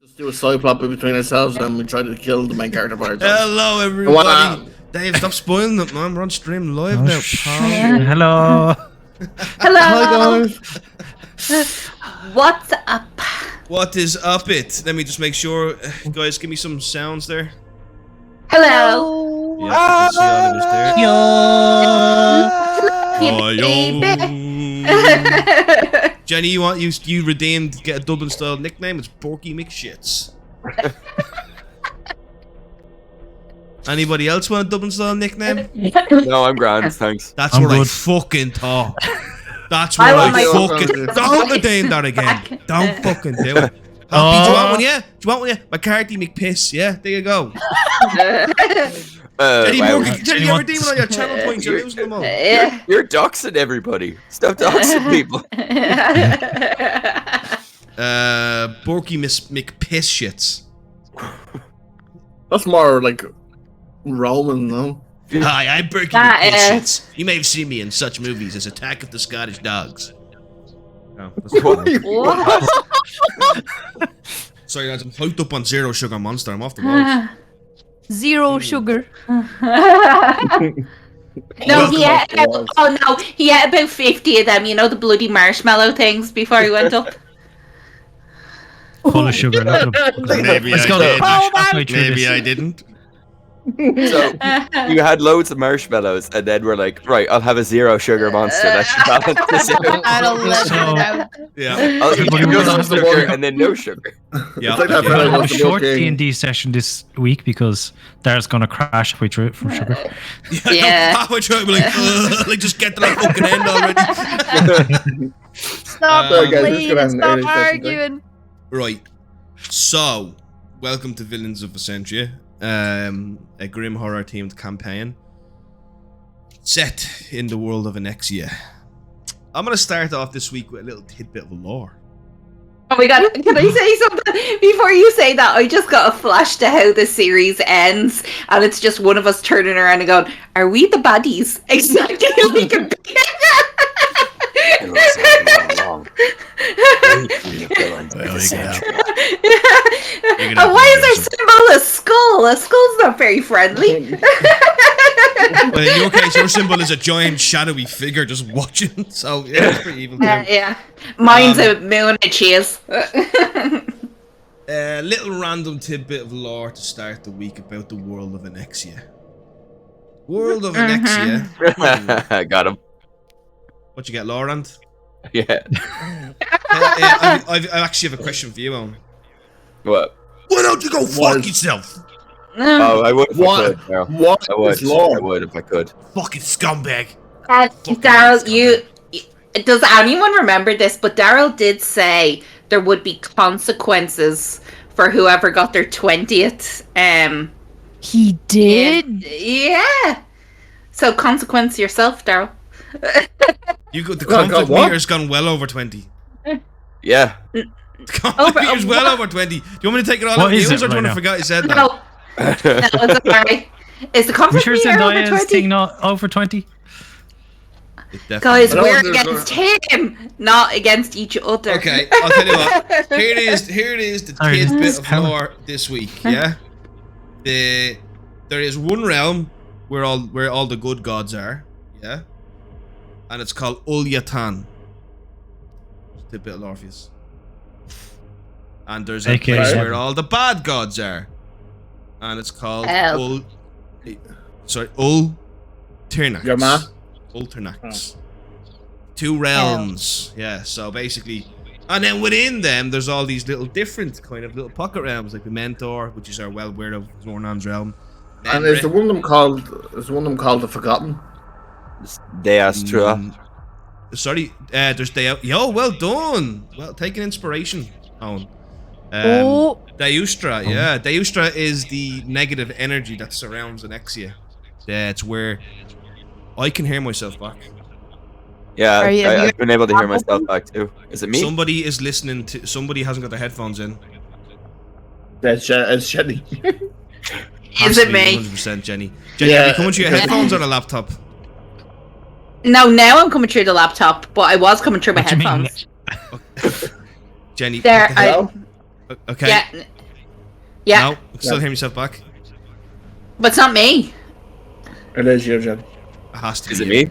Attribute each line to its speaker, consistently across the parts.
Speaker 1: Just do a side plot between ourselves and we try to kill the main character by ourselves.
Speaker 2: Hello, everybody. Dave, stop spoiling it, man. We're on stream live now.
Speaker 3: Hello.
Speaker 4: Hello.
Speaker 1: Hi guys.
Speaker 4: What's up?
Speaker 2: What is up it? Let me just make sure. Guys, give me some sounds there.
Speaker 4: Hello.
Speaker 2: Yeah, I can see all of us there.
Speaker 4: Baby.
Speaker 2: Jenny, you redeemed, get a Dublin style nickname. It's Borky McShits. Anybody else want a Dublin style nickname?
Speaker 5: No, I'm grand, thanks.
Speaker 2: That's
Speaker 3: I'm
Speaker 2: what I
Speaker 3: good.
Speaker 2: fucking thought. That's what I fucking. Don't redeem that again. Don't fucking do it. Happy, do you want one? Yeah. Do you want one? Yeah. McCarthy McPiss. Yeah. There you go. Jenny,
Speaker 5: Wow.
Speaker 2: Jenny, you're redeeming all your channel points. You're losing them all.
Speaker 5: You're doxing everybody. Stop doxing people.
Speaker 2: Borky McPiss shits.
Speaker 1: That's more like Roman, no?
Speaker 2: Hi, I'm Borky McPiss shits. You may have seen me in such movies as Attack of the Scottish Dogs. Oh, that's
Speaker 4: What?
Speaker 2: sorry, lads. I'm hyped up on Zero Sugar Monster. I'm off the rails.
Speaker 6: Zero sugar.
Speaker 4: No, he had, oh no, he had about 50 of them, you know, the bloody marshmallow things before he went up.
Speaker 3: Full of sugar. Look at him.
Speaker 2: Maybe
Speaker 3: Let's
Speaker 2: I
Speaker 3: go.
Speaker 2: did.
Speaker 3: Halfway through
Speaker 2: Maybe
Speaker 3: this.
Speaker 2: I didn't.
Speaker 5: So you had loads of marshmallows, and then we're like, right, I'll have a zero sugar monster. That should balance this out.
Speaker 6: I'll let
Speaker 3: So-
Speaker 6: it out.
Speaker 2: Yeah.
Speaker 5: I'll eat
Speaker 3: Everybody
Speaker 5: just
Speaker 1: wants
Speaker 5: some
Speaker 1: the
Speaker 5: sugar
Speaker 1: one-
Speaker 5: and then no sugar.
Speaker 2: Yeah.
Speaker 1: It's like that
Speaker 3: We're
Speaker 1: fella
Speaker 3: gonna have a
Speaker 1: wants to
Speaker 3: short
Speaker 1: walk in.
Speaker 3: D&D session this week because Dara's gonna crash halfway through it from sugar.
Speaker 4: Yeah.
Speaker 2: Halfway through, I'll be like, just get to that fucking end already.
Speaker 6: Stop,
Speaker 1: Sorry, guys,
Speaker 6: please,
Speaker 1: just gonna have an
Speaker 6: stop
Speaker 1: editing session,
Speaker 6: arguing.
Speaker 2: Right. So, welcome to Villains of Essentia, a grim horror themed campaign set in the world of Annexia. I'm gonna start off this week with a little tidbit of lore.
Speaker 4: Oh my god, can I say something? Before you say that, I just got a flash to how the series ends, and it's just one of us turning around and going, are we the baddies? Exactly like a And why is our symbol a skull? A skull's not very friendly.
Speaker 2: Well, in your case, your symbol is a giant shadowy figure just watching. So yeah, it's pretty evil. Too.
Speaker 4: Yeah. Mine's a moon and cheese.
Speaker 2: Little random tidbit of lore to start the week about the world of Annexia. World of Annexia.
Speaker 5: Got him.
Speaker 2: What you get, Laurent?
Speaker 5: Yeah.
Speaker 2: I actually have a question for you, Owen.
Speaker 5: What?
Speaker 2: Why don't you go fuck yourself?
Speaker 5: Oh, I would if I
Speaker 1: What?
Speaker 5: could. No.
Speaker 1: What
Speaker 5: I would.
Speaker 1: is law?
Speaker 5: I would if I could.
Speaker 2: Fucking scumbag.
Speaker 4: Daryl, does anyone remember this? But Daryl did say there would be consequences for whoever got their 20th.
Speaker 6: He did?
Speaker 4: Yeah. So consequence yourself, Daryl.
Speaker 2: You got the
Speaker 1: God,
Speaker 2: conflict
Speaker 1: what?
Speaker 2: meter's gone well over 20.
Speaker 5: Yeah.
Speaker 2: The conflict meter's well
Speaker 4: what?
Speaker 2: over 20. Do you want me to take it all
Speaker 3: What
Speaker 2: out
Speaker 3: is
Speaker 2: news
Speaker 3: it
Speaker 2: or do you
Speaker 3: right
Speaker 2: want to
Speaker 3: now?
Speaker 2: forget you said that?
Speaker 4: No, it's alright. Is the
Speaker 3: We
Speaker 4: conflict
Speaker 3: sure
Speaker 4: meter over
Speaker 3: Zendaya's
Speaker 4: 20?
Speaker 3: thing not over 20?
Speaker 2: It definitely
Speaker 4: Guys,
Speaker 2: is.
Speaker 1: I
Speaker 4: we're
Speaker 1: don't think
Speaker 4: against him, not against each other.
Speaker 2: Okay, I'll tell you what. Here it is the
Speaker 3: Sorry,
Speaker 2: tidbit
Speaker 3: this
Speaker 2: of
Speaker 3: count.
Speaker 2: lore this week, yeah? There is one realm where all the good gods are, yeah? And it's called Ulyatan. Tidbit of lore for you. And there's a
Speaker 3: AKA
Speaker 2: place
Speaker 3: heaven.
Speaker 2: where all the bad gods are. And it's called
Speaker 4: Hell.
Speaker 2: Ulternax.
Speaker 1: Your ma?
Speaker 2: Ulternax. Two realms. Yeah, so basically. And then within them, there's all these little different kind of little pocket realms, like the Mentor, which is our well aware of Zornon's realm.
Speaker 1: And is the one of them called the Forgotten?
Speaker 5: Deas Trua.
Speaker 2: Sorry, there's Yo, well done. Well, taking inspiration, Owen.
Speaker 6: Oh.
Speaker 2: Deustra, yeah. Deustra is the negative energy that surrounds Annexia. That's where I can hear myself back.
Speaker 5: Yeah,
Speaker 6: Are you- have you-
Speaker 5: I've been able to hear myself back too. Is it me?
Speaker 2: Somebody is listening to. Somebody hasn't got their headphones in.
Speaker 1: It's Shelly.
Speaker 4: Is it me?
Speaker 2: 100% Jenny. Jenny,
Speaker 1: Yeah.
Speaker 2: are you coming to your headphones on a laptop?
Speaker 4: No, now I'm coming through the laptop, but I was coming through my
Speaker 3: What do you mean?
Speaker 4: headphones.
Speaker 2: Jenny,
Speaker 4: There,
Speaker 2: what the hell? Okay.
Speaker 4: Yeah. Yeah.
Speaker 2: No, you can still hear yourself back.
Speaker 4: But it's not me.
Speaker 1: It is you, Jen.
Speaker 2: It has to be.
Speaker 5: Is it
Speaker 2: you.
Speaker 5: me?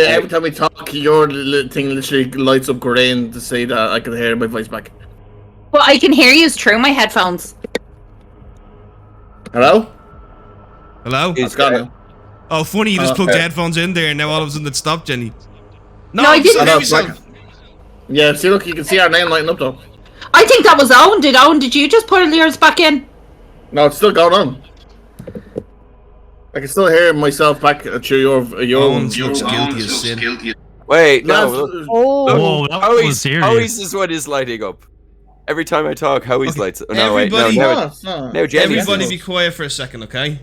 Speaker 1: Every time we talk, your thing literally lights up green to say that I can hear my voice back.
Speaker 4: Well, I can hear you through my headphones.
Speaker 1: Hello?
Speaker 2: Hello?
Speaker 1: It's gone now.
Speaker 2: Oh, funny, you just plugged the
Speaker 1: okay.
Speaker 2: headphones in there and now all of a sudden it stopped, Jenny.
Speaker 4: No, I
Speaker 2: you
Speaker 4: didn't.
Speaker 2: still
Speaker 1: I
Speaker 2: hear
Speaker 1: know, it's
Speaker 2: yourself.
Speaker 1: Yeah, see, look, you can see our name lighting up though.
Speaker 4: I think that was Owen. Did you just put yours back in?
Speaker 1: No, it's still going on. I can still hear myself back through your
Speaker 2: Owens looks guilty as sin.
Speaker 5: Wait, no.
Speaker 1: Lads,
Speaker 5: Look.
Speaker 6: Oh.
Speaker 3: Whoa, that
Speaker 5: How
Speaker 3: was
Speaker 5: is
Speaker 3: serious.
Speaker 5: this what is lighting up? Every time I talk, how is
Speaker 2: Okay,
Speaker 5: lights? Oh, no, wait, no,
Speaker 2: everybody-
Speaker 5: no,
Speaker 1: no, it's not.
Speaker 5: no, Jenny.
Speaker 2: Everybody be quiet for a second, okay?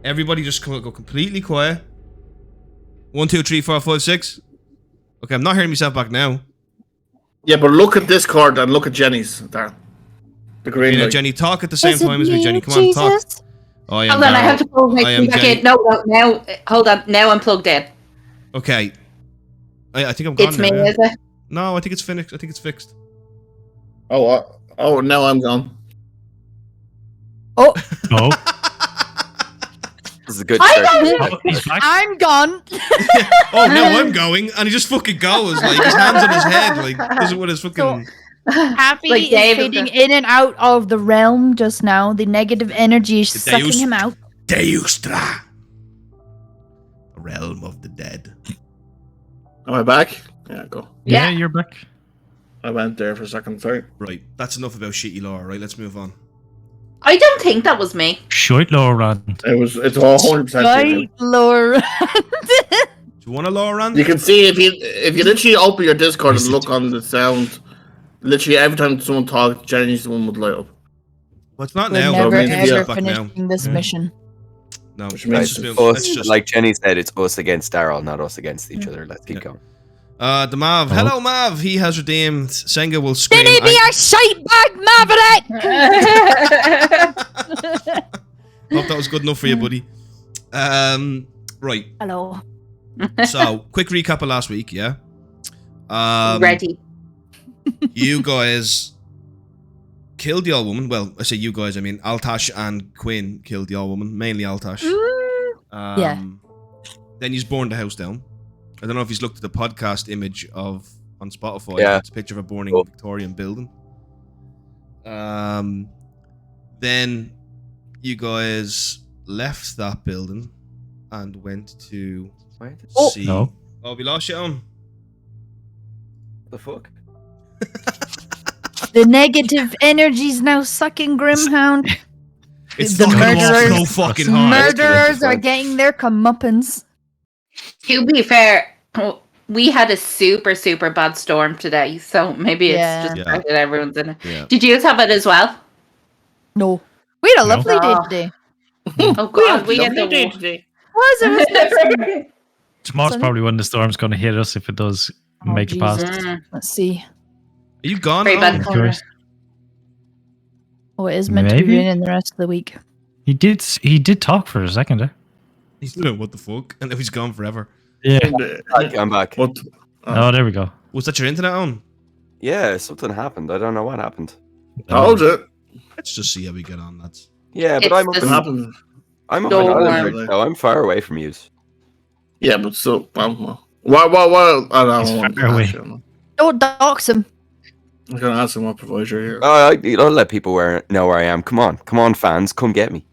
Speaker 2: Everybody just go completely quiet. 1, 2, 3, 4, 5, 6. Okay, I'm not hearing myself back now.
Speaker 1: Yeah, but look at Discord and look at Jenny's, Darren. The green
Speaker 2: You know,
Speaker 1: light.
Speaker 2: Jenny, talk at the same
Speaker 6: Is it
Speaker 2: time as me,
Speaker 6: me,
Speaker 2: Jenny. Come on, talk.
Speaker 6: Jesus?
Speaker 2: Oh, I am
Speaker 4: Hold on, I have to
Speaker 2: Daryl.
Speaker 4: plug my
Speaker 2: I am
Speaker 4: thing back
Speaker 2: Jenny.
Speaker 4: in. No, now, hold on. Now I'm plugged in.
Speaker 2: Okay. I think I'm gone
Speaker 4: It's
Speaker 2: now,
Speaker 4: me,
Speaker 2: yeah.
Speaker 4: is it?
Speaker 2: No, I think it's finished. I think it's fixed.
Speaker 1: Oh, now I'm gone.
Speaker 3: Oh,
Speaker 5: This is a good
Speaker 4: I
Speaker 5: start.
Speaker 4: don't-
Speaker 3: oh, he's back.
Speaker 6: I'm gone.
Speaker 2: Oh, now I'm going, and he just fucking goes, like, his hands on his head, like, does it with his fucking...
Speaker 6: Happy
Speaker 4: Like
Speaker 6: is
Speaker 4: Dave
Speaker 6: fading in and out of the realm just now. The negative energy is
Speaker 2: The
Speaker 6: sucking
Speaker 2: Deus-
Speaker 6: him out.
Speaker 2: Deustra. The realm of the dead.
Speaker 1: Am I back? Yeah, go.
Speaker 3: Yeah,
Speaker 4: Yeah.
Speaker 3: you're back.
Speaker 1: I went there for a second, sorry.
Speaker 2: Right, that's enough about shitty lore, right? Let's move on.
Speaker 4: I don't think that was me.
Speaker 3: Shite Laurent.
Speaker 1: It's all 100%
Speaker 6: Right, Laura.
Speaker 2: Do you want a lore run?
Speaker 1: You can see if you literally open your Discord and look on the sound, literally every time someone talks, Jenny's the one would light up.
Speaker 2: Well, it's not
Speaker 6: We're
Speaker 2: now.
Speaker 6: never
Speaker 2: We're going to
Speaker 1: maybe
Speaker 6: ever
Speaker 2: yourself back now.
Speaker 6: finishing this
Speaker 3: Yeah.
Speaker 6: mission.
Speaker 2: No,
Speaker 1: Which
Speaker 2: let's
Speaker 1: means
Speaker 2: just
Speaker 1: it's
Speaker 2: move.
Speaker 5: Us,
Speaker 2: Let's just...
Speaker 5: like Jenny said, it's us against Daryl, not us against each other. Let's keep going.
Speaker 2: The Mav. Hello, Mav. He has redeemed. Senga will scream.
Speaker 6: Did he be a shite bag maverick?
Speaker 2: Hope that was good enough for you, buddy. Right.
Speaker 6: Hello.
Speaker 2: So, quick recap of last week, yeah?
Speaker 4: Ready.
Speaker 2: You guys killed the old woman. Well, I say you guys, I mean Altash and Quinn killed the old woman, mainly Altash.
Speaker 6: Yeah.
Speaker 2: Then he's burned the house down. I don't know if he's looked at the podcast image on Spotify.
Speaker 5: Yeah.
Speaker 2: It's a picture of a burning
Speaker 5: Cool.
Speaker 2: Victorian building. Then you guys left that building and went to
Speaker 6: Oh.
Speaker 2: see.
Speaker 3: No.
Speaker 2: Oh, we lost you on.
Speaker 5: The fuck?
Speaker 6: The negative energy's now sucking Grimhound.
Speaker 2: It's
Speaker 6: The
Speaker 2: fucking
Speaker 6: murderers-
Speaker 2: so fucking hard.
Speaker 6: Murderers are getting their comeuppance.
Speaker 4: To be fair, we had a super, super bad storm today, so maybe
Speaker 6: Yeah.
Speaker 4: it's just
Speaker 2: Yeah.
Speaker 4: the fact that everyone's in it.
Speaker 2: Yeah.
Speaker 4: Did you have it as well?
Speaker 6: No. We had a
Speaker 3: No.
Speaker 6: lovely day
Speaker 4: Oh.
Speaker 6: today.
Speaker 4: Oh god, we had the
Speaker 6: Was it? Was
Speaker 3: Tomorrow's
Speaker 6: Sunny?
Speaker 3: probably when the storm's going to hit us if it does
Speaker 6: Oh,
Speaker 3: make it past.
Speaker 6: Jesus.
Speaker 4: Mm.
Speaker 6: Let's see.
Speaker 2: Are you gone?
Speaker 4: Very bad.
Speaker 2: Alan?
Speaker 3: Of course.
Speaker 6: Oh, it is meant to be
Speaker 3: Maybe.
Speaker 6: raining the rest of the week.
Speaker 3: He did talk for a second there.
Speaker 2: He's like, what the fuck? And now he's gone forever.
Speaker 3: Yeah.
Speaker 5: I'm back.
Speaker 1: What?
Speaker 3: Oh, there we go.
Speaker 2: Was that your internet on?
Speaker 5: Yeah, something happened. I don't know what happened.
Speaker 1: Told you.
Speaker 2: Let's just see how we get on, lads.
Speaker 5: Yeah, but
Speaker 4: It's
Speaker 5: I'm up
Speaker 4: the
Speaker 1: What
Speaker 5: in,
Speaker 1: happened?
Speaker 5: I'm up
Speaker 4: Don't
Speaker 5: in
Speaker 4: worry.
Speaker 5: Ireland, so I'm far away from you.
Speaker 1: Yeah, but still, well. What? I don't
Speaker 3: He's
Speaker 1: want
Speaker 3: far
Speaker 1: to
Speaker 3: away.
Speaker 1: ask him.
Speaker 6: Don't dox him.
Speaker 1: I'm gonna ask him what provider here.
Speaker 5: You don't let people know where I am. Come on, fans, come get me.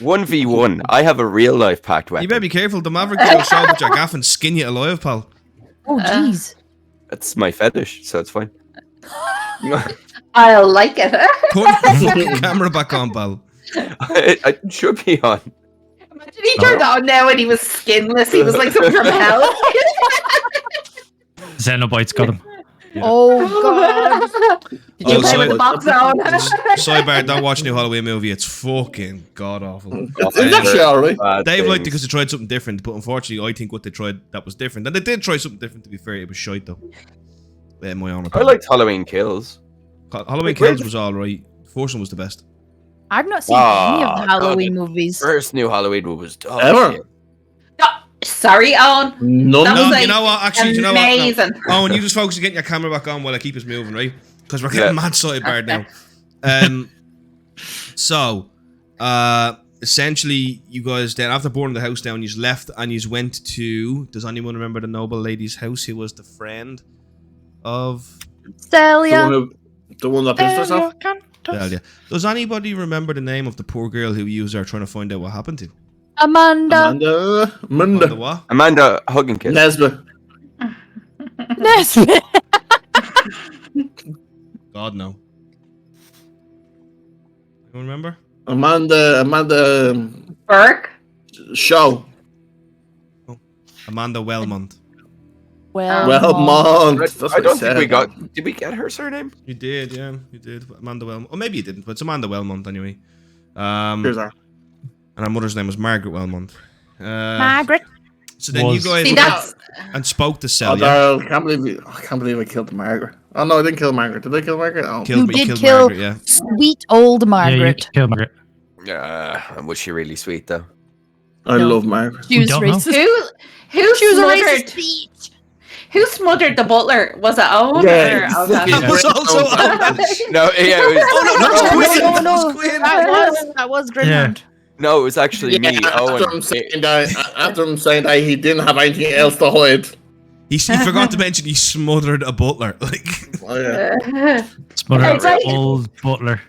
Speaker 5: 1v1. I have a real life packed
Speaker 2: You
Speaker 5: weapon.
Speaker 2: better be careful. The Maverick will show up with your gaff and skin you alive, pal.
Speaker 6: Oh, jeez.
Speaker 5: That's my fetish, so it's fine.
Speaker 4: I like it.
Speaker 2: Put the fucking camera back on, pal.
Speaker 5: I should be on.
Speaker 4: Imagine he turned on now and he was skinless. He was like something from hell.
Speaker 3: Xenobites got him.
Speaker 6: Oh, God.
Speaker 4: Did you
Speaker 2: Oh,
Speaker 4: play
Speaker 2: so
Speaker 4: with the box on?
Speaker 2: Sidebar, don't watch new Halloween movie. It's fucking god awful.
Speaker 1: It's actually alright.
Speaker 5: Bad
Speaker 2: Dave liked it
Speaker 5: things.
Speaker 2: because they tried something different, but unfortunately, I think what they tried that was different. And they did try something different. To be fair, it was shite though. In my own
Speaker 5: I
Speaker 2: opinion.
Speaker 5: liked Halloween Kills.
Speaker 2: Halloween
Speaker 5: Wait,
Speaker 2: Kills
Speaker 5: wait.
Speaker 2: was all right. First one was the best.
Speaker 6: I've not seen any of the
Speaker 5: God,
Speaker 6: Halloween movies.
Speaker 5: First new Halloween one was dog
Speaker 1: Ever?
Speaker 5: shit.
Speaker 4: Sorry, Owen.
Speaker 1: None.
Speaker 4: That
Speaker 2: No,
Speaker 4: was, like,
Speaker 2: you know what? Actually, do you know what?
Speaker 4: amazing.
Speaker 2: No. Oh, and you just focus on getting your camera back on while I keep us moving, right? Because we're getting mad sidebarred now. So, essentially, you guys then after burning the house down, you just left and you went to. Does anyone remember the noble lady's house who was the friend of
Speaker 6: Celia.
Speaker 1: The one that pissed herself?
Speaker 2: Delia? Does anybody remember the name of the poor girl who you are trying to find out what happened to?
Speaker 6: Amanda.
Speaker 2: Amanda what?
Speaker 5: Amanda Huggins.
Speaker 1: Nesbitt.
Speaker 6: Nesbitt.
Speaker 2: God no. Anyone remember?
Speaker 1: Amanda
Speaker 4: Burke.
Speaker 1: Shaw.
Speaker 2: Amanda Wellmont.
Speaker 1: Well,
Speaker 5: I don't think we got. Did we get her surname?
Speaker 2: You did, yeah, you did. Amanda Wellmont. Or maybe you didn't, but it's Amanda Wellmont anyway.
Speaker 1: Here's her.
Speaker 2: And her mother's name was Margaret Wellmont.
Speaker 6: Margaret.
Speaker 2: So then you guys
Speaker 4: See,
Speaker 2: went
Speaker 4: that's
Speaker 2: and spoke to
Speaker 1: Oh,
Speaker 2: Celia.
Speaker 1: Daryl, I can't believe I killed Margaret. Oh no, I didn't kill Margaret. Did I kill Margaret? Oh,
Speaker 6: You
Speaker 2: We
Speaker 6: did
Speaker 2: killed
Speaker 6: kill
Speaker 2: Margaret, yeah.
Speaker 6: sweet old
Speaker 3: Yeah, you
Speaker 6: Margaret.
Speaker 3: killed Margaret.
Speaker 5: And was she really sweet though?
Speaker 1: I
Speaker 6: No.
Speaker 1: love Margaret.
Speaker 6: She was
Speaker 3: don't know.
Speaker 6: racist.
Speaker 4: who
Speaker 6: She was a
Speaker 4: smothered?
Speaker 6: racist bitch.
Speaker 4: Who smothered the butler? Was it Owen?
Speaker 1: Yeah,
Speaker 4: or
Speaker 1: fucking-
Speaker 2: That was also
Speaker 5: No, yeah, it was.
Speaker 2: Oh no, that was Quinn.
Speaker 6: no,
Speaker 2: That
Speaker 6: no.
Speaker 2: was Quinn.
Speaker 6: That was Greenland.
Speaker 5: No, it was actually me.
Speaker 1: after
Speaker 5: Owen.
Speaker 1: him saying that he didn't have anything else to hide.
Speaker 2: He forgot to mention he smothered a butler. Like,
Speaker 1: Oh yeah.
Speaker 3: Smothered
Speaker 4: Exactly.
Speaker 3: old butler.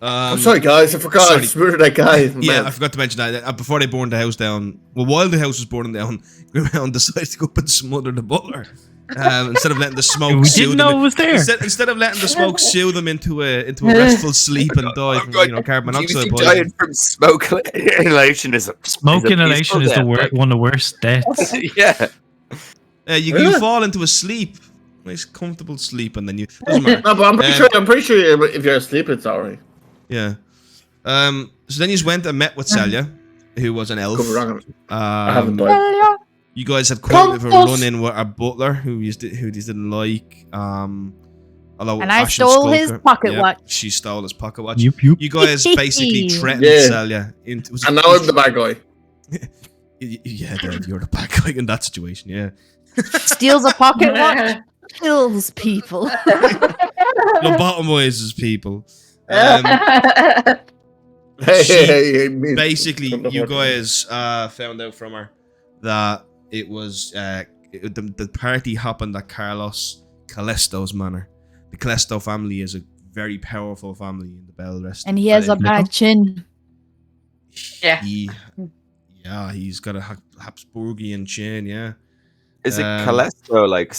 Speaker 1: I'm sorry, guys. I forgot.
Speaker 2: sorry.
Speaker 1: I smothered that guy.
Speaker 2: Yeah, I forgot to mention that before they burned the house down. Well, while the house was burning down, Grimhound decided to go up and smother the butler instead of letting the smoke.
Speaker 3: We
Speaker 2: soothe
Speaker 3: didn't
Speaker 2: them
Speaker 3: know it was there.
Speaker 2: Instead of letting the smoke soothe them into a restful sleep and die from carbon
Speaker 5: He was
Speaker 2: monoxide
Speaker 5: dying
Speaker 2: poisoning.
Speaker 5: from smoke inhalation.
Speaker 3: Smoke inhalation is one of the worst deaths.
Speaker 5: Yeah.
Speaker 2: You fall into a sleep, nice comfortable sleep, and then you doesn't matter.
Speaker 1: No, but I'm pretty sure if you're asleep, it's alright.
Speaker 2: Yeah. So then you went and met with Celia, who was an elf.
Speaker 1: Could be wrong. I haven't died.
Speaker 6: Celia.
Speaker 2: You guys had quite a bit of a run-in with our butler, who you didn't like. Although
Speaker 6: And I
Speaker 2: Ash
Speaker 6: stole his
Speaker 2: Skulker-
Speaker 6: pocket
Speaker 2: yeah,
Speaker 6: watch.
Speaker 2: She stole his pocket watch.
Speaker 3: Yup.
Speaker 2: You guys basically threatened
Speaker 1: Yeah.
Speaker 2: Celia into.
Speaker 1: And now I'm the bad guy.
Speaker 2: Yeah, Dad, you're the bad guy in that situation. Yeah.
Speaker 6: Steals a pocket watch. Kills people.
Speaker 2: Lobotomizes people.
Speaker 1: Hey, me.
Speaker 2: Basically, you guys found out from her that it was the party happened at Carlos Callisto's manor. The Callisto family is a very powerful family in the Belrest.
Speaker 6: And he has a bad chin.
Speaker 4: Yeah.
Speaker 2: He's got a Habsburgian chin. Yeah.
Speaker 5: Is it Calesto like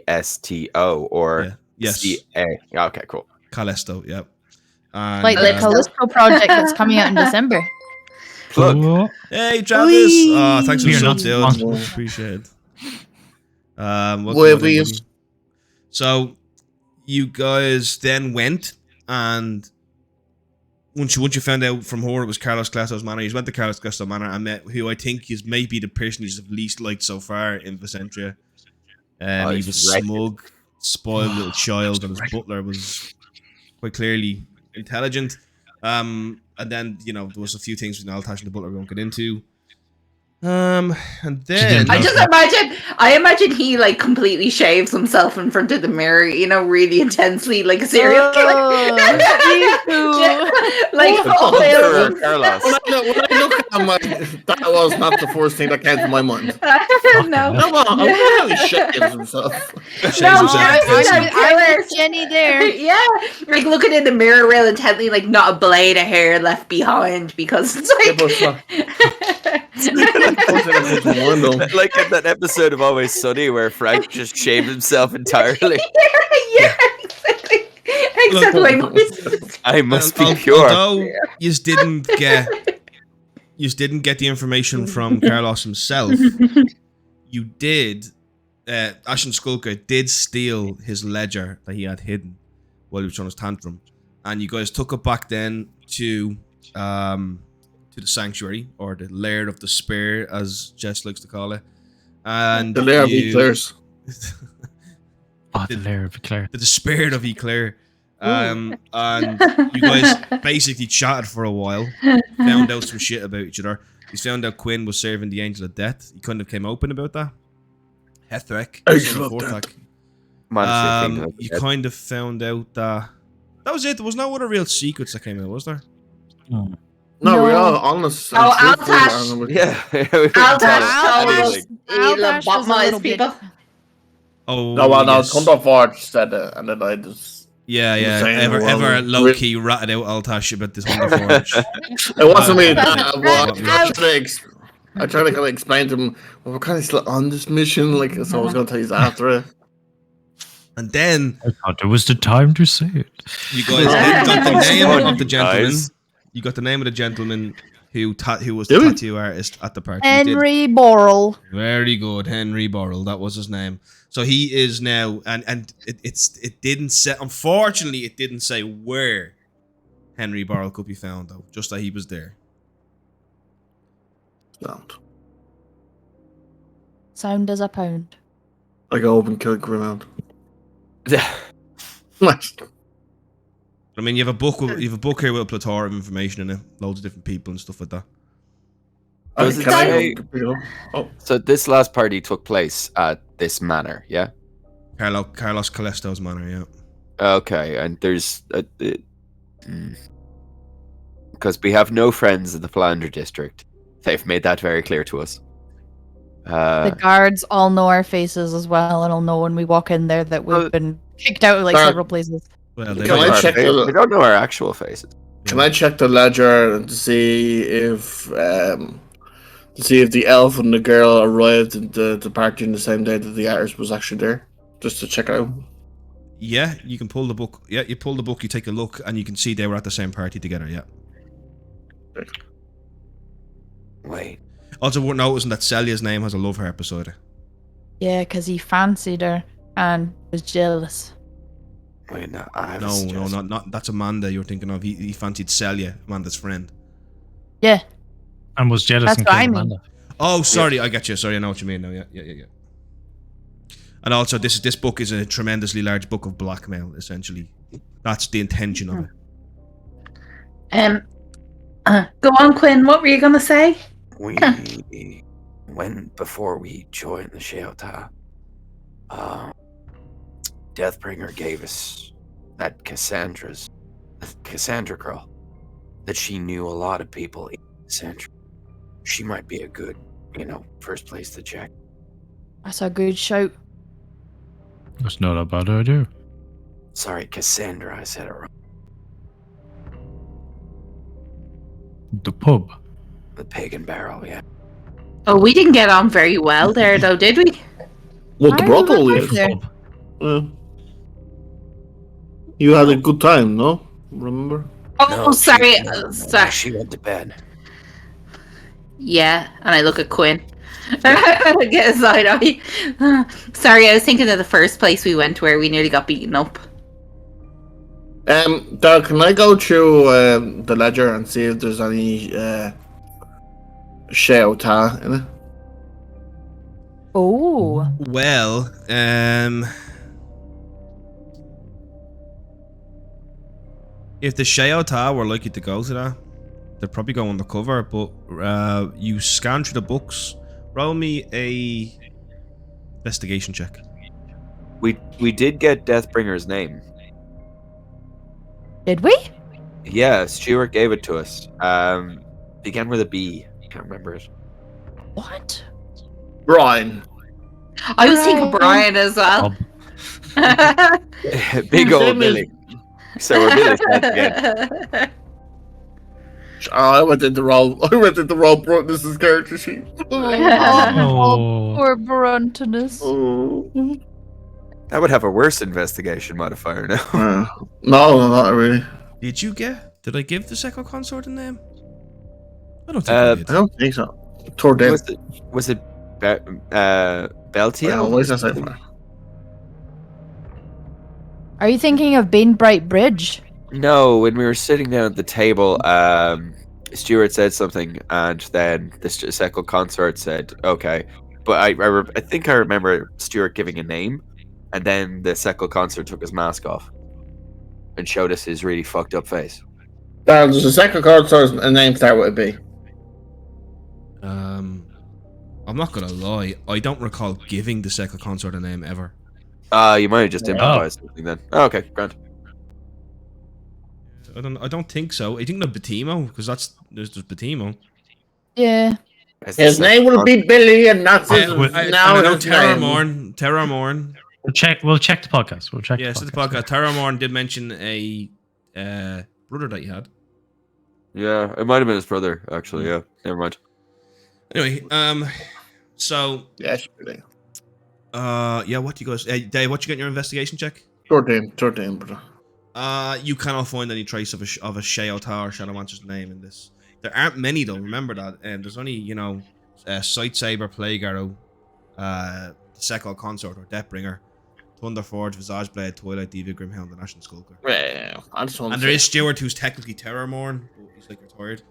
Speaker 5: Calesto or
Speaker 2: Yeah. Yes.
Speaker 5: CA? Yeah, okay, cool.
Speaker 2: Callisto. Yep. And,
Speaker 6: Like the Callisto project that's coming out in December.
Speaker 5: Plug.
Speaker 3: Oh,
Speaker 2: Hey Travis!
Speaker 6: Whee!
Speaker 2: Thanks for the
Speaker 3: You're
Speaker 2: sub,
Speaker 3: not
Speaker 2: dude.
Speaker 3: responsible.
Speaker 2: Appreciate it. Welcome
Speaker 1: Well,
Speaker 2: on,
Speaker 1: we-
Speaker 2: everybody. So you guys then went and once you found out from her it was Carlos Classo's manor, you went to Carlos Classo's manor and met who I think is maybe the person you've least liked so far in Vicentria. He
Speaker 5: he's
Speaker 2: was
Speaker 5: wretched.
Speaker 2: smug, spoiled little child, and his butler was quite clearly intelligent. And then there was a few things with Altash and the butler we won't get into. And then
Speaker 4: I imagine he like completely shaves himself in front of the mirror, really intensely, like a serial killer. Like
Speaker 5: Carlos.
Speaker 1: When I look at him, that was not the first thing that came to my mind.
Speaker 4: no.
Speaker 1: Come on, I'm really shaking himself.
Speaker 2: shaves
Speaker 4: No,
Speaker 2: himself
Speaker 4: I
Speaker 2: intensely.
Speaker 6: I'm with Jenny there.
Speaker 4: Yeah, like looking in the mirror real intently, like not a blade of hair left behind because it's like.
Speaker 5: Like in that episode of Always Sunny where Frank just shaved himself entirely.
Speaker 4: Yeah, exactly. Except my voice.
Speaker 5: I must be pure.
Speaker 2: Although you didn't get the information from Carlos himself, you did. Ashen Skulker did steal his ledger that he had hidden while he was on his tantrum, and you guys took it back then to the sanctuary, or the lair of the spear, as Jess likes to call it. And
Speaker 1: The lair of Eclairs.
Speaker 3: the lair of Eclair.
Speaker 2: the spirit of Eclair. And you guys basically chatted for a while, found out some shit about each other, He's found out Quinn was serving the Angel of Death. He kind of came open about that. Hethrick,
Speaker 1: Angel of Death.
Speaker 2: you kind of found out that was it. There was no other real secrets that came out, was there?
Speaker 1: No,
Speaker 6: No.
Speaker 1: we're all honest.
Speaker 4: Oh,
Speaker 1: and truthful,
Speaker 4: Altash.
Speaker 1: and we-
Speaker 5: Yeah.
Speaker 4: Altash told us he
Speaker 6: Altash was a
Speaker 4: lobotomized
Speaker 6: little bit-
Speaker 4: people.
Speaker 2: Oh,
Speaker 1: No, well, no,
Speaker 2: yes.
Speaker 1: Thunderforge said it, and then I just.
Speaker 2: Yeah.
Speaker 1: saying,
Speaker 2: Ever
Speaker 1: well,
Speaker 2: low key ratted out Altash about this Thunderforge.
Speaker 1: It wasn't me. Well,
Speaker 2: Ouch.
Speaker 1: I tried to kind of explain to him, well, we're kind of still on this mission, like, so I was going to tell you after it.
Speaker 2: And then
Speaker 3: I thought it was the time to say it.
Speaker 2: you guys then got the name of the
Speaker 5: Guys.
Speaker 2: gentleman. You got the name of the gentleman who was the
Speaker 1: Did we?
Speaker 2: tattoo artist at the party. You did.
Speaker 6: Henry Borrell.
Speaker 2: Very good, Henry Borrell. That was his name. So he is now, and it didn't say. Unfortunately, it didn't say where Henry Borrell could be found, though. Just that he was there.
Speaker 1: Sound.
Speaker 6: Sound as a pound.
Speaker 1: I go up and kill Grimald.
Speaker 2: I mean, you have a book here with a plethora of information in it, loads of different people and stuff like that.
Speaker 5: Does it
Speaker 1: Can I
Speaker 5: say-
Speaker 1: go? Oh,
Speaker 5: So this last party took place at this manor, yeah?
Speaker 2: Carlos Calesto's manor, yeah.
Speaker 5: Okay, and there's because we have no friends in the Philander district. They've made that very clear to us.
Speaker 6: The guards all know our faces as well, and will know when we walk in there that we've been kicked out of like
Speaker 1: Sorry.
Speaker 6: several places.
Speaker 2: Well,
Speaker 1: Can I check
Speaker 5: they
Speaker 1: the-
Speaker 5: don't know our actual faces.
Speaker 1: Can I check the ledger to see if the elf and the girl arrived at the party on the same day that the artist was actually there? Just to check it out.
Speaker 2: Yeah, you can pull the book. Yeah, you pull the book, you take a look, and you can see they were at the same party together, yeah.
Speaker 5: Wait.
Speaker 2: Also worth noticing that Celia's name has a love harp beside her.
Speaker 6: Yeah, because he fancied her and was jealous.
Speaker 5: Wait, no, I have a
Speaker 2: No,
Speaker 5: suggestion.
Speaker 2: not that's Amanda you're thinking of. He fancied Celia, Amanda's friend.
Speaker 6: Yeah,
Speaker 3: And was jealous
Speaker 6: That's
Speaker 3: and
Speaker 6: what I
Speaker 3: killed
Speaker 6: mean.
Speaker 3: Amanda.
Speaker 2: Oh, sorry, I get you. Sorry, I know what you mean now. Yeah. And also, this book is a tremendously large book of blackmail. Essentially, that's the intention of it.
Speaker 4: Go on, Quinn. What were you gonna say?
Speaker 5: Before we joined the Shao'Ta, Deathbringer gave us that Cassandra girl, that she knew a lot of people in Cassandra. She might be a good, first place to check.
Speaker 6: that's a good shout.
Speaker 3: That's not a bad idea.
Speaker 5: Sorry, Cassandra, I said it wrong.
Speaker 3: The pub.
Speaker 5: The Pagan Barrel, yeah.
Speaker 4: Oh, we didn't get on very well there, though, did we?
Speaker 1: Well, the
Speaker 6: I
Speaker 1: brothel,
Speaker 6: remember
Speaker 1: yes.
Speaker 6: there.
Speaker 1: Yeah. You had a good time, no? Remember?
Speaker 4: Oh,
Speaker 5: No,
Speaker 4: sorry.
Speaker 5: Sorry, she went to bed.
Speaker 4: Yeah, and I look at Quinn. Get a side eye. Sorry, I was thinking of the first place we went where we nearly got beaten up.
Speaker 1: Doug, can I go through the ledger and see if there's any Shao'Ta in it?
Speaker 6: Oh,
Speaker 2: Well, if the Shao'Ta were likely to go to that, they'd probably go undercover. But you scan through the books. Roll me a investigation check.
Speaker 5: We did get Deathbringer's name.
Speaker 6: did we?
Speaker 5: Yeah, Stuart gave it to us. Began with a B. Can't remember it.
Speaker 6: What?
Speaker 1: Brian.
Speaker 4: I was thinking Brian as well.
Speaker 5: Big old
Speaker 1: Same as-
Speaker 5: Billy. So we're Billy's back again.
Speaker 1: I went into Rob Brutness's character sheet.
Speaker 3: Oh.
Speaker 6: Poor Bruntonus.
Speaker 1: Oh.
Speaker 5: That would have a worse investigation modifier now.
Speaker 1: No, not really.
Speaker 2: Did I give the second consort a name? I don't think I did.
Speaker 1: I don't think so. Tordell.
Speaker 5: Was it
Speaker 1: Yeah,
Speaker 5: Beltiel?
Speaker 1: what is that saying?
Speaker 6: Are you thinking of Banebright Bridge?
Speaker 5: No, when we were sitting down at the table, Stuart said something, and then the second consort said, "Okay," but I think I remember Stuart giving a name, and then the second consort took his mask off and showed us his really fucked up face.
Speaker 1: There's a second card, so a name start with a B.
Speaker 2: I'm not gonna lie. I don't recall giving the second consort a name ever.
Speaker 5: You might have just improvised something then. Oh, okay, grand.
Speaker 2: I don't think so. I think the Batimo, because there's Batimo.
Speaker 6: Yeah.
Speaker 1: His name will be Billy, and that's his now.
Speaker 2: I know
Speaker 1: his name.
Speaker 2: Terror Morn.
Speaker 3: We'll check the podcast. We'll check.
Speaker 2: Yeah,
Speaker 3: the
Speaker 2: the
Speaker 3: podcast.
Speaker 2: podcast. Terror Morn did mention a brother that he had.
Speaker 5: Yeah, it might have been his brother, actually. Yeah, never mind.
Speaker 2: Anyway, so
Speaker 1: Yes, Billy.
Speaker 2: yeah, what do you guys? Dave, what you get in your investigation check?
Speaker 1: 13, brother.
Speaker 2: You cannot find any trace of a Shao'Ta or Shadowmancer's name in this. There aren't many though. Remember that, and there's only Sight Saber, Plague Arrow, the Sekal Consort or Deathbringer, Thunderforge, Visage Blade, Twilight Diva, Grimhound, the National Skulker.
Speaker 1: Yeah, I just want
Speaker 2: And there is Stewart, who's technically Terror Morn, but he's like retired.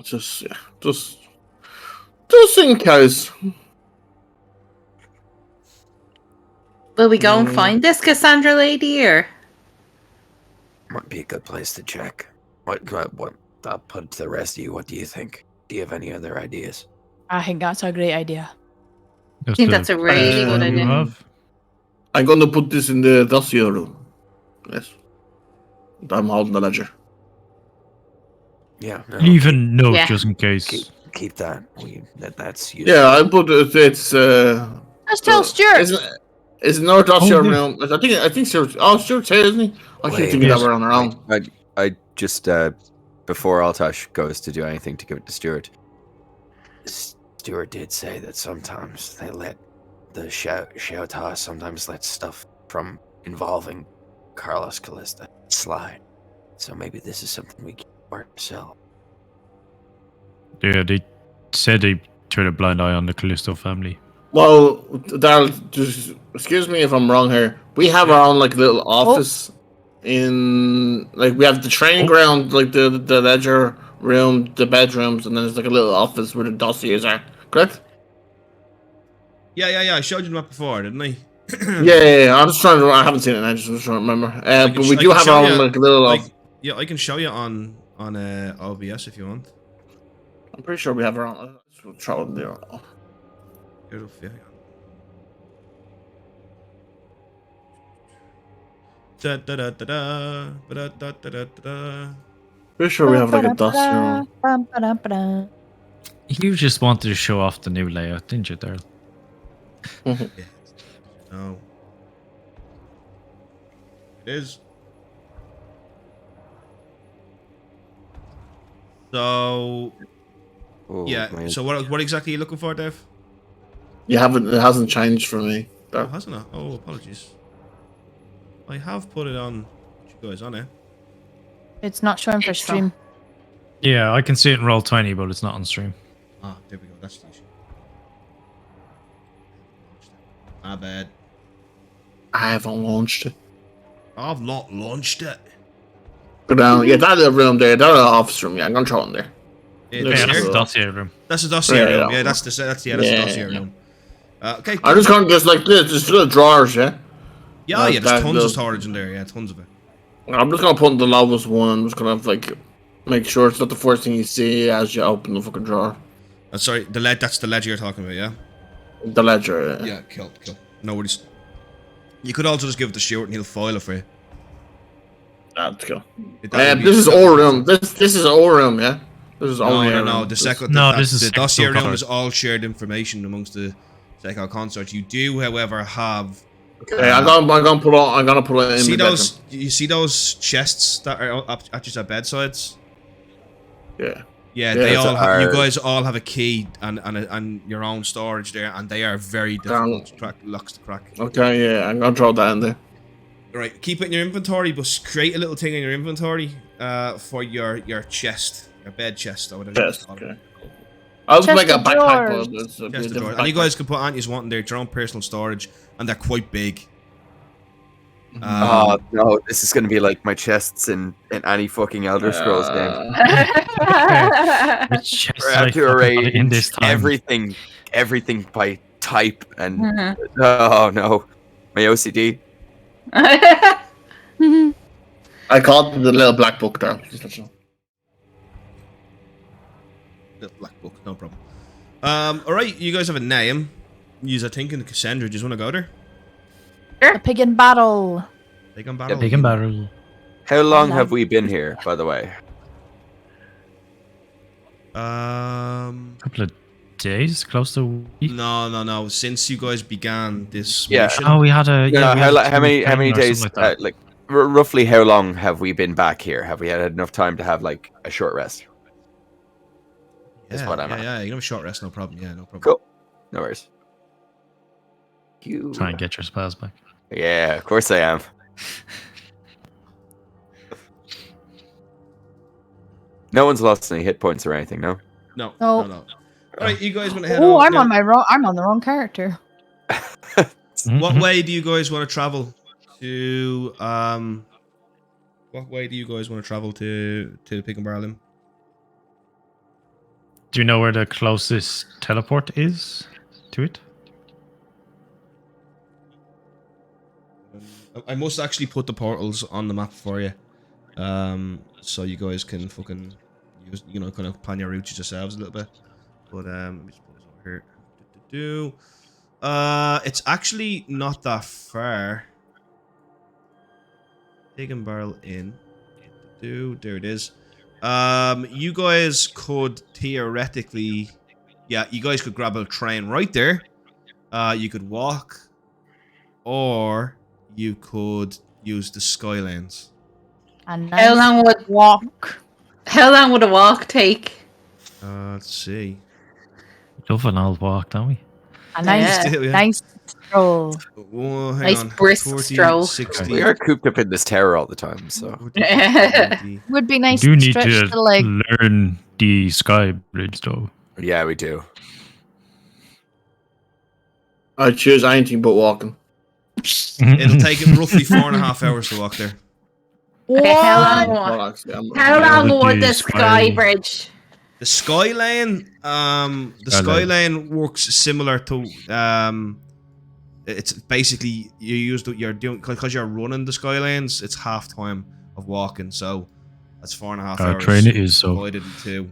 Speaker 1: Just in case.
Speaker 4: Will we go and find this Cassandra lady, or?
Speaker 7: Might be a good place to check. What I'll put it to the rest of you. What do you think? Do you have any other ideas?
Speaker 6: I think that's a great idea.
Speaker 4: I think that's a really good idea.
Speaker 1: I'm gonna put this in the dossier room. Yes. I'm holding the ledger.
Speaker 7: Yeah. No,
Speaker 3: Leave a note just in case.
Speaker 7: keep that. That's useful.
Speaker 1: Yeah, I put it. It's
Speaker 6: Let's tell Stuart.
Speaker 1: It's no dossier room. I think Stuart. Oh, Stuart's here, isn't he? I keep thinking that we're on our own.
Speaker 5: I just before Altash goes to do anything to give it to Stuart.
Speaker 7: Stuart did say that sometimes they let the Shao'Ta sometimes let stuff from involving Carlos Callista slide. So maybe this is something we keep ourselves.
Speaker 3: Yeah, they said they turned a blind eye on the Callisto family.
Speaker 1: Well, Daryl, just excuse me if I'm wrong here. We have our own little office in we have the training ground, the ledger room, the bedrooms, and then there's a little office where the dossiers are. Correct?
Speaker 2: Yeah. I showed you the map before, didn't I?
Speaker 1: yeah. I'm just trying to. I haven't seen it. I just trying to remember. But we do have our own little office.
Speaker 2: Yeah, I can show you on OBS if you want.
Speaker 1: I'm pretty sure we have our own. We'll try to do it. Pretty sure we have a dossier room.
Speaker 3: You just wanted to show off the new layout, didn't you, Daryl?
Speaker 2: No. It is. So
Speaker 5: Man.
Speaker 2: So what exactly are you looking for, Dave?
Speaker 1: You haven't. It hasn't changed for me.
Speaker 2: Oh, hasn't it? Oh, apologies. I have put it on. You guys on it?
Speaker 6: It's not showing for stream.
Speaker 3: Yeah, I can see it in Roll20, but it's not on stream.
Speaker 2: Ah, there we go. That's the issue. My bad.
Speaker 1: I haven't launched it.
Speaker 2: I've not launched it.
Speaker 1: Go down. Yeah, that little room there. That little office room. Yeah, I'm gonna throw it in there.
Speaker 2: Yeah,
Speaker 3: Yeah, that's
Speaker 2: here?
Speaker 3: the dossier room.
Speaker 2: That's a dossier room.
Speaker 1: Yeah.
Speaker 2: Yeah, that's the dossier room. Okay.
Speaker 1: I'm just going to just this. There's little drawers, yeah.
Speaker 2: Yeah, there's tons of storage in there. Yeah, tons of it.
Speaker 1: I'm just gonna put in the lowest one. I'm just gonna make sure it's not the first thing you see as you open the fucking drawer.
Speaker 2: Sorry, that's the ledger you're talking about, yeah?
Speaker 1: The ledger.
Speaker 2: Yeah, cool. No worries. You could also just give it to Stuart and he'll file it for you.
Speaker 1: Let's go.
Speaker 2: This
Speaker 1: is all room. This is all room, yeah. This is only
Speaker 2: no.
Speaker 3: This is
Speaker 2: The dossier room
Speaker 3: consort.
Speaker 2: is all shared information amongst the Sekal Consort. You do, however, have.
Speaker 1: Okay, I'm gonna put it in.
Speaker 2: See
Speaker 1: the
Speaker 2: those?
Speaker 1: bedroom.
Speaker 2: You see those chests that are up at your bedsides?
Speaker 1: Yeah.
Speaker 2: Yeah, they all. You guys all have a key and your own storage there, and they are very difficult to crack. Locks to crack.
Speaker 1: Okay, yeah, I'm gonna throw that in there.
Speaker 2: Right, keep it in your inventory, but create a little thing in your inventory for your chest, your bed chest or whatever.
Speaker 1: Chest, okay. I'll just make a backpack for this.
Speaker 2: Chest of drawers. And you guys can put on you wanting there your own personal storage, and they're quite big.
Speaker 5: Oh no, this is gonna be like my chests in any fucking Elder Scrolls game.
Speaker 3: Which
Speaker 5: We're have to arrange
Speaker 3: in this time.
Speaker 5: everything by type and oh no, my OCD.
Speaker 1: I called it the little black book there.
Speaker 2: Little black book, no problem. Alright, you guys have a name. Use, I think, in Cassandra. Do you just want to go there?
Speaker 6: A pig in battle.
Speaker 2: Big on battle.
Speaker 3: Big and barrel.
Speaker 5: How long have we been here, by the way?
Speaker 3: Couple of days, close to a week.
Speaker 2: No. Since you guys began this
Speaker 5: Yeah.
Speaker 2: mission.
Speaker 3: Oh, we had a.
Speaker 5: No,
Speaker 3: Yeah, we had
Speaker 5: how many
Speaker 3: 2 or
Speaker 5: days?
Speaker 3: something like that.
Speaker 5: Like roughly, how long have we been back here? Have we had enough time to have like a short rest? Is what I'm at.
Speaker 2: Yeah, you can have a short rest, no problem. Yeah, no problem.
Speaker 5: Cool. No worries. You.
Speaker 3: Try and get your spells back.
Speaker 5: Yeah, of course I am. No one's lost any hit points or anything, no?
Speaker 2: No.
Speaker 6: No.
Speaker 2: Alright, you guys want to head
Speaker 6: Oh,
Speaker 2: over
Speaker 6: I'm
Speaker 2: now.
Speaker 6: on my wrong. I'm on the wrong character.
Speaker 2: What way do you guys want to travel to? What way do you guys want to travel to the Pig and Barrel Inn?
Speaker 3: Do you know where the closest teleport is to it?
Speaker 2: I must actually put the portals on the map for you, so you guys can fucking use, kind of plan your routes yourselves a little bit. But let me just put this over here. It's actually not that far. Pig and Barrel Inn. There it is. You guys could theoretically, you guys could grab a train right there. You could walk, or you could use the Skylands.
Speaker 6: And
Speaker 4: How long would
Speaker 6: walk?
Speaker 4: How long would a walk take?
Speaker 2: Let's see.
Speaker 3: Love an old walk, don't we?
Speaker 6: A nice,
Speaker 2: Yeah.
Speaker 6: nice stroll.
Speaker 2: Oh, hang
Speaker 4: Nice
Speaker 2: on.
Speaker 4: brisk
Speaker 2: 40,
Speaker 4: stroll.
Speaker 2: 60,
Speaker 5: We are cooped up in this tower all the time, so
Speaker 2: 40, 50.
Speaker 6: Would be nice
Speaker 3: You
Speaker 6: to
Speaker 3: need
Speaker 6: stretch
Speaker 3: to
Speaker 6: the leg.
Speaker 3: learn the sky bridge, though.
Speaker 5: yeah, we do.
Speaker 1: I choose anything but walking.
Speaker 2: It'll take it roughly 4.5 hours to walk there.
Speaker 4: Okay, how long?
Speaker 1: Well, actually,
Speaker 4: How
Speaker 3: Yeah,
Speaker 4: long
Speaker 3: with
Speaker 4: would
Speaker 3: the
Speaker 4: the sky bridge?
Speaker 2: The Skyline, Skyline works similar to it's basically you're doing because you're running the Skylines. It's half time of walking, so that's 4.5 hours.
Speaker 3: Train it is so.
Speaker 2: Divided in 2.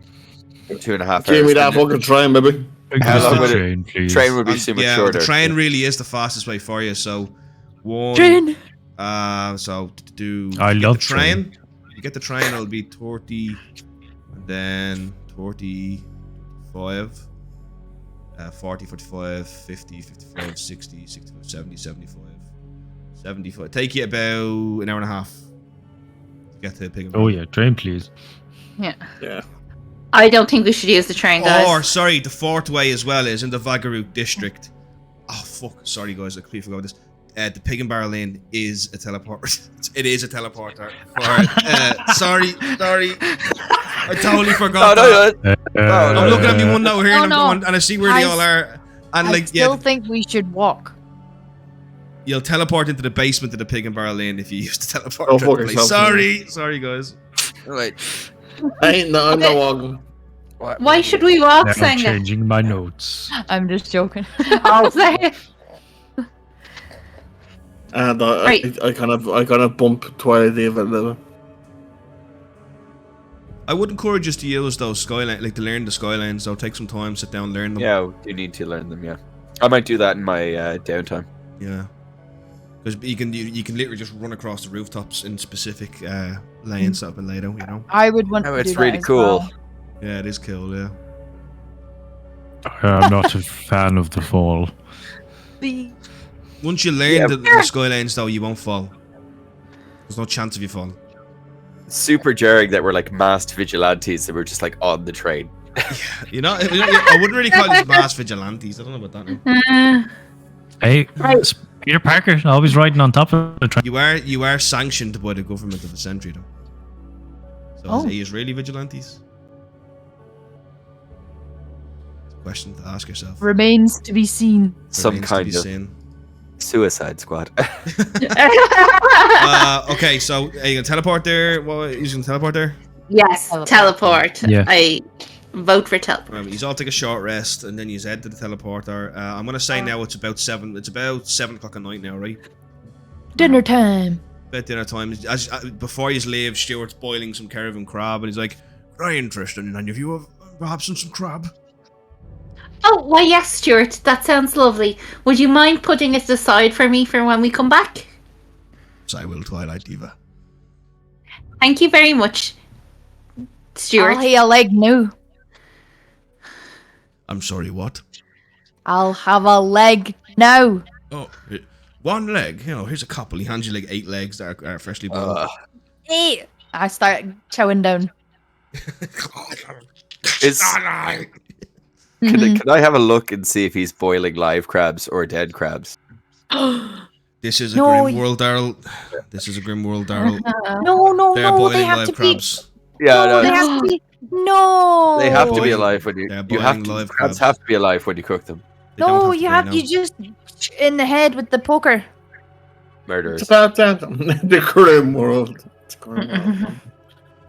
Speaker 5: 2.5 hours.
Speaker 1: Give me that fucking train, baby.
Speaker 5: How
Speaker 3: Just
Speaker 5: long
Speaker 3: the
Speaker 5: would it-
Speaker 3: train, please.
Speaker 5: Train would be so much
Speaker 2: Yeah,
Speaker 5: shorter.
Speaker 2: the train really is the fastest way for you. So one.
Speaker 6: Train.
Speaker 2: So to do.
Speaker 3: I
Speaker 2: get
Speaker 3: love
Speaker 2: the train. You get the train. It'll be 30, and then 45, 40, 45, 50, 55, 60, 65, 70, 75, 75. Take you about an hour and a half to get to Pig and
Speaker 3: Oh yeah, train, please.
Speaker 4: Yeah.
Speaker 1: Yeah.
Speaker 4: I don't think we should use the train, guys.
Speaker 2: Or, sorry, the fourth way as well is in the Vagaroot district. Oh, fuck. Sorry, guys. I completely forgot this. The Pig and Barrel Inn is a teleporter. It is a teleporter. Sorry. I totally forgot that. I'm looking at me one over here
Speaker 6: No,
Speaker 2: and I'm going, and I see where they all are. And
Speaker 6: I
Speaker 2: like,
Speaker 6: still think we should walk.
Speaker 2: you'll teleport into the basement of the Pig and Barrel Inn if you use the teleporter.
Speaker 1: Oh, fuck
Speaker 2: place.
Speaker 1: yourself.
Speaker 2: Sorry, guys.
Speaker 5: Right.
Speaker 1: I'm not walking.
Speaker 4: Why should we walk,
Speaker 3: Now I'm
Speaker 4: Senga?
Speaker 3: changing my notes.
Speaker 6: I'm just joking.
Speaker 4: I'll say.
Speaker 1: And
Speaker 4: Right.
Speaker 1: I kind of bump Twilight Eve a little.
Speaker 2: I would encourage us to use those Skyline, like to learn the Skylines. So take some time, sit down, learn them.
Speaker 5: Yeah, we do need to learn them, yeah. I might do that in my downtime.
Speaker 2: Yeah. Because you can literally just run across the rooftops in specific lanes that have been laid out, you know?
Speaker 6: I would want
Speaker 5: Oh,
Speaker 6: to
Speaker 5: it's
Speaker 6: do that
Speaker 5: really
Speaker 6: as
Speaker 5: cool.
Speaker 6: well.
Speaker 2: Yeah, it is cool, yeah.
Speaker 3: I'm not a fan of the fall.
Speaker 2: Once you learn
Speaker 5: Yeah.
Speaker 2: the Skylines, though, you won't fall. There's no chance of you falling.
Speaker 5: Super jarring that we're like masked vigilantes that we're just like on the train.
Speaker 2: You know, I wouldn't really call this mass vigilantes. I don't know about that now.
Speaker 3: Hey,
Speaker 4: Right.
Speaker 3: Peter Parker, always riding on top of the train.
Speaker 2: You are sanctioned by the government of the century, though. So
Speaker 6: Oh.
Speaker 2: is he Israeli vigilantes? It's a question to ask yourself.
Speaker 6: Remains to be seen.
Speaker 5: Some
Speaker 2: Remains to
Speaker 5: kind
Speaker 2: be
Speaker 5: of
Speaker 2: seen.
Speaker 5: suicide squad.
Speaker 2: Okay, so are you gonna teleport there? What, you gonna teleport there?
Speaker 4: Yes, teleport.
Speaker 3: Yeah.
Speaker 4: I vote for teleport.
Speaker 2: Right, you all take a short rest, and then you head to the teleporter. I'm gonna say now it's about 7. It's about 7 o'clock at night now, right?
Speaker 6: Dinner time.
Speaker 2: About dinner time. Before you leave, Stuart's boiling some caravan crab, and he's like, "Very interesting. And if you have perhaps some crab?"
Speaker 4: Oh, why yes, Stuart. That sounds lovely. Would you mind putting it aside for me for when we come back?
Speaker 2: So I will, Twilight Diva.
Speaker 4: Thank you very much, Stuart.
Speaker 6: I'll have a leg now.
Speaker 2: I'm sorry, what?
Speaker 6: I'll have a leg now.
Speaker 2: Oh, one leg. You know, here's a couple. He hands you like 8 legs that are freshly boiled.
Speaker 6: Hey. I start chowing down.
Speaker 5: Can I have a look and see if he's boiling live crabs or dead crabs?
Speaker 2: This is a
Speaker 6: No,
Speaker 2: grim world, Daryl. This is a grim world, Daryl.
Speaker 6: No,
Speaker 2: They're
Speaker 6: they
Speaker 2: boiling
Speaker 6: have
Speaker 2: live
Speaker 6: to
Speaker 2: crabs.
Speaker 5: Yeah,
Speaker 6: No,
Speaker 5: no,
Speaker 6: they have to be. No.
Speaker 5: they have to be
Speaker 2: Boiling-
Speaker 5: alive when you.
Speaker 2: they're
Speaker 5: You have
Speaker 2: boiling
Speaker 5: to.
Speaker 2: live
Speaker 5: Crabs
Speaker 2: crabs.
Speaker 5: have to be alive when you cook them.
Speaker 2: They don't
Speaker 6: No,
Speaker 2: to
Speaker 6: you
Speaker 2: be,
Speaker 6: have.
Speaker 2: no.
Speaker 6: You just in the head with the poker.
Speaker 5: Murderers.
Speaker 1: It's about that. The grim world. It's grim world.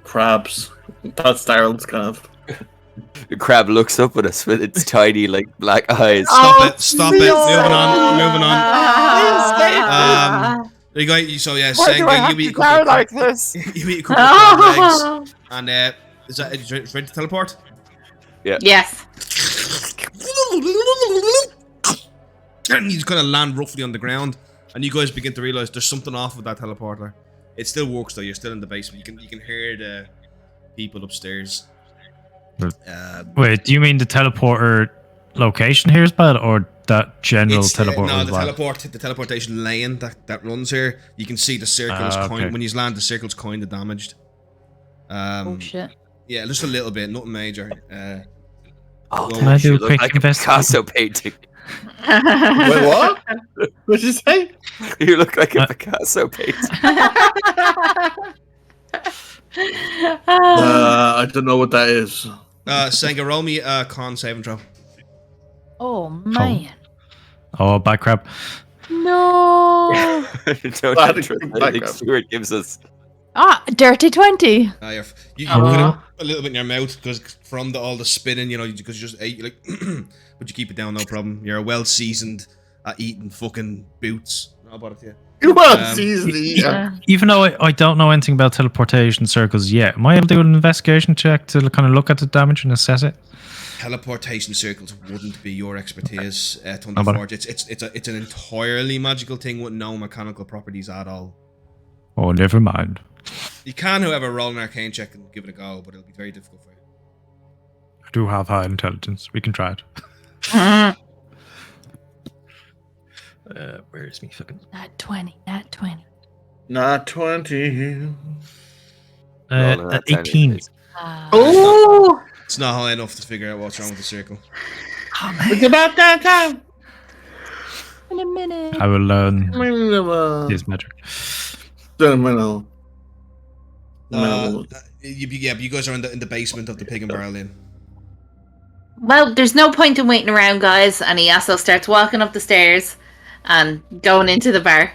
Speaker 1: Crabs. That's Daryl's kind of.
Speaker 5: The crab looks up at us with its tiny, like, black eyes.
Speaker 2: Stop it. Moving on. There you go. So yeah, Senga, you eat a couple of
Speaker 5: like this?
Speaker 2: you eat a couple of crab legs, and is you ready to teleport?
Speaker 4: Yes.
Speaker 2: And you just kind of land roughly on the ground, and you guys begin to realize there's something off with that teleporter. It still works though. You're still in the basement. You can hear the people upstairs.
Speaker 3: Wait, do you mean the teleporter location here is bad, or that general teleporter
Speaker 2: no,
Speaker 3: is
Speaker 2: the
Speaker 3: bad?
Speaker 2: the teleportation lane that runs here. You can see the circle is
Speaker 3: okay.
Speaker 2: when you land. The circle's kind of damaged.
Speaker 6: Oh shit.
Speaker 2: Yeah, just a little bit, nothing major.
Speaker 3: Can I do
Speaker 5: you
Speaker 3: a
Speaker 5: look
Speaker 3: quick
Speaker 5: like a
Speaker 3: investigation?
Speaker 5: Picasso painting.
Speaker 1: Wait, what? What'd you say?
Speaker 5: You look like a Picasso painting.
Speaker 1: I don't know what that is.
Speaker 2: Senga, roll me a con saving throw.
Speaker 6: Oh man.
Speaker 3: Oh, bad crap.
Speaker 6: No.
Speaker 5: Don't
Speaker 1: Bad
Speaker 5: trust anything
Speaker 1: background.
Speaker 5: Stuart gives us.
Speaker 6: Dirty 20.
Speaker 2: You put it a little bit in your mouth because from all the spinning, because you just ate, like, but you keep it down, no problem. You're well seasoned at eating fucking boots. No bother to you.
Speaker 1: You want season eater.
Speaker 3: Even though I don't know anything about teleportation circles yet, am I able to do an investigation check to kind of look at the damage and assess it?
Speaker 2: Teleportation circles wouldn't be your expertise, Thunderforge. It's an entirely magical thing with no mechanical properties at all.
Speaker 3: Oh, never mind.
Speaker 2: You can, however, roll an arcane check and give it a go, but it'll be very difficult for you.
Speaker 3: I do have high intelligence. We can try it. Where is me fucking?
Speaker 6: Not 20. Not 20.
Speaker 1: Not 20.
Speaker 3: 18.
Speaker 4: Oh!
Speaker 2: It's not high enough to figure out what's wrong with the circle.
Speaker 1: It's about that time.
Speaker 6: In a minute.
Speaker 3: I will learn
Speaker 1: Minimal.
Speaker 3: this magic.
Speaker 1: Minimal.
Speaker 2: You guys are in the basement of the Pig and Barrel Inn.
Speaker 4: Well, there's no point in waiting around, guys. And Iaso starts walking up the stairs and going into the bar.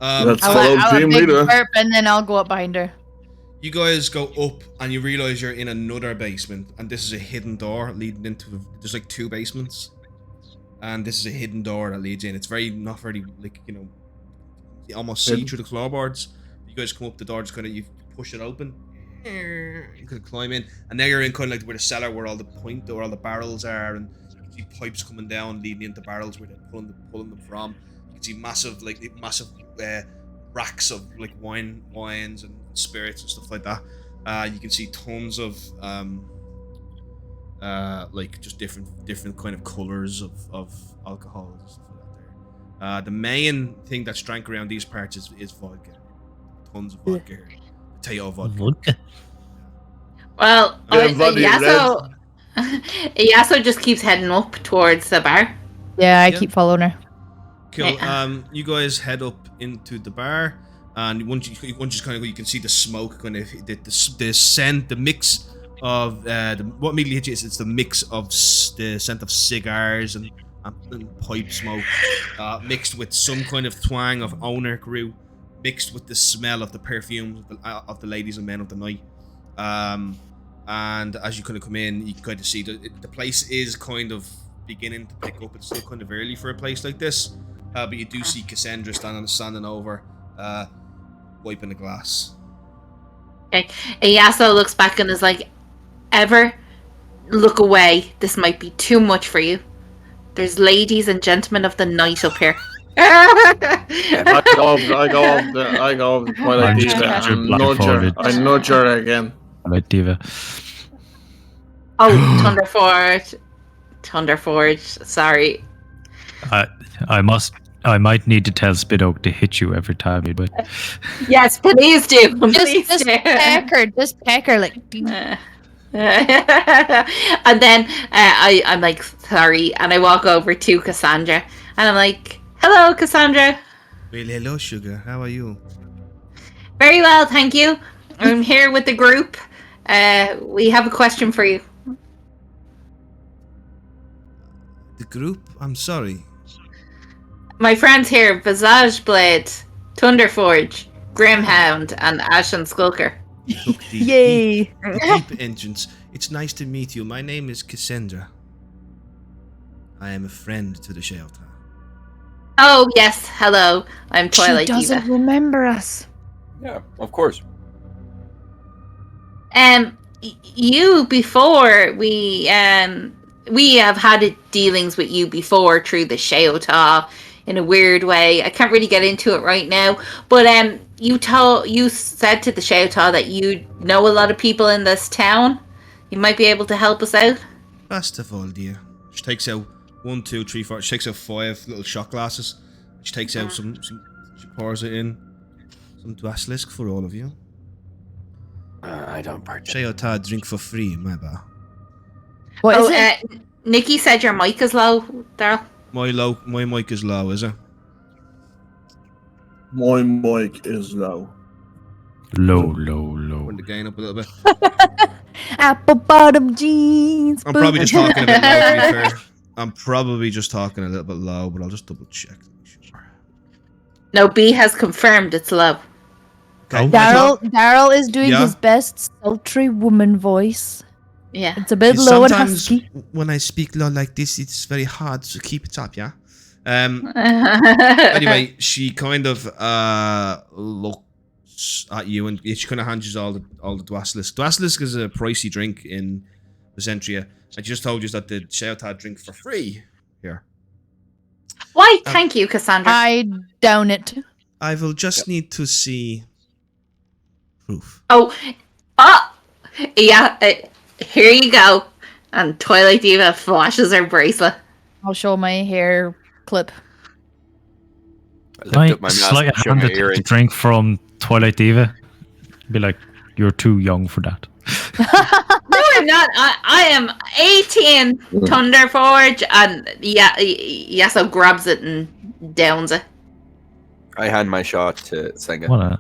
Speaker 1: Let's
Speaker 6: I'll
Speaker 1: follow
Speaker 6: a
Speaker 1: team
Speaker 6: big
Speaker 1: leader.
Speaker 6: burp and then I'll go up behind her.
Speaker 2: You guys go up and you realize you're in another basement, and this is a hidden door leading into. There's like 2 basements, and this is a hidden door that leads in. It's not very like you almost see through the floorboards. You guys come up the door, just kind of you push it open. You could climb in, and now you're in kind of like where the cellar, where all the barrels are, and you can see pipes coming down leading into barrels where they're pulling them from. You can see massive racks of like wines and spirits and stuff like that. You can see tons of like just different kind of colors of alcohol and stuff like that there. The main thing that's drank around these parts is vodka. Tons of vodka here. Teo vodka.
Speaker 4: Well,
Speaker 1: Yeah,
Speaker 4: Iaso just keeps heading up towards the bar.
Speaker 6: Yeah, I
Speaker 2: Yeah.
Speaker 6: keep following her.
Speaker 2: Cool. You guys head up into the bar, and once you kind of go, you can see the smoke, kind of the scent, the mix of what immediately hits you is it's the mix of the scent of cigars and pipe smoke, mixed with some kind of twang of owner brew, mixed with the smell of the perfumes of the ladies and men of the night. And as you kind of come in, you kind of see the place is kind of beginning to pick up. It's still kind of early for a place like this, but you do see Cassandra standing over, wiping a glass.
Speaker 4: Okay. Iaso looks back and is like, ever look away. This might be too much for you. There's ladies and gentlemen of the night up here.
Speaker 1: I go over the Twilight
Speaker 3: I'm
Speaker 1: Diva
Speaker 3: just
Speaker 1: and nudge her.
Speaker 3: blindfolded.
Speaker 1: I nudge her again.
Speaker 3: Twilight Diva.
Speaker 4: Oh, Thunderforge. Sorry.
Speaker 3: I might need to tell Spidoak to hit you every time you do it.
Speaker 4: Yes, please do.
Speaker 6: Just peck her like.
Speaker 4: And then I'm like, sorry, and I walk over to Cassandra, and I'm like, hello, Cassandra.
Speaker 2: Well, hello, sugar. How are you?
Speaker 4: Very well, thank you. I'm here with the group. We have a question for you.
Speaker 2: The group? I'm sorry.
Speaker 4: My friends here, Visage Blade, Thunderforge, Grimhound, and Ashen Skulker.
Speaker 2: Look, the
Speaker 6: Yay!
Speaker 2: deep entrance. It's nice to meet you. My name is Cassandra. I am a friend to the Shao'Ta.
Speaker 4: Oh, yes, hello. I'm Twilight
Speaker 6: She doesn't
Speaker 4: Diva.
Speaker 6: remember us.
Speaker 5: Yeah, of course.
Speaker 4: You before we have had dealings with you before through the Shao'Ta in a weird way. I can't really get into it right now, but you said to the Shao'Ta that you know a lot of people in this town. You might be able to help us out.
Speaker 2: First of all, dear, she takes out 1, 2, 3, 4. She takes out 5 little shot glasses. She takes out some. She pours it in. Some Dwaslisk for all of you.
Speaker 7: I don't partake.
Speaker 2: Shao'Ta drink for free, my bad.
Speaker 6: What is it?
Speaker 4: Nikki said your mic is low, Daryl.
Speaker 2: My mic is low, is it?
Speaker 1: My mic is low.
Speaker 3: Low.
Speaker 2: Turn the gain up a little bit.
Speaker 6: Apple bottom jeans.
Speaker 2: I'm probably just talking a bit low, to be fair. I'm probably just talking a little bit low, but I'll just double check.
Speaker 4: No, B has confirmed it's low.
Speaker 2: Okay.
Speaker 6: Daryl is doing
Speaker 2: Yeah.
Speaker 6: his best sultry woman voice.
Speaker 4: Yeah.
Speaker 6: It's a bit low and
Speaker 2: Sometimes
Speaker 6: husky.
Speaker 2: when I speak low like this, it's very hard to keep it up, yeah? Anyway, she kind of looks at you and she kind of hands you all the Dwaslisk. Dwaslisk is a pricey drink in Vicentria. I just told you that the Shao'Ta drink for free here.
Speaker 4: Why? Thank you, Cassandra.
Speaker 6: I down it.
Speaker 2: I will just need to see proof.
Speaker 4: Yeah. Here you go. And Twilight Diva flashes her bracelet.
Speaker 6: I'll show my hair clip.
Speaker 5: I lift
Speaker 3: Can
Speaker 5: up my
Speaker 3: I
Speaker 5: mask
Speaker 3: slight
Speaker 5: and show
Speaker 3: hand
Speaker 5: my
Speaker 3: the
Speaker 5: earrings.
Speaker 3: drink from Twilight Diva? Be like, you're too young for that.
Speaker 4: No, I'm not. I am 18, Thunderforge, and Yasso grabs it and downs it.
Speaker 5: I hand my shot to Senga.
Speaker 3: What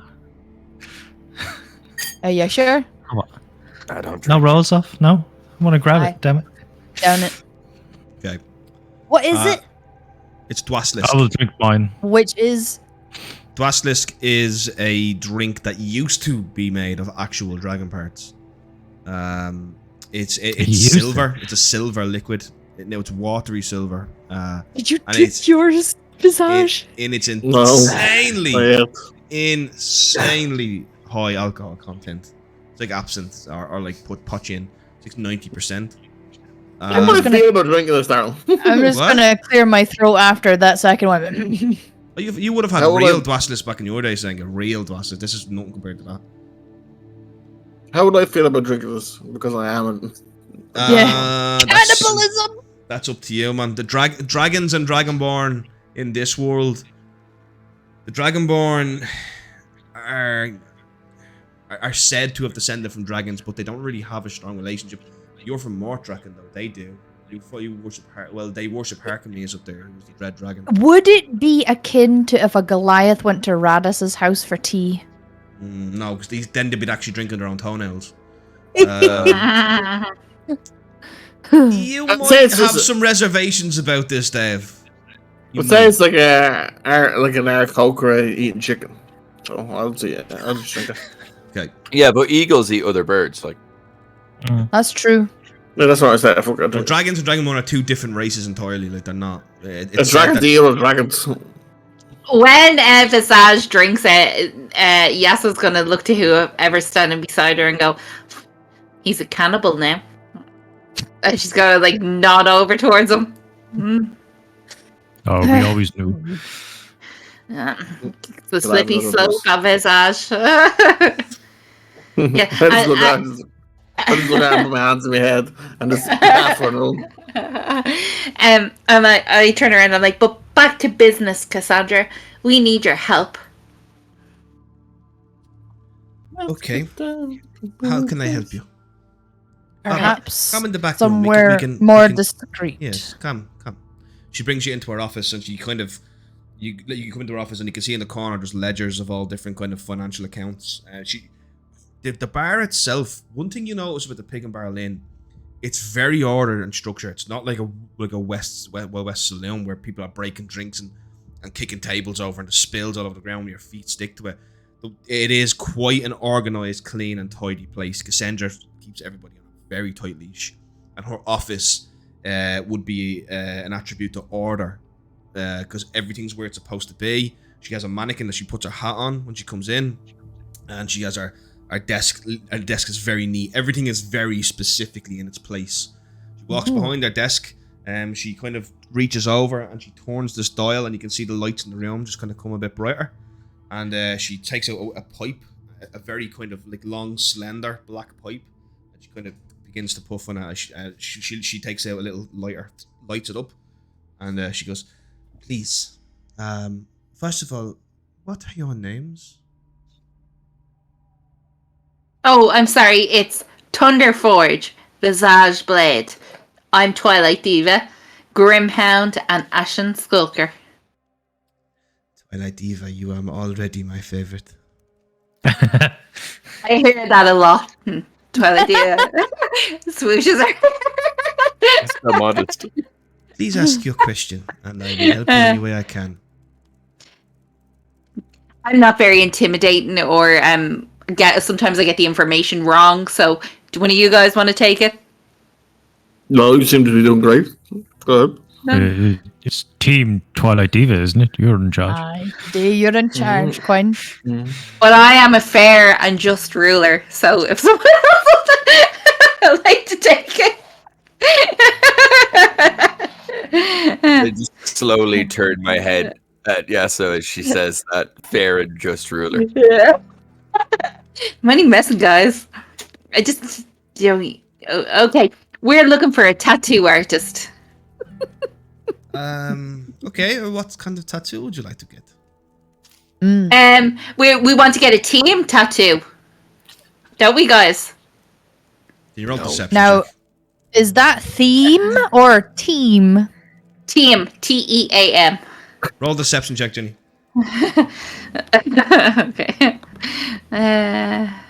Speaker 6: Are you sure?
Speaker 5: I don't
Speaker 3: No
Speaker 5: drink.
Speaker 3: rolls off? No? I want to grab
Speaker 6: Aye.
Speaker 3: it, damn it.
Speaker 6: Down it.
Speaker 2: Okay.
Speaker 6: What is it?
Speaker 2: It's Dwaslisk.
Speaker 3: I will drink mine.
Speaker 6: Which is
Speaker 2: Dwaslisk is a drink that used to be made of actual dragon parts. It's
Speaker 3: Used to?
Speaker 2: silver. It's a silver liquid. Now it's watery silver.
Speaker 6: did you
Speaker 2: and
Speaker 6: dip
Speaker 2: it's-
Speaker 6: yours, Visage?
Speaker 2: In its
Speaker 1: No.
Speaker 2: insanely high alcohol content. It's like absinthe or like put in. It's like 90%.
Speaker 1: How do I feel about drinking this, Daryl?
Speaker 6: I'm just
Speaker 2: What?
Speaker 6: gonna clear my throat after that second one.
Speaker 2: You would have had
Speaker 1: How would
Speaker 2: real
Speaker 1: I-
Speaker 2: Dwaslisk back in your day, saying a real Dwaslisk. This is nothing compared to that.
Speaker 1: How would I feel about drinking this? Because I am.
Speaker 6: Yeah. Cannibalism!
Speaker 2: That's up to you, man. The dragons and Dragonborn in this world, the Dragonborn are said to have descended from dragons, but they don't really have a strong relationship. You're from Mortraken, though. They do. You worship they worship Harkonius up there, who's the Dread Dragon.
Speaker 6: Would it be akin to if a Goliath went to Radis's house for tea?
Speaker 2: No, because then they'd be actually drinking their own toenails. You
Speaker 1: I'd
Speaker 2: might
Speaker 1: say
Speaker 2: have
Speaker 1: it's just-
Speaker 2: some reservations about this, Dave. You
Speaker 1: I'd say
Speaker 2: might.
Speaker 1: it's like an Aarakocra eating chicken. So I'll see it. I'll just drink it.
Speaker 2: Okay.
Speaker 5: Yeah, but eagles eat other birds. Like,
Speaker 6: That's true.
Speaker 1: No, that's what I said. I forgot.
Speaker 2: Well, dragons and Dragonborn are two different races entirely. Like they're not.
Speaker 1: It's
Speaker 2: said
Speaker 1: dragons
Speaker 2: that-
Speaker 1: eat other dragons.
Speaker 4: When Visage drinks it, Yasso's gonna look to whoever's standing beside her and go, "He's a cannibal now." And she's gonna like nod over towards him. Mm.
Speaker 3: Oh, we always knew.
Speaker 4: The slippy slope of his ash. Yeah,
Speaker 1: I just look at him, put my hands in my head, and just laugh for him.
Speaker 4: and I turn around and I'm like, but back to business, Cassandra. We need your help.
Speaker 2: Okay. How can I help you?
Speaker 6: Perhaps
Speaker 2: come in the back room.
Speaker 6: somewhere more discreet.
Speaker 2: Yes, come. She brings you into her office, and she kind of you come into her office, and you can see in the corner there's ledgers of all different kind of financial accounts. The bar itself. One thing you notice about the Pig and Barrel Inn, it's very ordered and structured. It's not like a West saloon where people are breaking drinks and kicking tables over and the spills all over the ground where your feet stick to it. It is quite an organised, clean and tidy place. Cassandra keeps everybody on a very tight leash, and her office would be an attribute to order because everything's where it's supposed to be. She has a mannequin that she puts her hat on when she comes in, and she has her desk. Her desk is very neat. Everything is very specifically in its place. She walks behind her desk, and she kind of reaches over and she turns this dial, and you can see the lights in the room just kind of come a bit brighter. And she takes out a pipe, a very kind of like long, slender black pipe, and she kind of begins to puff on it. She takes out a little lighter, lights it up, and she goes, "Please, first of all, what are your names?"
Speaker 4: Oh, I'm sorry. It's Thunderforge, Visage Blade. I'm Twilight Diva, Grimhound, and Ashen Skulker.
Speaker 2: Twilight Diva, you are already my favorite.
Speaker 4: I hear that a lot. Twilight Diva swooshes her.
Speaker 5: So modest.
Speaker 2: Please ask your question, and I will help you any way I can.
Speaker 4: I'm not very intimidating, or sometimes I get the information wrong. So, do one of you guys want to take it?
Speaker 1: No, you seem to be doing great. Go ahead.
Speaker 3: It's Team Twilight Diva, isn't it? You're in charge.
Speaker 6: You're in charge, Quinn.
Speaker 4: Well, I am a fair and just ruler, so if someone else would like to take it.
Speaker 5: I just slowly turn my head at Yasuo as she says that fair and just ruler.
Speaker 4: Yeah. I'm only messing, guys. I just, okay. We're looking for a tattoo artist.
Speaker 2: Okay, what kind of tattoo would you like to get?
Speaker 4: We want to get a team tattoo. Don't we, guys?
Speaker 2: You roll deception.
Speaker 6: Now,
Speaker 2: check.
Speaker 6: is that theme or team?
Speaker 4: Team, TEAM.
Speaker 2: Roll deception check, Jenny.
Speaker 4: Okay.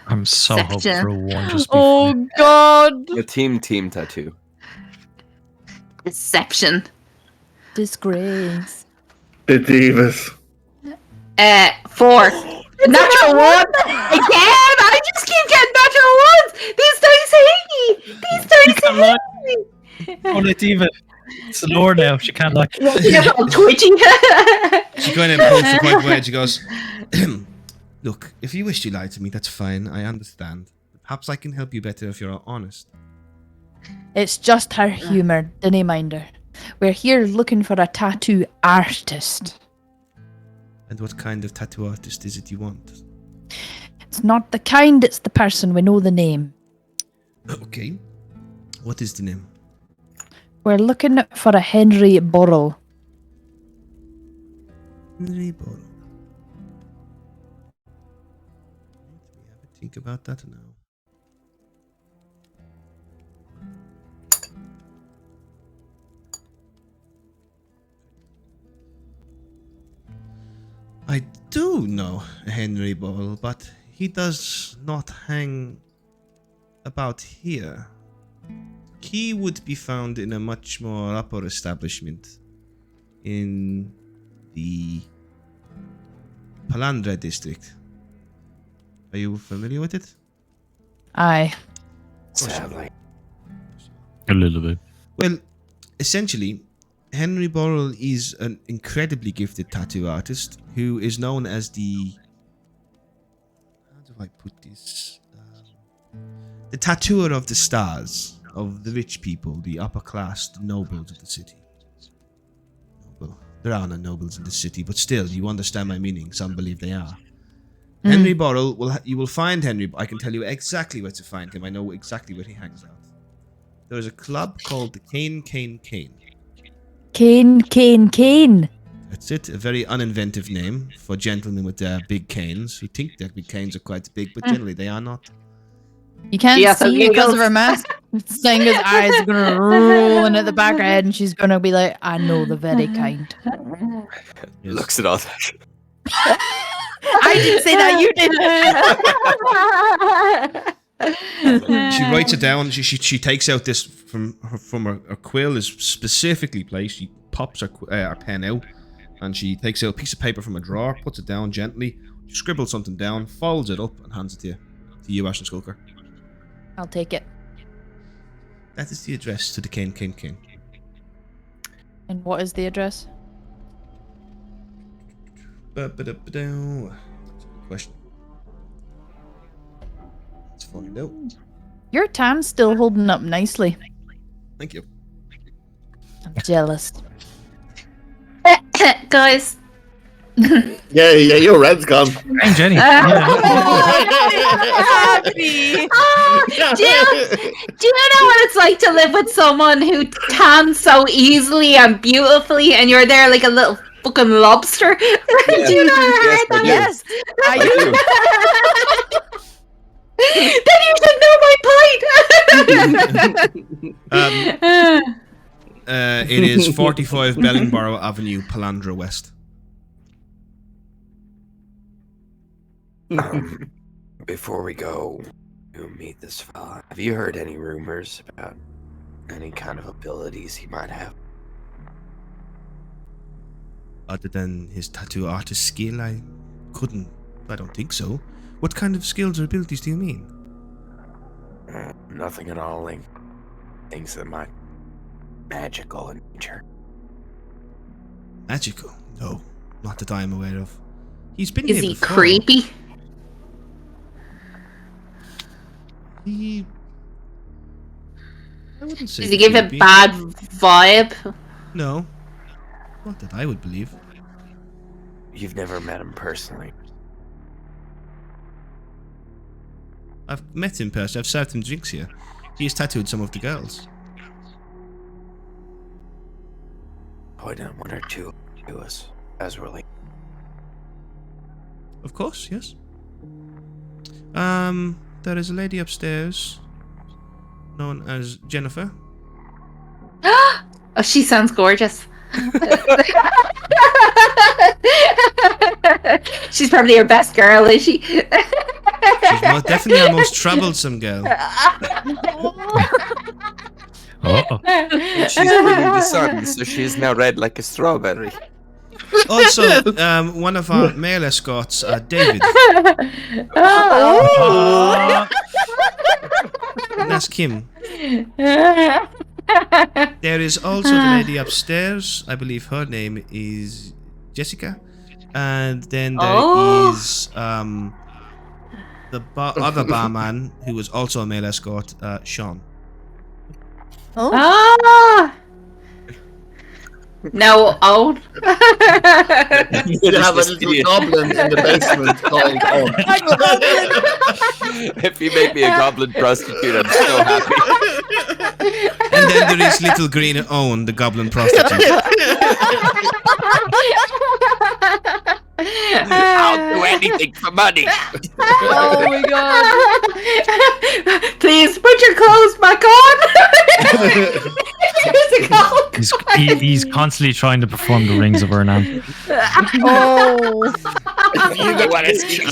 Speaker 3: I'm so hoping for a one. Just
Speaker 6: Oh God!
Speaker 5: A team tattoo.
Speaker 4: Deception.
Speaker 6: Disgrace.
Speaker 1: The Divas.
Speaker 4: 4. Natural 1. Again! I just keep getting natural 1s! These dice hate me! These dice hate me!
Speaker 3: Twilight Diva. It's the lore now. She can't like.
Speaker 4: You're all twitchy.
Speaker 2: She kind of pulls the pipe away and she goes, "Look, if you wish to lie to me, that's fine. I understand. Perhaps I can help you better if you're honest."
Speaker 6: It's just her humour. Didn't mind her. We're here looking for a tattoo artist.
Speaker 2: And what kind of tattoo artist is it you want?
Speaker 6: It's not the kind, it's the person. We know the name.
Speaker 2: Okay. What is the name?
Speaker 6: We're looking for a Henry Burrell.
Speaker 2: Henry Burrell. Let me have a think about that now. I do know Henry Burrell, but he does not hang about here. He would be found in a much more upper establishment in the Palandra district. Are you familiar with it?
Speaker 6: Aye.
Speaker 7: Sadly.
Speaker 3: A little bit.
Speaker 2: Well, essentially, Henry Burrell is an incredibly gifted tattoo artist who is known as the... How do I put this? The tattooer of the stars. of the rich people, the upper class, the nobles of the city. Well, there are no nobles in the city, but still, you understand my meaning. Some believe they are. Henry Burrell, you will find Henry. I can tell you exactly where to find him. I know exactly where he hangs out. There is a club called the Cane.
Speaker 6: Cane.
Speaker 2: That's it. A very uninventive name for gentlemen with big canes. We think that big canes are quite big, but generally they are not.
Speaker 6: You can't
Speaker 4: Yeah, so
Speaker 6: see because of
Speaker 4: giggles.
Speaker 6: her mask. Sanga's eyes are gonna roll in at the back of her head, and she's gonna be like, "I know the very kind."
Speaker 2: Yes.
Speaker 5: Looks at all that.
Speaker 6: I didn't say that. You did.
Speaker 2: She writes it down. She takes out this from her quill is specifically placed. She pops her pen out, and she takes out a piece of paper from a drawer, puts it down gently, scribbles something down, folds it up, and hands it to you, Ashton Skulker.
Speaker 6: I'll take it.
Speaker 2: That is the address to the Cane.
Speaker 6: And what is the address?
Speaker 2: That's a good question. Let's find out.
Speaker 6: Your tan's still holding up nicely.
Speaker 2: Thank you.
Speaker 6: I'm jealous.
Speaker 4: Guys.
Speaker 1: Yeah, your red's gone.
Speaker 3: Hey, Jenny.
Speaker 4: Do you know what it's like to live with someone who tans so easily and beautifully, and you're there like a little fucking lobster? Do you know how hard that is?
Speaker 6: I do.
Speaker 4: Then you should know my plight.
Speaker 2: It is 45 Bellingborough Avenue, Palandra West.
Speaker 7: Before we go to meet this fella, have you heard any rumors about any kind of abilities he might have?
Speaker 2: Other than his tattoo artist skill, I don't think so. What kind of skills or abilities do you mean?
Speaker 7: Nothing at all, Link. Things that might magical in nature.
Speaker 2: Magical? No, not that I am aware of. He's been
Speaker 4: Is
Speaker 2: here
Speaker 4: he
Speaker 2: before.
Speaker 4: creepy?
Speaker 2: I wouldn't say
Speaker 4: Does he give a
Speaker 2: creepy.
Speaker 4: bad vibe?
Speaker 2: No, not that I would believe.
Speaker 7: You've never met him personally.
Speaker 2: I've met him personally. I've served him drinks here. He has tattooed some of the girls.
Speaker 7: Point out one or two to us as we're like.
Speaker 2: Of course, yes. There is a lady upstairs known as Jennifer.
Speaker 4: Oh, she sounds gorgeous. She's probably your best girl, is she?
Speaker 2: She's definitely our most troublesome girl.
Speaker 3: Uh-oh.
Speaker 5: She's feeling the sun, so she is now red like a strawberry.
Speaker 2: Also, one of our male escorts, David.
Speaker 4: Oh.
Speaker 2: And that's Kim. There is also the lady upstairs. I believe her name is Jessica. And then there is the other barman, who is also a male escort, Sean.
Speaker 4: Ah. No, own.
Speaker 1: You'd have a little goblin in the basement called Owen.
Speaker 5: If you make me a goblin prostitute, I'm so happy.
Speaker 2: And then there is little green Owen, the goblin prostitute.
Speaker 5: I'll do anything for money.
Speaker 6: Oh my god.
Speaker 4: Please put your clothes back on. There's a goblin.
Speaker 3: He's constantly trying to perform the rings of Ernan.
Speaker 6: Oh.
Speaker 1: You want to see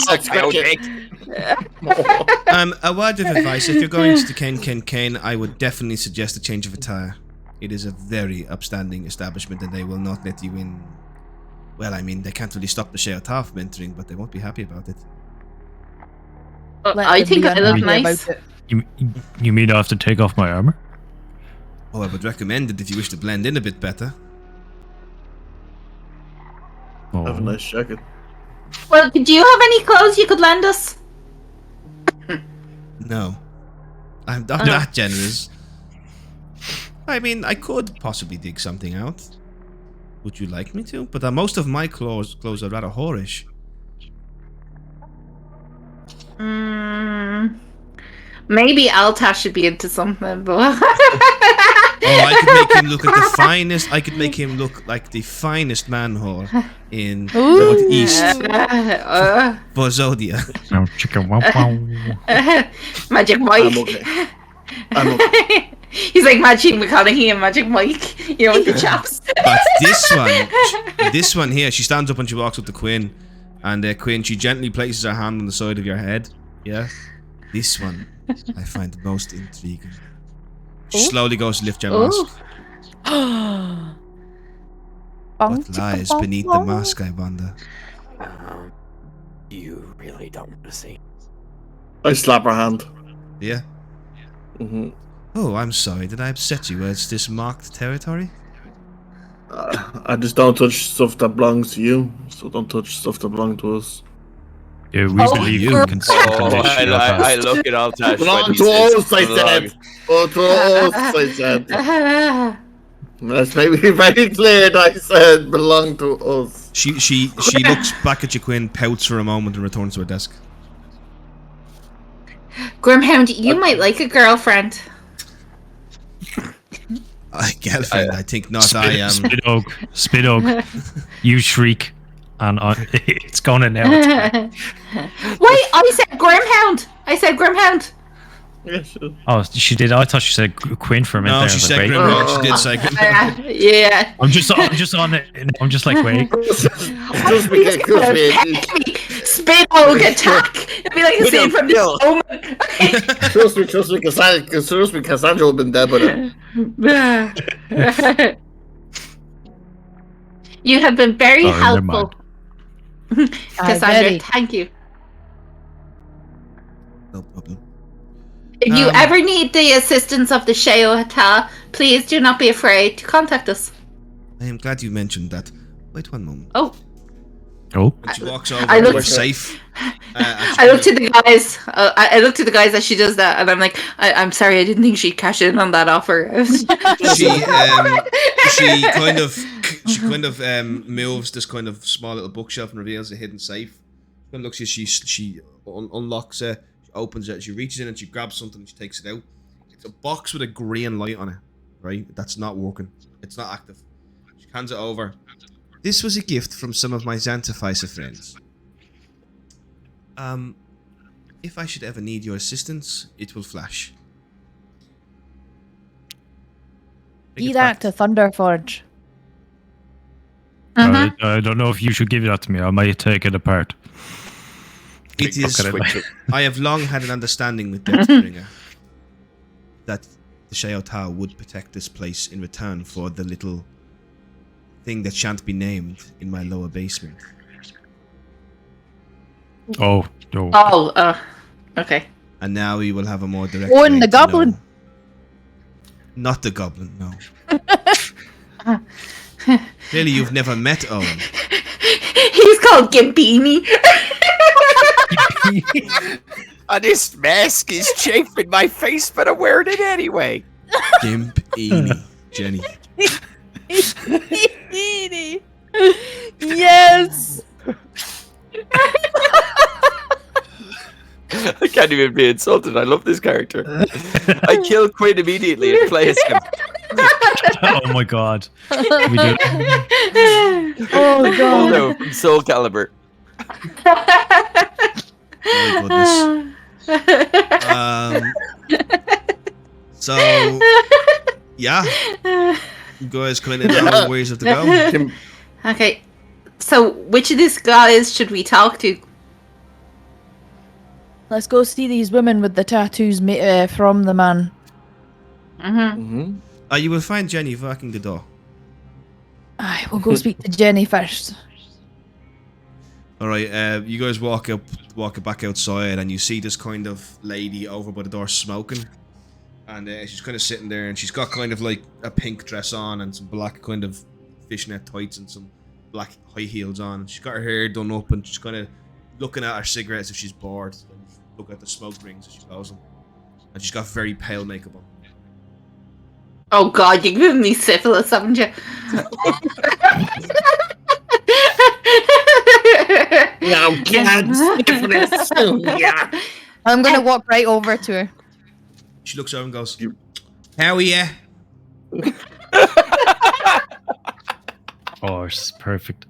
Speaker 2: A word of advice: if you're going to the Cane, I would definitely suggest a change of attire. It is a very upstanding establishment, and they will not let you in. Well, I mean, they can't really stop the Shao'Ta from entering, but they won't be happy about it.
Speaker 4: I think I look nice.
Speaker 3: You mean I have to take off my armor?
Speaker 2: Oh, I would recommend it if you wish to blend in a bit better.
Speaker 3: Oh.
Speaker 1: Have a nice jacket.
Speaker 4: Well, do you have any clothes you could lend us?
Speaker 2: No, I'm not that generous. I mean, I could possibly dig something out. Would you like me to? But most of my clothes are rather whorish.
Speaker 4: Maybe Altash should be into something, but
Speaker 2: I could make him look like the finest. I could make him look like the finest man whore in Northeast Bozodia.
Speaker 3: No chicken. Wow, wow.
Speaker 4: Magic Mike.
Speaker 1: I'm okay.
Speaker 4: He's like Magic McConaughey and Magic Mike, you know, with the chaps.
Speaker 2: But this one here, she stands up and she walks up to Quinn, and Quinn, she gently places her hand on the side of your head. Yeah, this one I find most intriguing. She slowly goes to lift your mask. What lies beneath the mask, I wonder?
Speaker 7: You really don't want to see.
Speaker 1: I slap her hand.
Speaker 2: Yeah.
Speaker 1: Mm-hmm.
Speaker 2: Oh, I'm sorry. Did I upset you? Is this marked territory?
Speaker 1: I just don't touch stuff that belongs to you, so don't touch stuff that belongs to us.
Speaker 3: Yeah, we believe you can see
Speaker 5: I look at Altash.
Speaker 1: Belong to us, I said. Oh, to us, I said. Let's make it very clear that I said belong to us.
Speaker 2: She looks back at you, Quinn, pouts for a moment, and returns to her desk.
Speaker 4: Grimhound, you might like a girlfriend.
Speaker 2: I girlfriend, I think not. I am.
Speaker 3: Spit oak. You shriek, and it's gonna now.
Speaker 4: Wait, I said Grimhound.
Speaker 1: Yeah, sure.
Speaker 3: Oh, she did. I thought she said Quinn for a minute.
Speaker 2: No,
Speaker 3: there.
Speaker 2: she
Speaker 3: I was
Speaker 2: said
Speaker 3: like, wait.
Speaker 2: Grimhound. She did say Grimhound.
Speaker 4: Yeah.
Speaker 3: I'm just on it. I'm just like, wait.
Speaker 1: Just because
Speaker 4: Spit oak attack. It'd be like a scene from the Omen.
Speaker 1: trust me, Cassandra would have been dead by then.
Speaker 4: You have been very
Speaker 3: Sorry, never
Speaker 4: helpful,
Speaker 6: very.
Speaker 4: Cassandra. Thank you.
Speaker 2: No problem.
Speaker 4: If you ever need the assistance of the Shao'Ta, please do not be afraid to contact us.
Speaker 2: I am glad you mentioned that. Wait one moment.
Speaker 4: Oh.
Speaker 3: Oh.
Speaker 2: And she walks over
Speaker 4: I
Speaker 2: to
Speaker 4: look-
Speaker 2: the safe.
Speaker 4: I look to the guys. I look to the guys as she does that, and I'm like, I'm sorry, I didn't think she'd cash in on that offer.
Speaker 2: She kind of moves this kind of small little bookshelf and reveals a hidden safe. Then looks as she unlocks it, she opens it, she reaches in and she grabs something and she takes it out. It's a box with a green light on it, right? That's not working. It's not active. She hands it over. This was a gift from some of my Xantificer friends. If I should ever need your assistance, it will flash. Bring
Speaker 6: Be
Speaker 2: it
Speaker 6: that
Speaker 2: back.
Speaker 6: to Thunderforge.
Speaker 3: I don't know if you should give that to me. I might take it apart.
Speaker 2: It is.
Speaker 3: Look at it.
Speaker 2: I have long had an understanding with Deathbringer that the Shao'Ta would protect this place in return for the little thing that shan't be named in my lower basement.
Speaker 3: Oh, no.
Speaker 4: Okay.
Speaker 2: And now we will have a more direct.
Speaker 6: Oh, and
Speaker 2: way
Speaker 6: the
Speaker 2: to
Speaker 6: goblin.
Speaker 2: know. Not the goblin, no. Clearly, you've never met Owen.
Speaker 4: He's called Gimpini.
Speaker 7: And this mask is chafing my face, but I'm wearing it anyway.
Speaker 2: Gimp Eenie, Jenny.
Speaker 6: Yes.
Speaker 5: I can't even be insulted. I love this character. I kill Quinn immediately and play as him.
Speaker 3: Oh my god. We do
Speaker 6: Oh
Speaker 5: Oh
Speaker 6: god.
Speaker 5: no, from Soul Calibur.
Speaker 2: My goodness. So, yeah. You guys kind of know ways of to go.
Speaker 4: Okay. So, which of these guys should we talk to?
Speaker 6: Let's go see these women with the tattoos from the man.
Speaker 4: Mm-hmm.
Speaker 2: You will find Jenny working the door.
Speaker 6: I will go speak to Jenny first.
Speaker 2: All right, you guys walk back outside, and you see this kind of lady over by the door smoking, and she's kind of sitting there, and she's got kind of like a pink dress on and some black kind of fishnet tights and some black high heels on. And she's got her hair done up, and she's kind of looking at her cigarette as if she's bored. And look at the smoke rings as she blows them, and she's got very pale makeup on.
Speaker 4: Oh God, you're giving me syphilis, haven't you?
Speaker 1: No, God, syphilis. Yeah.
Speaker 6: I'm gonna walk right over to her.
Speaker 2: She looks over and goes, "How are you?"
Speaker 3: Oh, this is perfect.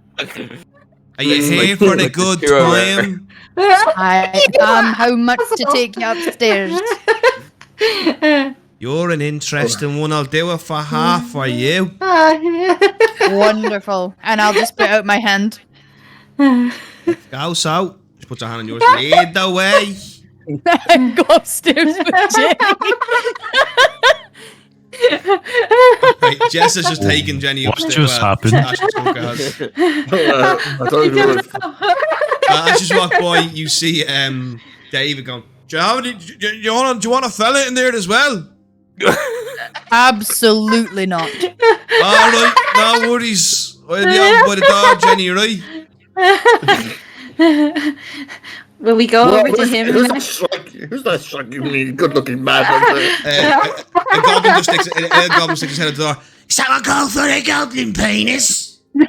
Speaker 2: Are you here for a good time?
Speaker 6: I how much to take you upstairs?
Speaker 2: You're an interesting one. I'll do it for half for you.
Speaker 6: Wonderful. And I'll just put out my hand.
Speaker 2: Go so. She puts her hand on yours. Lead the way.
Speaker 6: And go upstairs with Jenny.
Speaker 2: Right, Jess has just taken Jenny
Speaker 3: What
Speaker 2: upstairs.
Speaker 3: just happened?
Speaker 1: I thought you were.
Speaker 2: As you walk by, you see David going, do you want a fella in there as well?
Speaker 6: Absolutely not.
Speaker 2: Alright, no worries. I'll be on by the dog, Jenny, right?
Speaker 4: Will we go over to him?
Speaker 1: Who's that shockingly good-looking man?
Speaker 2: A goblin sticks his head at the door. Someone go for a goblin penis?
Speaker 6: No,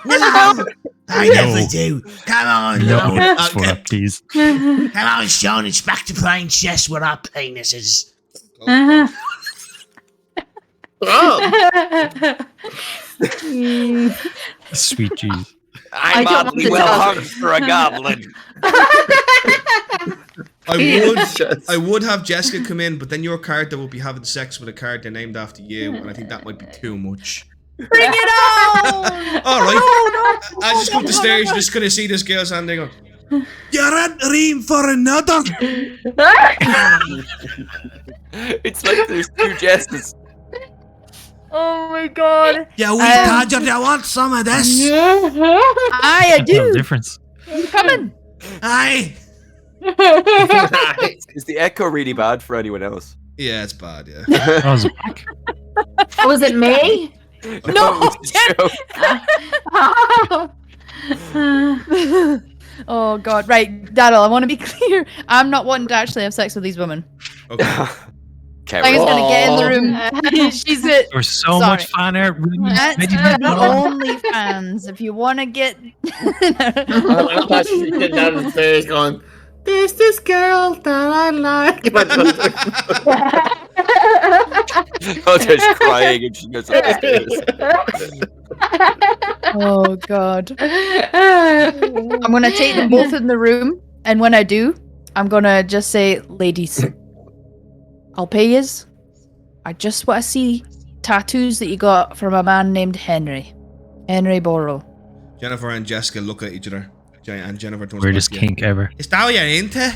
Speaker 6: God.
Speaker 2: I never do. Come on,
Speaker 3: No,
Speaker 2: no.
Speaker 3: it's for that, please.
Speaker 2: Come on, Sean, it's back to playing chess with our penises.
Speaker 1: Oh,
Speaker 3: Sweet Jesus.
Speaker 4: I
Speaker 5: I'm
Speaker 4: don't
Speaker 5: oddly
Speaker 4: want to
Speaker 5: well
Speaker 4: tell-
Speaker 5: hung for a goblin.
Speaker 2: I would have Jessica come in, but then your character will be having sex with a character named after you, and I think that might be too much.
Speaker 6: Bring it on!
Speaker 2: Alright. I just go up the stairs, you're just gonna see this girl's hand there going, you're entering for another.
Speaker 5: It's like there's two Jesses.
Speaker 6: Oh my God.
Speaker 2: Yeah, we Tadger, do you want some of this?
Speaker 6: I
Speaker 3: Can't tell the
Speaker 6: do.
Speaker 3: difference.
Speaker 6: Coming.
Speaker 2: Aye.
Speaker 5: Is the echo really bad for anyone else?
Speaker 2: Yeah, it's bad, yeah.
Speaker 3: Oh, is it back?
Speaker 4: Was it me?
Speaker 6: No,
Speaker 5: it's a joke.
Speaker 6: Oh God. Right, Daryl, I want to be clear. I'm not wanting to actually have sex with these women.
Speaker 2: Okay.
Speaker 5: Okay,
Speaker 6: I'm just
Speaker 5: well,
Speaker 6: gonna get in the room. She's it.
Speaker 3: There's so
Speaker 6: Sorry.
Speaker 3: much fan art.
Speaker 6: That's for the only fans. If you want to get.
Speaker 1: I thought she was getting down the stairs going, there's this girl that I like.
Speaker 5: oh, there's crying and she goes upstairs.
Speaker 6: Oh God. I'm gonna take them both in the room, and when I do, I'm gonna just say, ladies, I'll pay yous. I just want to see tattoos that you got from a man named Henry Borrow.
Speaker 2: Jennifer and Jessica look at each other. And Jennifer turns
Speaker 3: Weirdest
Speaker 2: back to you.
Speaker 3: kink ever.
Speaker 2: Is that what you're into?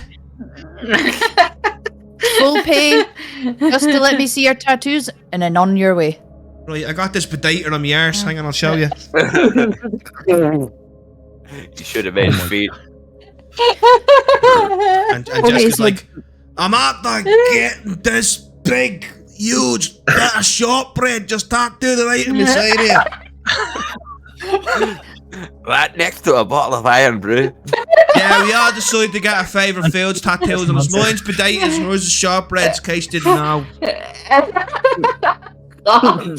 Speaker 6: Full pay, just to let me see your tattoos, and then on your way.
Speaker 2: Right, I got this potato on my arse. Hang on, I'll show you.
Speaker 5: You should have made his feet.
Speaker 2: And Jessica's like, I'm after getting this big, huge bit of shortbread just tattooed right in my side here.
Speaker 5: Right next to a bottle of iron brew.
Speaker 2: Yeah, we all decided to get our favourite foods tattooed on us. Mine's potatoes and yours is shortbread, in case you didn't know.
Speaker 6: I'm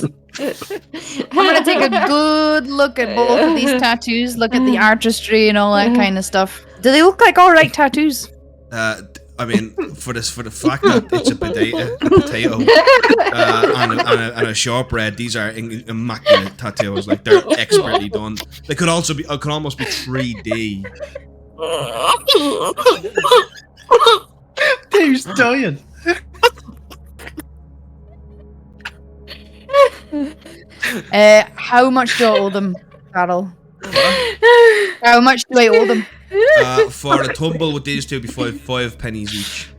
Speaker 6: gonna take a good look at both of these tattoos, look at the artistry and all that kind of stuff. Do they look like alright tattoos?
Speaker 2: I mean, for the fact that it's a potato and a shortbread, these are immaculate tattoos. Like, they're expertly done. They could almost be 3D.
Speaker 3: He's dying.
Speaker 6: How much do I owe them, Carol? How much do I owe them?
Speaker 2: For a tumble with these two, it'd be five pennies each.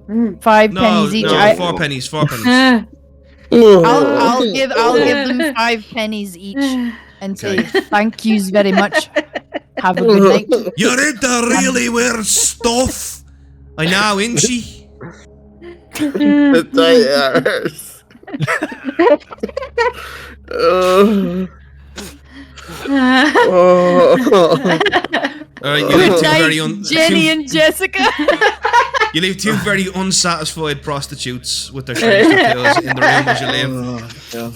Speaker 6: 5 pennies each.
Speaker 2: No, 4 pennies. 4 pennies.
Speaker 6: I'll give them 5 pennies each and say thank yous very much. Have a good night.
Speaker 2: You're into really weird stuff. I know, ain't she? Alright, you
Speaker 6: Good
Speaker 2: two
Speaker 6: night,
Speaker 2: very
Speaker 6: Jenny and Jessica.
Speaker 2: You leave two very unsatisfied prostitutes with their strange tattoos in the room as you leave.
Speaker 1: God.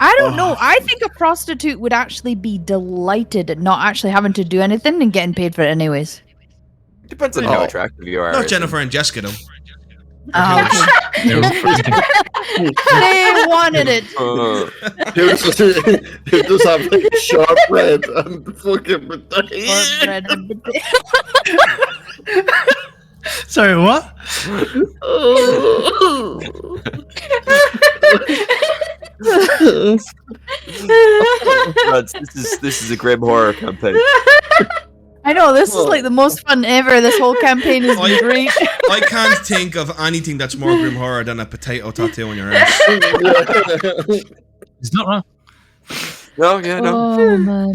Speaker 6: I don't know. I think a prostitute would actually be delighted at not actually having to do anything and getting paid for it anyways.
Speaker 5: Depends on how attractive you are.
Speaker 2: Not Jennifer and Jessica, though.
Speaker 6: Oh,
Speaker 3: They were frantic.
Speaker 6: they wanted it.
Speaker 1: He just have like shortbread and fucking
Speaker 6: Shortbread and
Speaker 3: Sorry, what?
Speaker 5: This is a grim horror campaign.
Speaker 6: I know, this is like the most fun ever. This whole campaign has been great.
Speaker 2: I can't think of anything that's more grim horror than a potato tattoo on your ass.
Speaker 3: It's not wrong.
Speaker 5: No, yeah, no.
Speaker 6: Oh, man.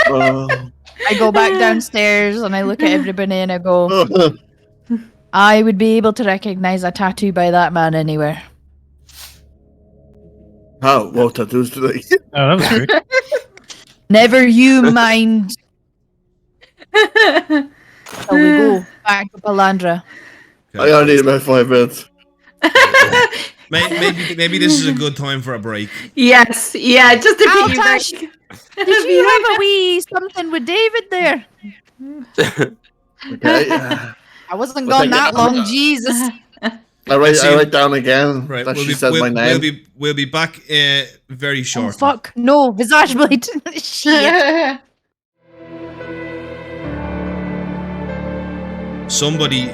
Speaker 1: Oh.
Speaker 6: I go back downstairs and I look at everybody and I go, I would be able to recognize a tattoo by that man anywhere.
Speaker 1: How? What tattoos today?
Speaker 3: Oh, that was great.
Speaker 6: Never you mind. So we go back to Palandra.
Speaker 1: I only need about 5 minutes.
Speaker 2: Maybe this is a good time for a break.
Speaker 4: Yes, yeah, just a
Speaker 6: Altash,
Speaker 4: piggyback.
Speaker 6: did you have a wee something with David there?
Speaker 1: Okay.
Speaker 6: I wasn't
Speaker 1: Well,
Speaker 6: gone
Speaker 1: thank
Speaker 6: that
Speaker 1: you.
Speaker 6: long, Jesus.
Speaker 1: I write down again
Speaker 2: Right,
Speaker 1: that she said my name.
Speaker 2: we'll be back very
Speaker 6: Oh,
Speaker 2: short.
Speaker 6: fuck. No, Visage Blade. Shit.
Speaker 2: Somebody.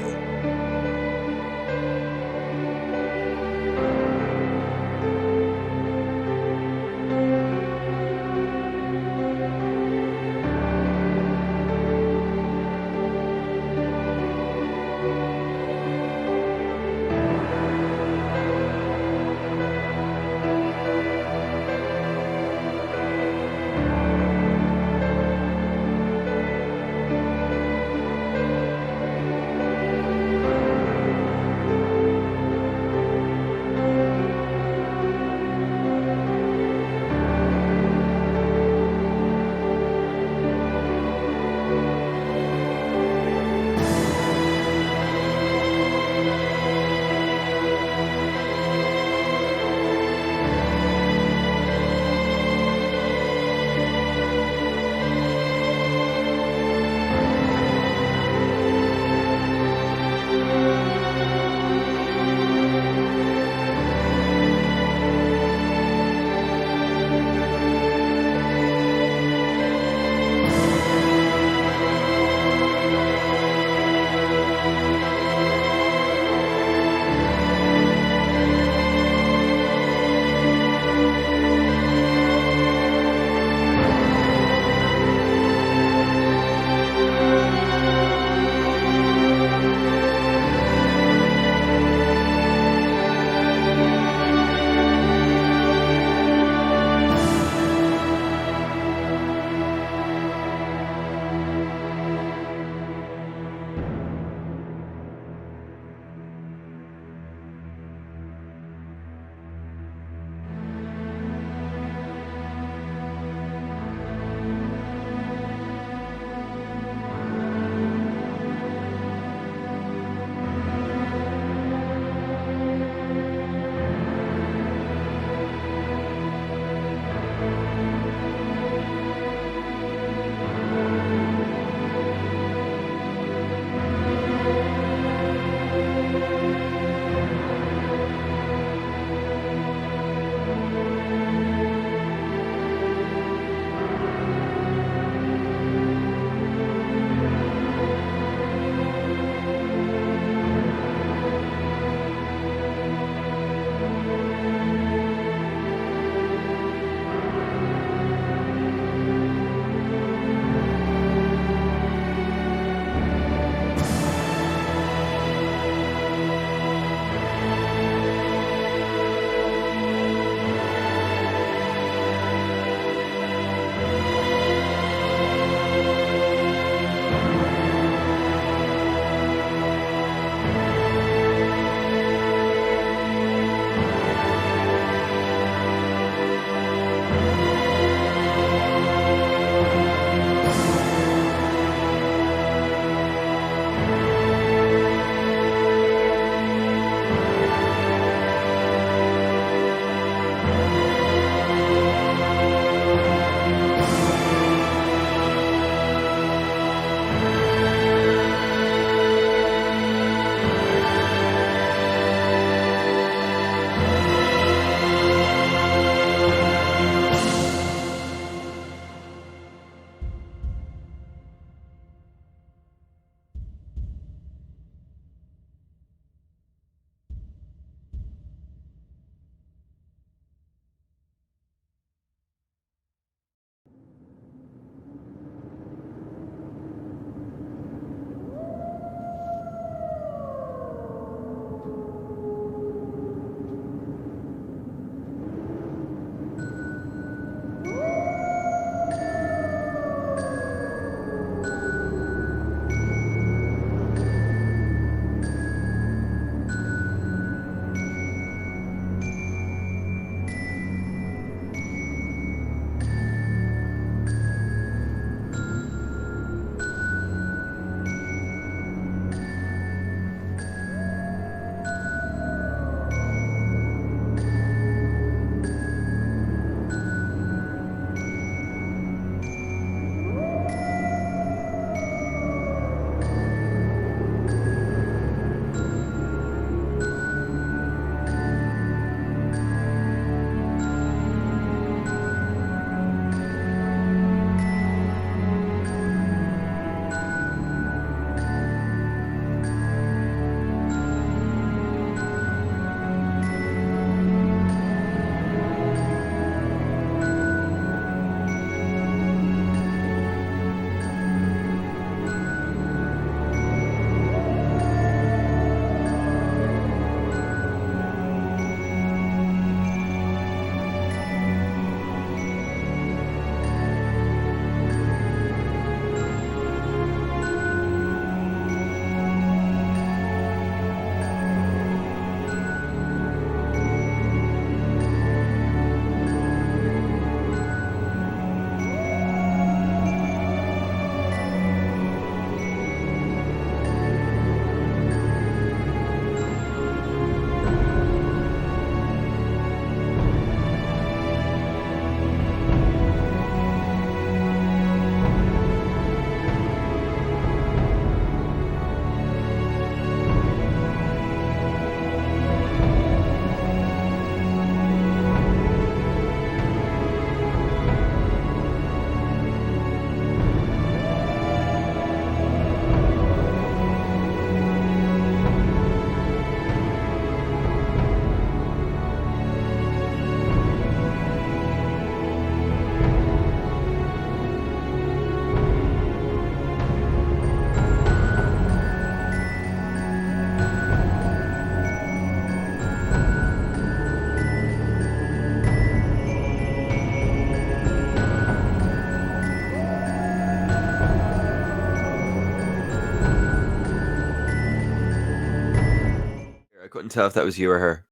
Speaker 5: tell if that was you or her.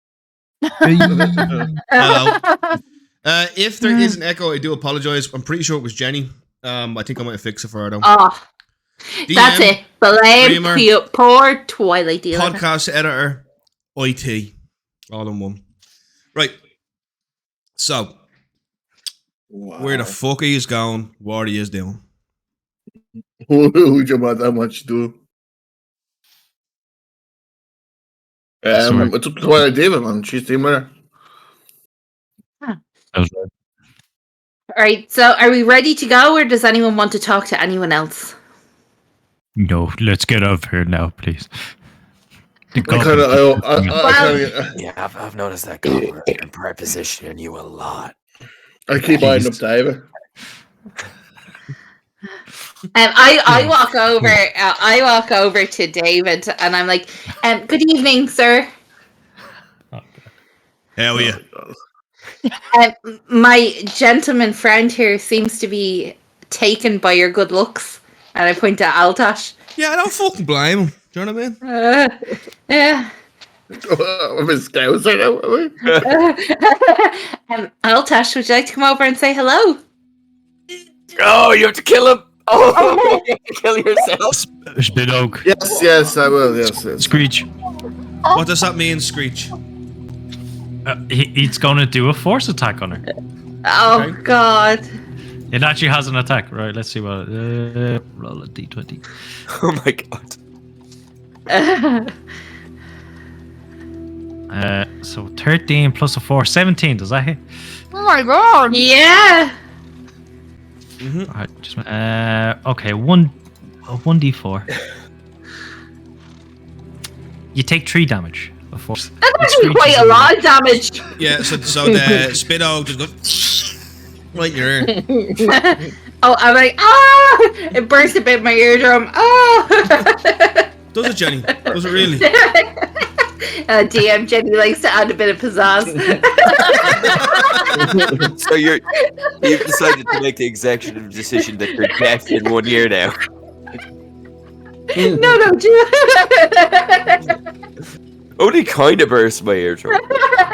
Speaker 2: Hello. If there is an echo, I do apologize. I'm pretty sure it was Jenny. I think I might have fixed it for her though.
Speaker 4: Oh, that's it. Blame poor Twilight Dealer.
Speaker 2: Podcast editor, IT, all in one. Right. So, where the fuck are you going? What are you doing?
Speaker 1: Who you want that much to do? It's up to Twilight Diva, man. She's the winner.
Speaker 4: Alright, so are we ready to go, or does anyone want to talk to anyone else?
Speaker 3: No, let's get out of here now, please.
Speaker 7: Yeah, I've noticed that Goblin in prepositioning you a lot.
Speaker 1: I keep eyeing up David.
Speaker 4: I walk over to David and I'm like, good evening, sir.
Speaker 2: How are you?
Speaker 4: My gentleman friend here seems to be taken by your good looks. And I point at Altash.
Speaker 2: Yeah, I don't fucking blame him. Do you know what I mean?
Speaker 4: Yeah.
Speaker 1: I'm a scouser now.
Speaker 4: Altash, would you like to come over and say hello?
Speaker 5: Oh, you have to kill him. Oh, you have to kill yourself.
Speaker 3: Spit Oak.
Speaker 1: Yes, I will. Yes.
Speaker 3: Screech.
Speaker 2: What does that mean, Screech?
Speaker 3: He's gonna do a force attack on her.
Speaker 4: Oh, okay. God.
Speaker 3: It actually has an attack. Right, let's see what... roll a d20.
Speaker 5: Oh my god.
Speaker 3: So 13 plus a 4, 17. Does that hit?
Speaker 6: Oh my god!
Speaker 4: Yeah!
Speaker 2: Mm-hmm.
Speaker 3: Alright, just... okay, 1d4. You take 3 damage of force.
Speaker 4: That's actually quite a lot of damage.
Speaker 2: Yeah, so the Spitto just goes... right in your ear.
Speaker 4: Oh, I'm like, it burst a bit in my eardrum.
Speaker 2: Does it, Jenny? Does it really?
Speaker 4: DM Jenny likes to add a bit of pizzazz.
Speaker 5: So you've decided to make the executive decision that you're deaf in 1 year now.
Speaker 4: No,
Speaker 5: Only kind of bursts my eardrum.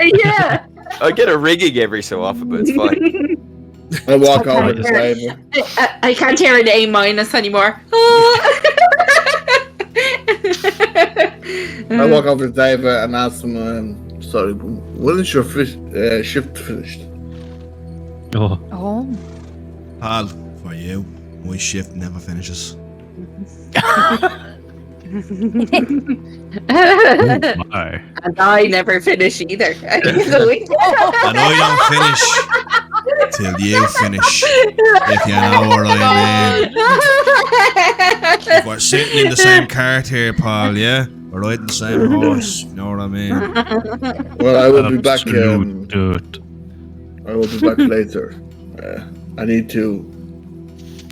Speaker 4: Yeah.
Speaker 5: I get a ringing every so often, but it's fine.
Speaker 1: I walk over to David.
Speaker 4: I can't hear an A- anymore.
Speaker 1: I walk over to David and ask him, sorry, when is your shift finished?
Speaker 3: Oh.
Speaker 2: Pal, for you, my shift never finishes.
Speaker 4: And I never finish either.
Speaker 2: And I don't finish till you finish. If you know what I mean. If we're sitting in the same cart here, pal, yeah? We're riding the same horse, you know what I mean?
Speaker 1: Well, I will be back. I will be back later. I need to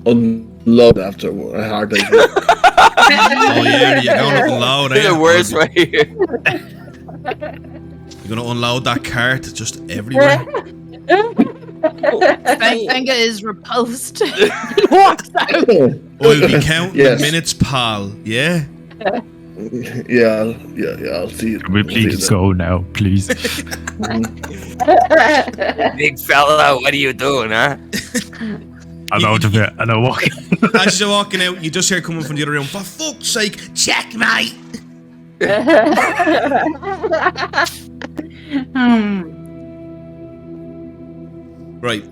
Speaker 1: unload after a hard day's work.
Speaker 2: Oh yeah, you're gonna unload it.
Speaker 5: The worst way here.
Speaker 2: You're gonna unload that cart just everywhere.
Speaker 6: Finger is repulsed. He walks out.
Speaker 2: I'll be counting the minutes, pal. Yeah.
Speaker 1: Yeah. I'll see you.
Speaker 3: Can we please go now, please?
Speaker 5: Big fella, what are you doing, huh?
Speaker 3: I'm out of it, and I walk.
Speaker 2: As you're walking out, you just hear coming from the other room. For fuck's sake, checkmate! Right.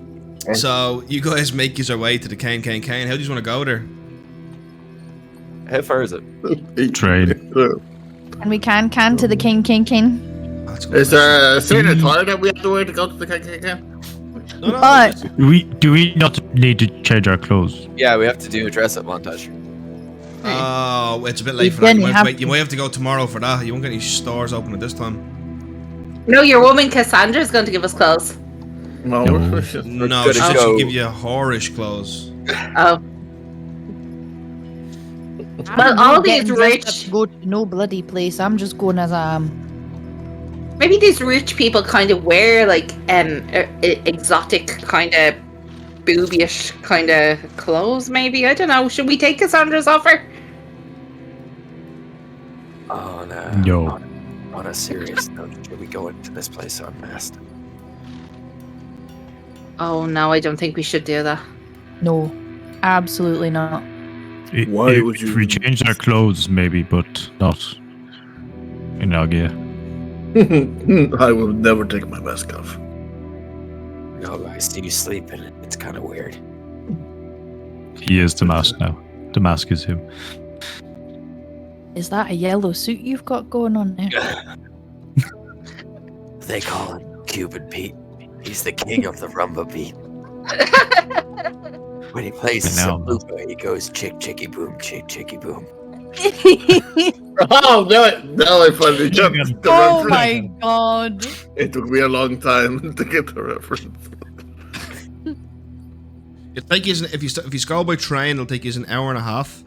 Speaker 2: So you guys make your way to the Cane. How do you just want to go there?
Speaker 5: How far is it?
Speaker 3: Trade.
Speaker 6: And we can to the king.
Speaker 2: That's good.
Speaker 1: Is there a certain attire that we have to wear to go to the Can?
Speaker 2: No,
Speaker 6: But
Speaker 3: Do we not need to change our clothes?
Speaker 5: Yeah, we have to do a dress-up montage.
Speaker 2: Oh, it's a bit late for that. You might have to go tomorrow for that. You won't get any stores open at this time.
Speaker 4: No, your woman Cassandra's going to give us clothes.
Speaker 1: No,
Speaker 2: No,
Speaker 5: Gotta
Speaker 2: she
Speaker 5: go.
Speaker 2: should give you whorish clothes.
Speaker 4: Oh. Well, all these rich...
Speaker 6: Go to no bloody place. I'm just going as
Speaker 4: Maybe these rich people kind of wear, like, exotic kind of boobyish kind of clothes, maybe? I don't know. Should we take Cassandra's offer?
Speaker 7: Oh no.
Speaker 3: No.
Speaker 7: On a serious note, should we go into this place unmasked?
Speaker 4: Oh no, I don't think we should do that.
Speaker 6: No, absolutely not.
Speaker 1: Why would you-
Speaker 3: If we change our clothes, maybe, but not in Agia.
Speaker 1: I will never take my mask off.
Speaker 7: No, I see you sleeping. It's kind of weird.
Speaker 3: He is the mask now. The mask is him.
Speaker 6: Is that a yellow suit you've got going on there?
Speaker 7: They call him Cupid Pete. He's the king of the rumba beat. When he plays
Speaker 3: I know.
Speaker 7: Sambuca, he goes chick chicky boom, chick chicky boom.
Speaker 1: Oh, now I finally got the
Speaker 6: Oh
Speaker 1: reference.
Speaker 6: my god.
Speaker 1: It took me a long time to get the reference.
Speaker 2: It'll take you if you scroll by train, it'll take you an hour and a half.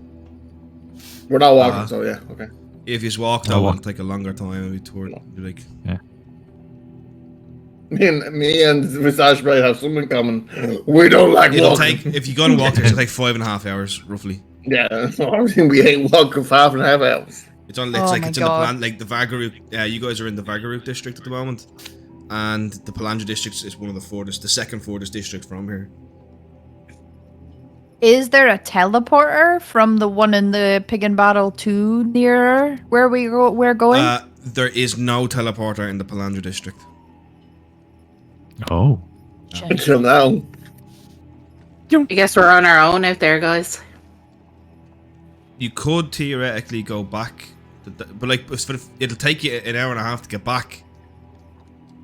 Speaker 1: We're not walking, so yeah, okay.
Speaker 2: If you walk,
Speaker 3: No
Speaker 2: though,
Speaker 3: walk.
Speaker 2: it'll take a longer time. It'll be toward, like,
Speaker 1: Me and Visage Blade have something in common. We don't like
Speaker 2: it'll
Speaker 1: walking.
Speaker 2: take if you go and walk, it'll take 5.5 hours roughly.
Speaker 1: Yeah, so I think we ain't walking for 5.5 hours.
Speaker 2: It's on.
Speaker 6: Oh
Speaker 2: It's like
Speaker 6: my
Speaker 2: it's in the
Speaker 6: God.
Speaker 2: plan. Like the Vagarook. You guys are in the Vagarook district at the moment, and the Palandra district is one of the second furthest district from here.
Speaker 6: Is there a teleporter from the one in the Pig and Battle 2 near where we're going?
Speaker 2: There is no teleporter in the Palandra district.
Speaker 3: Oh.
Speaker 6: Shit.
Speaker 1: Until now.
Speaker 4: I guess we're on our own out there, guys.
Speaker 2: You could theoretically go back, but like it'll take you an hour and a half to get back.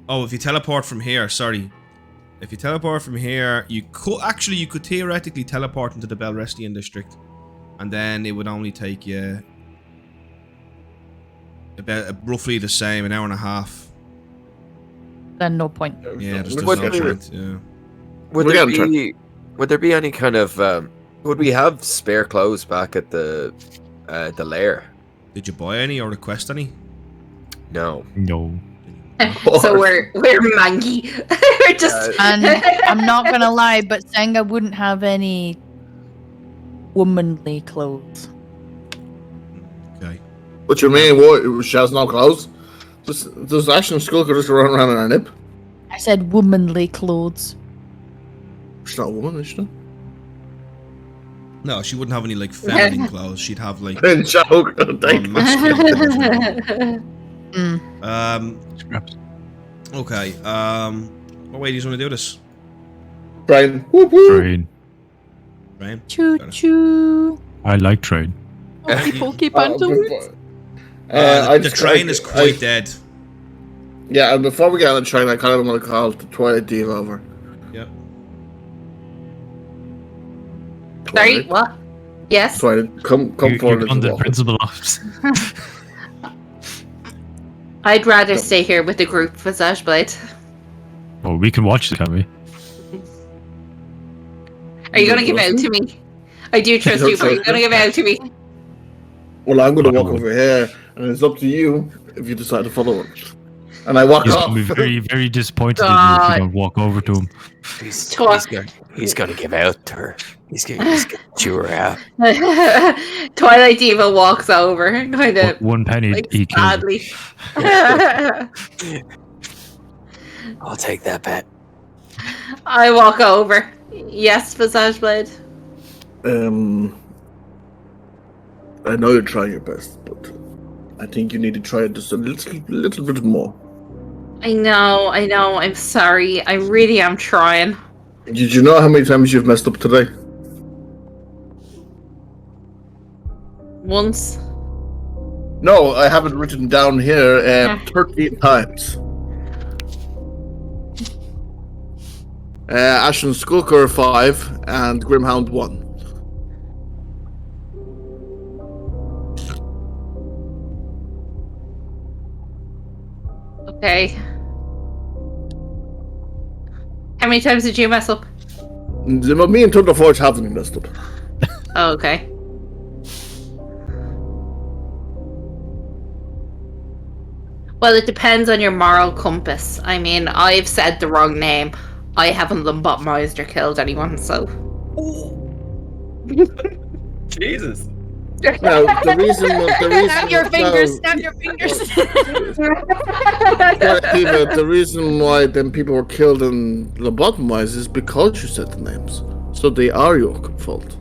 Speaker 2: Oh, if you teleport from here, sorry. If you teleport from here, you could theoretically teleport into the Belrestian district, and then it would only take you about roughly the same, an hour and a half.
Speaker 6: Then no point.
Speaker 2: Yeah, there's
Speaker 5: Would
Speaker 2: no
Speaker 5: there-
Speaker 2: point. Yeah.
Speaker 5: Would there be any kind of would we have spare clothes back at the lair?
Speaker 2: Did you buy any or request any?
Speaker 5: No.
Speaker 3: No.
Speaker 4: So we're mangy. We're just
Speaker 6: And I'm not gonna lie, but Senga wouldn't have any womanly clothes.
Speaker 2: Okay.
Speaker 1: What you mean? What? She has no clothes? Does Ashton Skulker just run around in her nip?
Speaker 6: I said womanly clothes.
Speaker 1: She's not a woman, is she?
Speaker 2: No, she wouldn't have any like feminine clothes. She'd have like
Speaker 1: And joke.
Speaker 2: more
Speaker 1: Thank
Speaker 2: masculine clothes.
Speaker 6: Mm.
Speaker 3: Scraps.
Speaker 2: Okay. What way do you want to do this?
Speaker 1: Brian. Whoop, whoop.
Speaker 3: Train.
Speaker 2: Brian?
Speaker 6: Choo choo.
Speaker 3: I like train.
Speaker 6: Pokey pokey
Speaker 1: Uh,
Speaker 6: pantaloons.
Speaker 1: before-
Speaker 2: The train is quite dead.
Speaker 1: Yeah, and before we get on the train, I kind of want to call the Twilight Diva over.
Speaker 2: Yep.
Speaker 4: Sorry, what? Yes.
Speaker 1: Twilight, come
Speaker 3: You,
Speaker 1: forward.
Speaker 3: you're on
Speaker 1: and
Speaker 3: the
Speaker 1: walk.
Speaker 3: principal office.
Speaker 4: I'd rather stay here with the group, Visage Blade.
Speaker 3: Oh, we can watch it, can we?
Speaker 4: Are you gonna give out to me? I do trust you, but are you gonna give out to me?
Speaker 1: Well, I'm going to walk
Speaker 3: Oh.
Speaker 1: over here, and it's up to you if you decide to follow it. And I walk
Speaker 3: He's
Speaker 1: off.
Speaker 3: gonna be very, very disappointed in you if
Speaker 4: God.
Speaker 3: you don't walk over to him.
Speaker 7: He's gonna give out to her. He's gonna chew her out.
Speaker 4: Twilight Diva walks over, kind of
Speaker 3: One penny,
Speaker 4: like
Speaker 3: he kills her.
Speaker 4: sadly.
Speaker 7: I'll take that bet.
Speaker 4: I walk over. Yes, Visage Blade.
Speaker 1: I know you're trying your best, but I think you need to try it just a little bit more.
Speaker 4: I know. I'm sorry. I really am trying.
Speaker 1: Did you know how many times you've messed up today?
Speaker 4: Once.
Speaker 1: No, I have it written down here 13 times. Ashton Skulker 5 and Grimhound 1.
Speaker 4: Okay. How many times did you mess up?
Speaker 1: Me and Thunder Forge haven't messed up.
Speaker 4: Oh, okay. Well, it depends on your moral compass. I mean, I've said the wrong name. I haven't lobotomized or killed anyone, so.
Speaker 5: Jesus.
Speaker 1: No, the reason.
Speaker 6: Snap your fingers. Snap your fingers.
Speaker 1: The reason why then people were killed in lobotomized is because you said the names, so they are your fault.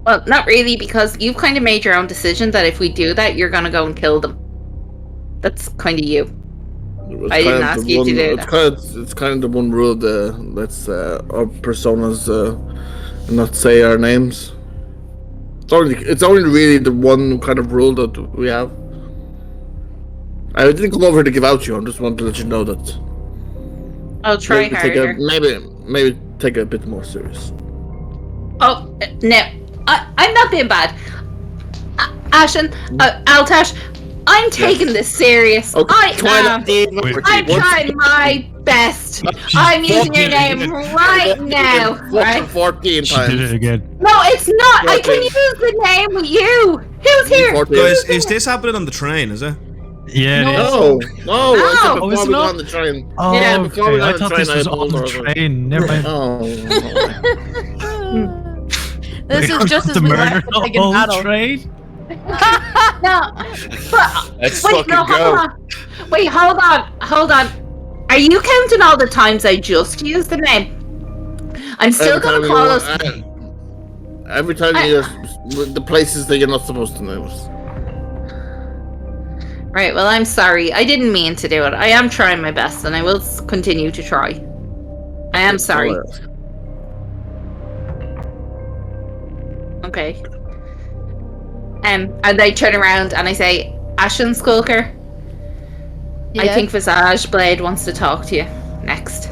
Speaker 4: Well, not really, because you've kind of made your own decision that if we do that, you're gonna go and kill them. That's kind of you. I didn't ask you to do that.
Speaker 1: It's kind of the one rule that lets our personas not say our names. It's only really the one kind of rule that we have. I didn't come over to give out you. I just wanted to let you know that.
Speaker 4: I'll try harder.
Speaker 1: Maybe take it a bit more serious.
Speaker 4: Oh, no. I'm not being bad. Ashen, Altash, I'm taking this serious.
Speaker 1: Okay,
Speaker 4: I'm trying my best. I'm using your name right now. Right?
Speaker 1: 14
Speaker 3: She
Speaker 1: times.
Speaker 3: did it again.
Speaker 4: No, it's not. I can use the name with you. Who's here?
Speaker 1: 14.
Speaker 2: Guys, is this happening on the train, is it?
Speaker 3: Yeah, it is.
Speaker 1: No, I said
Speaker 3: Oh,
Speaker 1: before
Speaker 3: is
Speaker 1: we
Speaker 3: it
Speaker 1: got
Speaker 3: not?
Speaker 1: on the train.
Speaker 3: Oh,
Speaker 4: Yeah,
Speaker 1: before we
Speaker 3: okay.
Speaker 1: got
Speaker 3: I
Speaker 1: on the
Speaker 3: thought
Speaker 1: train,
Speaker 3: this was
Speaker 1: I
Speaker 3: on the
Speaker 1: told her.
Speaker 3: train. Never mind.
Speaker 6: This is just as
Speaker 3: the
Speaker 6: we
Speaker 3: murder
Speaker 6: left the big
Speaker 3: whole
Speaker 6: battle.
Speaker 3: train.
Speaker 4: No.
Speaker 5: Let's
Speaker 4: Wait,
Speaker 5: fucking
Speaker 4: no,
Speaker 5: go.
Speaker 4: hold on. Wait, hold on. Are you counting all the times I just used the name? I'm still gonna call us.
Speaker 1: Every time you use the places that you're not supposed to notice.
Speaker 4: Right, well, I'm sorry. I didn't mean to do it. I am trying my best, and I will continue to try. I am sorry. Okay. And I turn around and I say, Ashen Skulker, I think Visage Blade wants to talk to you next.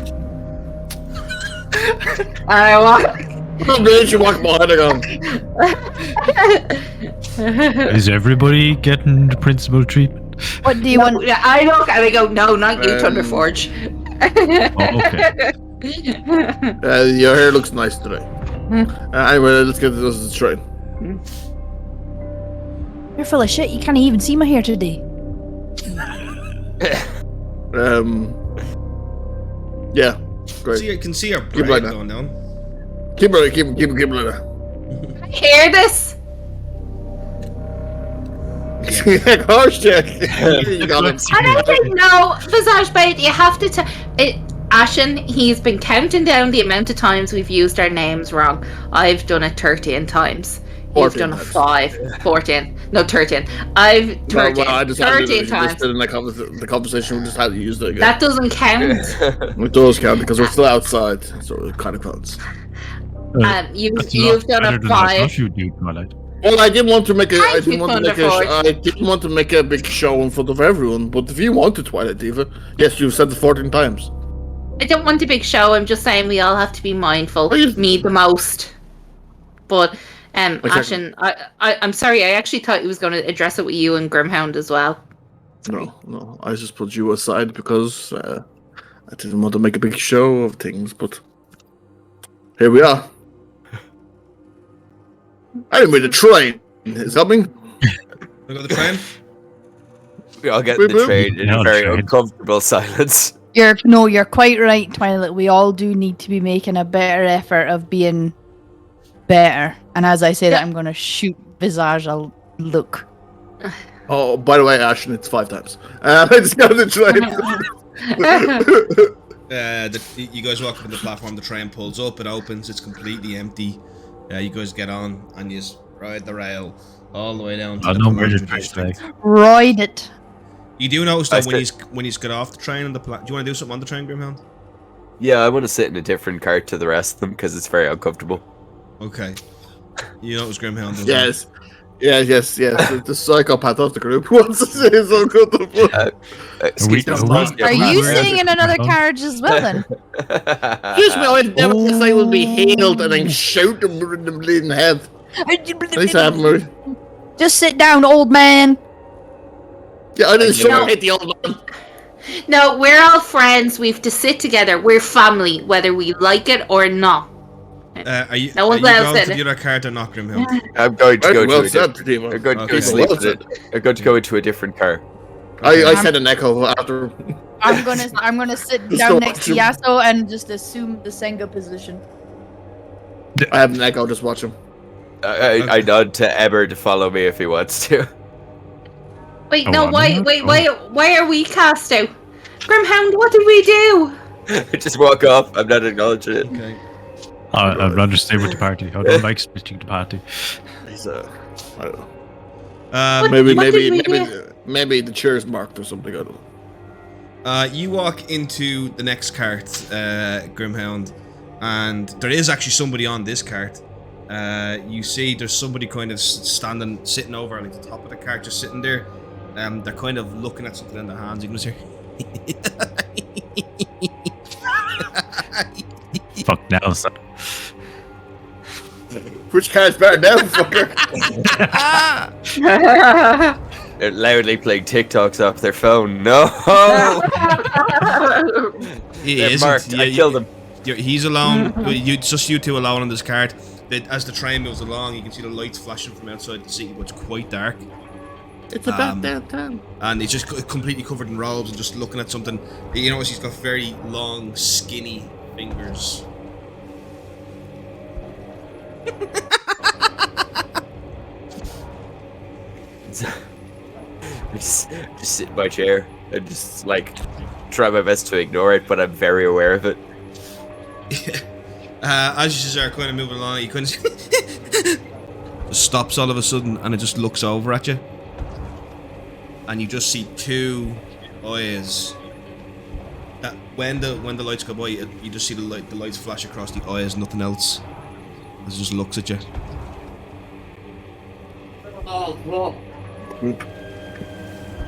Speaker 4: I walk.
Speaker 1: You walk behind her.
Speaker 3: Is everybody getting the principal treatment?
Speaker 6: What do you want?
Speaker 4: I look and I go, no, not you, Thunderforge.
Speaker 3: Oh, okay.
Speaker 1: Your hair looks nice today. Anyway, let's get to this train.
Speaker 6: You're full of shit. You can't even see my hair today.
Speaker 1: Yeah, great.
Speaker 2: See, I can see our
Speaker 1: Keep
Speaker 2: brain
Speaker 1: like that.
Speaker 2: going down.
Speaker 1: Keep like that.
Speaker 4: Hear this?
Speaker 1: Of course, Jack. You got him.
Speaker 4: And I say, no, Visage Blade, you have to Ashen, he's been counting down the amount of times we've used our names wrong. I've done it 13 times. You've done it 14. No, 13. I've 13.
Speaker 1: Well, I just
Speaker 4: 13 times.
Speaker 1: in the conversation, we just had to use it again.
Speaker 4: That doesn't count.
Speaker 1: It does count because we're still outside, so it kind of counts.
Speaker 4: You've done a 5.
Speaker 3: You do, Twilight.
Speaker 1: Well, I didn't want to make
Speaker 4: I didn't
Speaker 1: want to make a big show in front of everyone. But if you want to, Twilight Diva, yes, you've said it 14 times.
Speaker 4: I don't want a big show. I'm just saying we all have to be mindful. Me the most. But Ashen, I'm sorry. I actually thought he was going to address it with you and Grimhound as well. Sorry.
Speaker 1: No. I just put you aside because I didn't want to make a big show of things. But here we are. Anyway, the train is coming.
Speaker 2: We got the train.
Speaker 5: We all get in the train in a very uncomfortable silence.
Speaker 6: You're quite right, Twilight. We all do need to be making a better effort of being better. And as I say that, I'm going to shoot Visage a look.
Speaker 1: Oh, by the way, Ashen, it's 5 times. I just got the train.
Speaker 2: You guys walk up on the platform, the train pulls up, it opens, it's completely empty. You guys get on and you just ride the rail all the way down to the commercial district.
Speaker 6: Ride it.
Speaker 2: You do notice that when he's got off the train on the do you want to do something on the train, Grimhound?
Speaker 5: Yeah, I want to sit in a different cart to the rest of them because it's very uncomfortable.
Speaker 2: Okay. You know it was Grimhound, doesn't
Speaker 1: Yes. Yes. The psychopath of the group wants to say it's uncomfortable.
Speaker 5: Excuse me.
Speaker 6: Are you sitting in another carriage as well then?
Speaker 1: Excuse me, I never guess I will be healed and then shoot them in the bleeding head. Nice to have him.
Speaker 6: Just sit down, old man.
Speaker 1: Yeah, I didn't hit the old man.
Speaker 4: No, we're all friends. We have to sit together. We're family, whether we like it or not.
Speaker 2: Are you
Speaker 4: No one
Speaker 2: going
Speaker 4: else
Speaker 2: to the other cart or not, Grimhound?
Speaker 5: I'm going to go
Speaker 1: Well
Speaker 5: to
Speaker 1: said,
Speaker 5: I'm going to go sleep in it. I'm going to go into a different car.
Speaker 1: I said an echo after.
Speaker 6: I'm gonna sit down next to Yasuo and just assume the Senga position.
Speaker 1: I have an echo, just watch him.
Speaker 5: I nod to Eber to follow me if he wants to.
Speaker 4: Wait,
Speaker 3: Oh,
Speaker 4: no,
Speaker 3: I'm
Speaker 4: why,
Speaker 3: not
Speaker 4: wait,
Speaker 3: sure.
Speaker 4: why are we cast out? Grimhound, what did we do?
Speaker 5: I just walk off. I'm not acknowledging it.
Speaker 2: Okay.
Speaker 3: I'd rather stay with the party. I don't like splitting the party.
Speaker 1: So, I don't know.
Speaker 2: Um,
Speaker 4: What did we do?
Speaker 1: Maybe the chair's marked or something. I don't know.
Speaker 2: you walk into the next cart, Grimhound, and there is actually somebody on this cart. You see there's somebody kind of sitting over like the top of the cart, just sitting there. They're kind of looking at something in their hands. You can just hear.
Speaker 3: Fuck now, son.
Speaker 1: Which card's better now, fucker?
Speaker 5: They're loudly playing TikToks off their phone. No!
Speaker 2: He
Speaker 5: They're
Speaker 2: isn't.
Speaker 5: marked.
Speaker 2: Yeah,
Speaker 5: I killed him.
Speaker 2: He's alone. Just you two alone on this cart. As the train moves along, you can see the lights flashing from outside the city, but it's quite dark.
Speaker 1: It's about that time.
Speaker 2: And he's just completely covered in robes and just looking at something. You notice he's got very long, skinny fingers.
Speaker 5: I just sit in my chair and just like try my best to ignore it, but I'm very aware of it.
Speaker 2: As you are kind of moving along, you kind of just stops all of a sudden, and it just looks over at you, and you just see two eyes. That when the lights go by, you just see the lights flash across the eyes, nothing else. It just looks at you.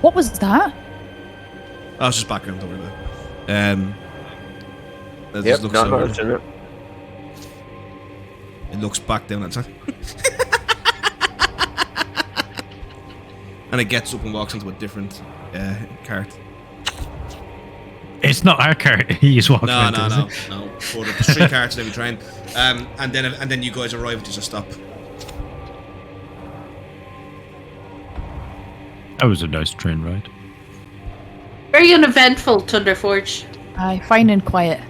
Speaker 6: What was that?
Speaker 2: Oh, it's just background, don't worry about it. It
Speaker 5: Yep,
Speaker 2: just looks
Speaker 5: not
Speaker 2: over.
Speaker 5: noticing it.
Speaker 2: It looks back down at time. And it gets up and walks into a different cart.
Speaker 3: It's not our car. He's walking
Speaker 2: No.
Speaker 3: into it.
Speaker 2: But there's three carts in every train. And then you guys arrive at just a stop.
Speaker 3: That was a nice train ride.
Speaker 4: Very uneventful, Thunderforge.
Speaker 6: Aye, fine and quiet.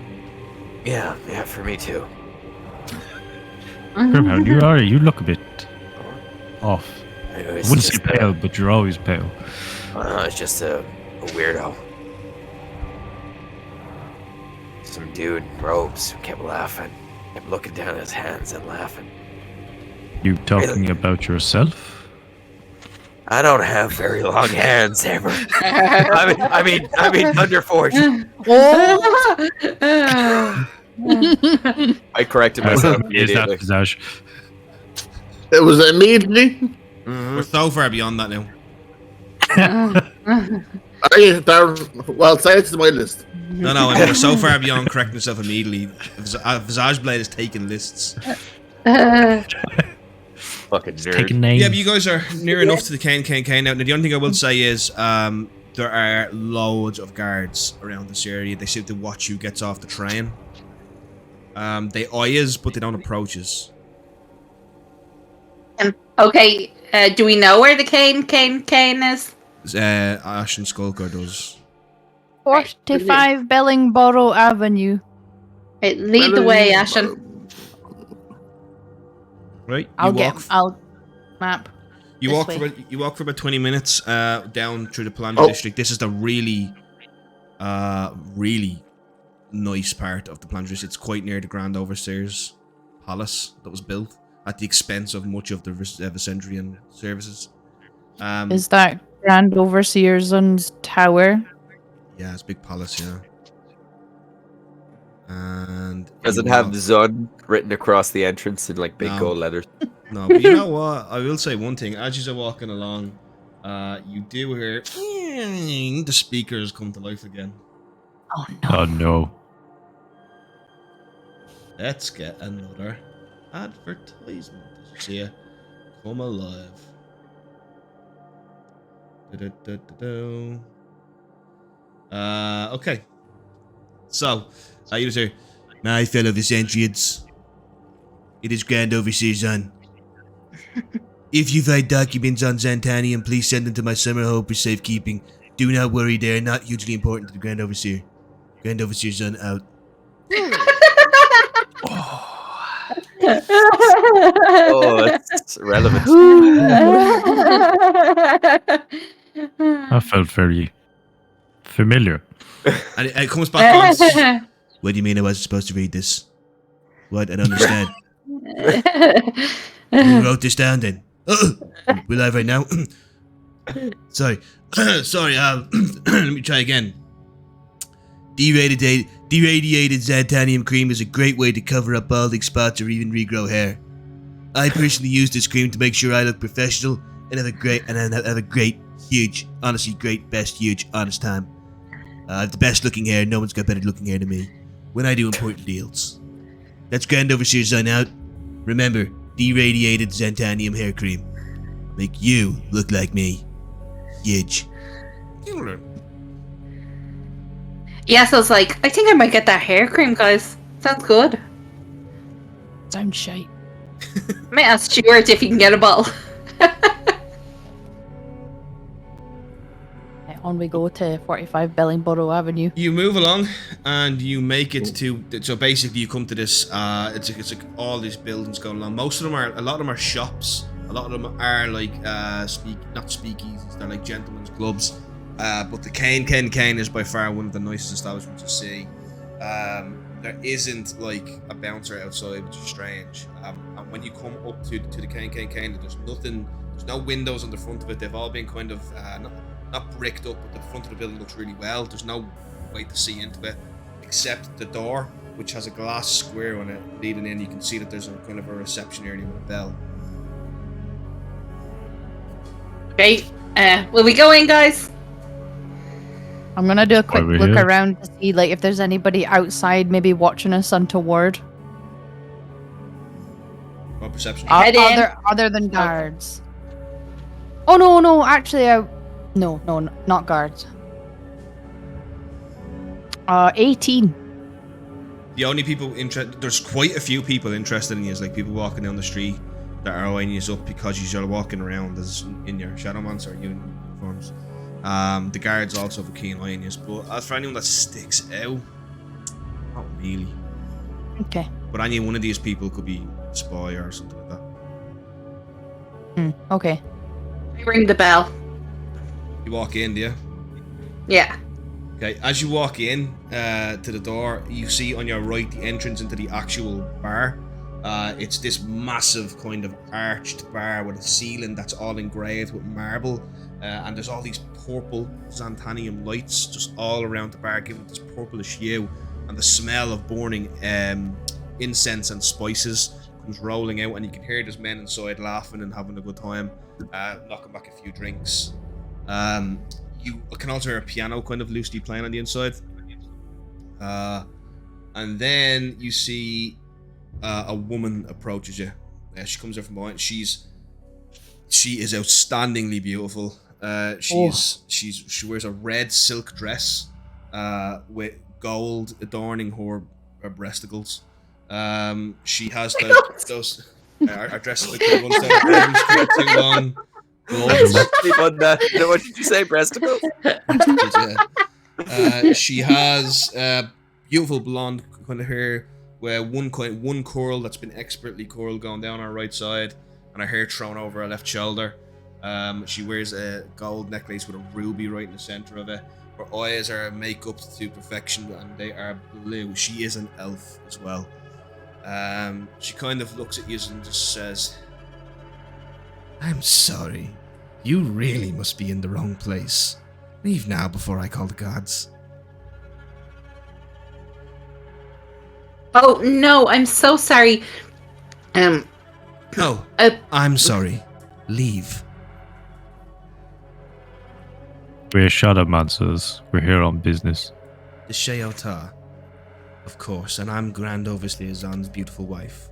Speaker 7: Yeah, for me too.
Speaker 3: Grimhound, you look a bit off. I
Speaker 7: It's
Speaker 3: wouldn't say
Speaker 7: just,
Speaker 3: pale, but you're always pale.
Speaker 7: it's just a weirdo. Some dude in robes who kept laughing, kept looking down at his hands and laughing.
Speaker 3: You talking about yourself?
Speaker 7: I don't have very long hands, ever. I mean, Thunderforge.
Speaker 5: I corrected myself
Speaker 3: Is that
Speaker 5: immediately.
Speaker 3: visage?
Speaker 1: It was immediately.
Speaker 2: We're so far beyond that now.
Speaker 1: Well, say it to my list.
Speaker 2: No, I mean, we're so far beyond correcting yourself immediately. Visage Blade is taking lists.
Speaker 5: Fucking nerd.
Speaker 3: Taking names.
Speaker 2: Yeah, but you guys are near enough to the KKK now. Now, the only thing I will say is there are loads of guards around this area. They seem to watch who gets off the train. They eye us, but they don't approach us.
Speaker 4: Okay, do we know where the Kane is?
Speaker 2: Ash and Skulker does.
Speaker 6: 45 Bellingborough Avenue.
Speaker 4: Right, lead the way, Ashen.
Speaker 2: Right?
Speaker 6: I'll map.
Speaker 2: You
Speaker 6: this
Speaker 2: walk
Speaker 6: way.
Speaker 2: for about 20 minutes down through the Palandra
Speaker 1: Oh.
Speaker 2: district. This is the really nice part of the Palandra district. It's quite near the Grand Overseer's palace that was built at the expense of much of the Vicendrian services.
Speaker 6: Is that Grand Overseer's tower?
Speaker 2: Yeah, it's a big palace, yeah. And
Speaker 5: Does it
Speaker 2: you
Speaker 5: have
Speaker 2: walk-
Speaker 5: Zun written across the entrance in like big
Speaker 2: No.
Speaker 5: gold letters?
Speaker 2: No, but you know what? I will say one thing. As you're walking along, you do hear the speakers come to life again.
Speaker 6: Oh no.
Speaker 3: Oh no.
Speaker 2: Let's get another advertisement. As you see it come alive. Da-da-da-da-da. Okay. So, you just hear, my fellow Vicendrians, it is Grand Overseer Zun. If you find documents on Zantanium, please send them to my summer home for safekeeping. Do not worry, they are not hugely important to the Grand Overseer. Grand Overseer Zun out.
Speaker 5: Oh, it's relevant.
Speaker 3: That felt very familiar.
Speaker 2: And it comes back on. What do you mean I wasn't supposed to read this? What? I don't understand. Who wrote this down then? We're live right now. Sorry. Sorry, let me try again. Deradiated xantanium cream is a great way to cover up balding spots or even regrow hair. I personally use this cream to make sure I look professional and have a great, huge, honestly great, best, huge, honest time. I have the best looking hair. No one's got better looking hair than me when I do important deals. That's Grand Overseer sign out. Remember, deradiated xantanium hair cream. Make you look like me. Huge.
Speaker 4: Yes, I was like, I think I might get that hair cream, guys. Sounds good.
Speaker 6: Sounds shite.
Speaker 4: Might ask Stuart if he can get a bottle.
Speaker 6: On we go to 45 Bellingborough Avenue.
Speaker 2: You move along and you make it to. So basically, you come to this. It's like all these buildings going along. A lot of them are shops. A lot of them are like not speakeasies. They're like gentlemen's clubs. But the Cane is by far one of the nicest establishments you see. There isn't like a bouncer outside, which is strange. And when you come up to the Cane, there's nothing. There's no windows on the front of it. They've all been kind of not bricked up, but the front of the building looks really well. There's no way to see into it except the door, which has a glass square on it leading in. You can see that there's a kind of a reception area with a bell.
Speaker 4: Great. Will we go in, guys?
Speaker 6: I'm gonna do a quick
Speaker 3: Over
Speaker 6: look
Speaker 3: here.
Speaker 6: around to see like if there's anybody outside maybe watching us untoward.
Speaker 2: What perception?
Speaker 4: Head in.
Speaker 6: Other than guards. Oh no, actually no, not guards. 18.
Speaker 2: The only people there's quite a few people interested in you, like people walking down the street that are eyeing you up because you're walking around as in your Shadow Monster uniforms. The guards also have a keen eye on you, but as for anyone that sticks out, not really.
Speaker 6: Okay.
Speaker 2: But any one of these people could be a spy or something like that.
Speaker 6: Okay.
Speaker 4: Ring the bell.
Speaker 2: You walk in, do you?
Speaker 4: Yeah.
Speaker 2: Okay, as you walk in to the door, you see on your right the entrance into the actual bar. It's this massive kind of arched bar with a ceiling that's all engraved with marble, and there's all these purple xantanium lights just all around the bar, giving it this purplish hue, and the smell of burning incense and spices comes rolling out, and you can hear there's men inside laughing and having a good time, knocking back a few drinks. You can also hear a piano kind of loosely playing on the inside. And then you see a woman approaches you. She comes up from behind. She is outstandingly beautiful. She wears a red silk dress with gold adorning her breasticles. She has those our dresses like the ones that are too long.
Speaker 5: What did you say, breasticles?
Speaker 2: She has beautiful blonde kind of hair, where one curl that's been expertly curled going down her right side, and her hair thrown over her left shoulder. She wears a gold necklace with a ruby right in the center of it. Her eyes are makeup to perfection, and they are blue. She is an elf as well. She kind of looks at you and just says, "I'm sorry. You really must be in the wrong place. Leave now before I call the gods."
Speaker 4: Oh no, I'm so sorry.
Speaker 2: No, I'm sorry. Leave.
Speaker 3: We're shadow monsters. We're here on business.
Speaker 2: The Shao'Ta, of course, and I'm Grand Overseer Zan's beautiful wife.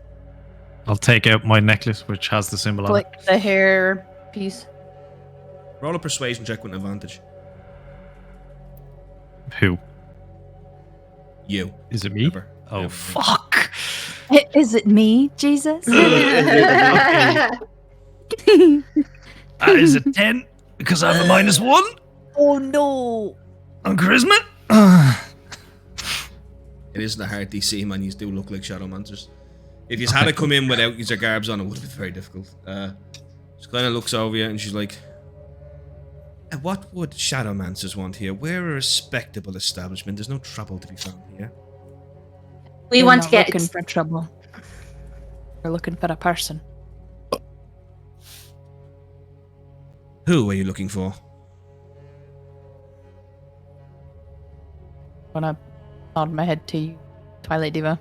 Speaker 3: I'll take out my necklace, which has the symbol on it.
Speaker 6: Click the hair piece.
Speaker 2: Roll a persuasion check with an advantage.
Speaker 3: Who?
Speaker 2: You.
Speaker 3: Is it me?
Speaker 2: Never.
Speaker 3: Oh,
Speaker 2: Never.
Speaker 3: fuck.
Speaker 6: Is it me, Jesus?
Speaker 3: Is it 10? Because I have a -1
Speaker 6: Oh no.
Speaker 3: on charisma?
Speaker 2: It isn't a hard DC, man. You do look like shadow monsters. If you had to come in without your garbs on, it would have been very difficult. She kind of looks over you and she's like, what would Shadowmancers want here? We're a respectable establishment. There's no trouble to be found here.
Speaker 4: We
Speaker 6: We're
Speaker 4: want
Speaker 6: not
Speaker 4: to get
Speaker 6: looking for trouble. We're looking for a person.
Speaker 2: Who are you looking for?
Speaker 6: When I nod my head to you, Twilight Diva.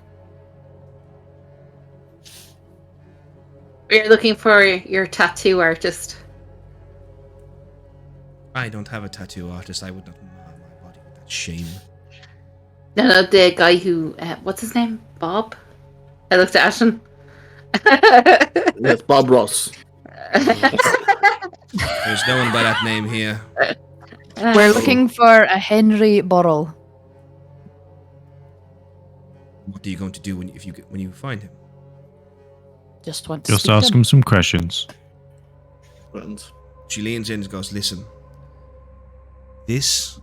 Speaker 4: We're looking for your tattoo artist.
Speaker 2: I don't have a tattoo artist. I would not mar my body with that shame.
Speaker 4: No, the guy who, what's his name? Bob? I looked at Ashton.
Speaker 1: Yes, Bob Ross.
Speaker 2: There's no one by that name here.
Speaker 6: We're looking for a Henry Burrell.
Speaker 2: What are you going to do when you find him?
Speaker 6: Just want to
Speaker 3: Just
Speaker 6: speak to
Speaker 3: ask him some questions.
Speaker 1: Friends.
Speaker 2: She leans in and goes, listen. This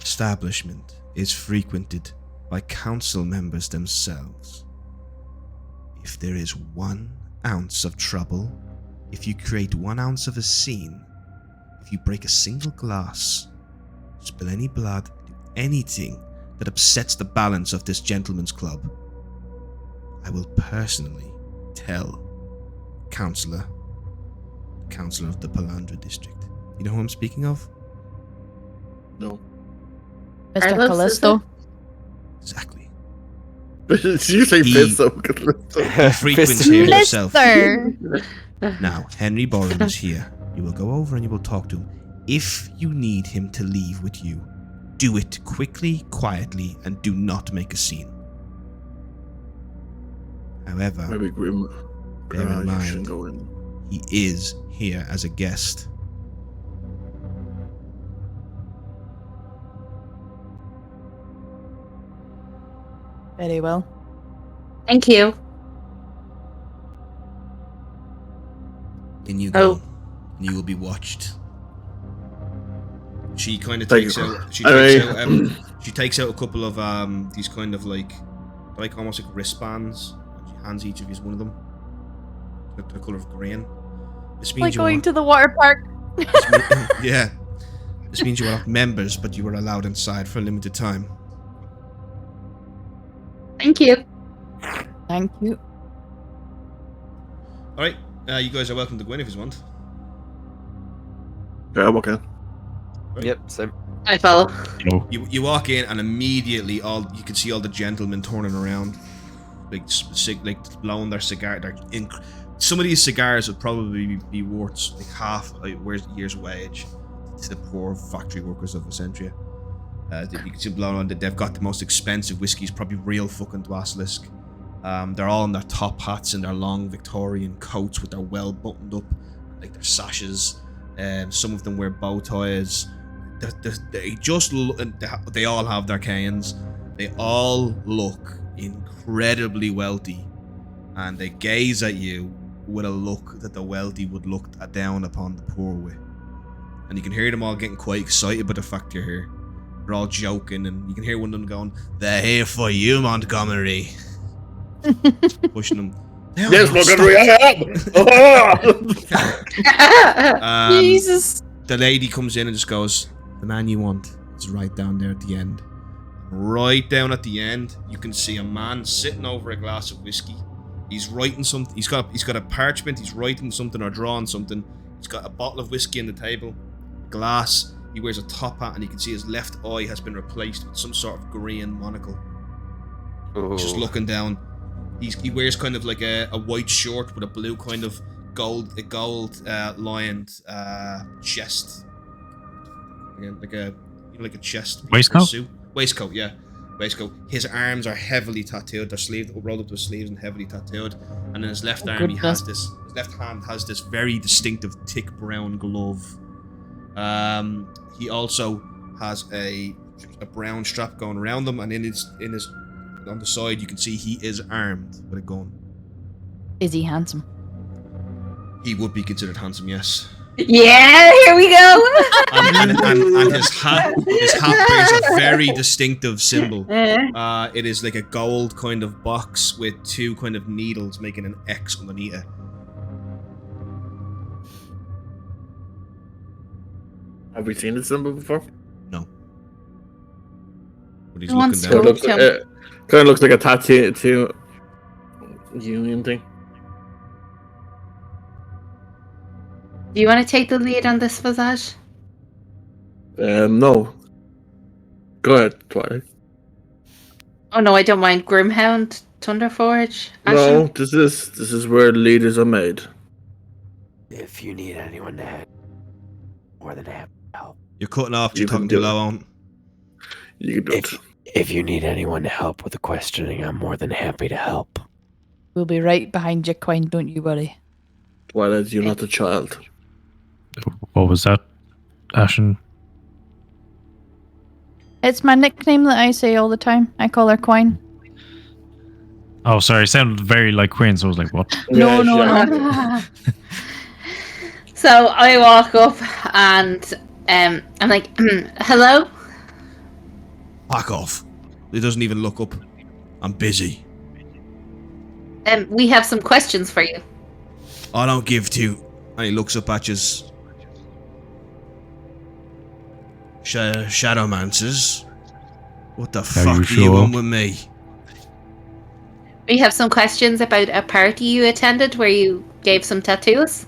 Speaker 2: establishment is frequented by council members themselves. If there is 1 ounce of trouble, if you create 1 ounce of a scene, if you break a single glass, spill any blood, do anything that upsets the balance of this gentleman's club, I will personally tell Councillor of the Palandra district. You know who I'm speaking of?
Speaker 1: No.
Speaker 6: Mr.
Speaker 4: Carlos,
Speaker 6: Callisto.
Speaker 2: Exactly.
Speaker 1: you say
Speaker 2: He-
Speaker 1: fist so
Speaker 2: Frequents here yourself.
Speaker 6: Mister!
Speaker 2: Now, Henry Boren is here. You will go over and you will talk to him. If you need him to leave with you, do it quickly, quietly, and do not make a scene. However,
Speaker 1: Maybe Grim.
Speaker 2: bear in
Speaker 1: You
Speaker 2: mind,
Speaker 1: shouldn't go in.
Speaker 2: he is here as a guest.
Speaker 6: Very well.
Speaker 4: Thank you.
Speaker 2: In you go.
Speaker 4: Oh.
Speaker 2: And you will be watched. She kind of
Speaker 1: Thank
Speaker 2: takes
Speaker 1: you.
Speaker 2: out. She
Speaker 1: I
Speaker 2: takes
Speaker 1: mean-
Speaker 2: out. She takes out a couple of these kind of like almost like wristbands. And she hands each of you one of them. The color of green. This
Speaker 6: Like
Speaker 2: means
Speaker 6: going to the water park.
Speaker 2: yeah. This means you are not members, but you are allowed inside for a limited time.
Speaker 4: Thank you.
Speaker 6: Thank you.
Speaker 2: All right, you guys are welcome to go in if you want.
Speaker 1: Yeah, I'm okay.
Speaker 5: Yep, same.
Speaker 4: I follow.
Speaker 3: No.
Speaker 2: You walk in and immediately you can see all the gentlemen turning around, like blowing their cigar. Some of these cigars would probably be worth like half a year's wage to the poor factory workers of Essentia. You can see them blowing on. They've got the most expensive whiskies, probably real fucking Basilisk. They're all in their top hats and their long Victorian coats with their well buttoned up, like their sashes. Some of them wear bow ties. They all have their canes. They all look incredibly wealthy, and they gaze at you with a look that the wealthy would look down upon the poor with. And you can hear them all getting quite excited by the fact you're here. They're all joking, and you can hear one of them going, "They're here for you, Montgomery." Pushing them.
Speaker 1: Yes, Montgomery, I am!
Speaker 6: Jesus.
Speaker 2: The lady comes in and just goes, "The man you want is right down there at the end." Right down at the end, you can see a man sitting over a glass of whiskey. He's writing something. He's got a parchment. He's writing something or drawing something. He's got a bottle of whiskey on the table, glass. He wears a top hat, and you can see his left eye has been replaced with some sort of green monocle. He's just looking down. He wears kind of like a white shirt with a blue kind of gold lined chest. Again, like a chest
Speaker 3: Waistcoat?
Speaker 2: suit. Waistcoat, yeah. Waistcoat. His arms are heavily tattooed. They're rolled up to his sleeves and heavily tattooed. And in his left arm, he has this. His left hand has this very distinctive thick brown glove. He also has a brown strap going around him, and in his on the side you can see he is armed with a gun.
Speaker 6: Is he handsome?
Speaker 2: He would be considered handsome, yes.
Speaker 4: Yeah, here we go.
Speaker 2: And his hat bears a very distinctive symbol. It is like a gold kind of box with two kind of needles making an X underneath it.
Speaker 1: Have we seen this symbol before?
Speaker 2: No. But he's
Speaker 4: Who
Speaker 2: looking
Speaker 4: wants to
Speaker 1: Kind
Speaker 2: down.
Speaker 1: of looks, kind of looks like a tattoo union thing.
Speaker 4: Do you want to take the lead on this, Visage?
Speaker 1: No. Go ahead, Twilight.
Speaker 4: Oh no, I don't mind. Grimhound, Thunderforge,
Speaker 1: No,
Speaker 4: Ashen.
Speaker 1: this is where leaders are made.
Speaker 7: If you need anyone to help, more than happy to help.
Speaker 2: You're cutting off.
Speaker 1: You
Speaker 2: You're
Speaker 1: can
Speaker 2: talking
Speaker 1: do
Speaker 2: too
Speaker 1: it.
Speaker 2: low on.
Speaker 1: You can do it.
Speaker 7: If you need anyone to help with the questioning, I'm more than happy to help.
Speaker 6: We'll be right behind you, Quine. Don't you worry.
Speaker 1: Twilight, you're not a child.
Speaker 3: What was that, Ashen?
Speaker 6: It's my nickname that I say all the time. I call her Quine.
Speaker 3: Oh, sorry. It sounded very like Queen, so I was like, what?
Speaker 6: No, no,
Speaker 1: yeah.
Speaker 6: no.
Speaker 4: So I walk up and I'm like, hello?
Speaker 2: Back off. He doesn't even look up. I'm busy.
Speaker 4: We have some questions for you.
Speaker 2: I don't give two. And he looks up at you. Shadowmancers. What the fuck are you
Speaker 3: sure?
Speaker 2: on with me?
Speaker 4: We have some questions about a party you attended where you gave some tattoos.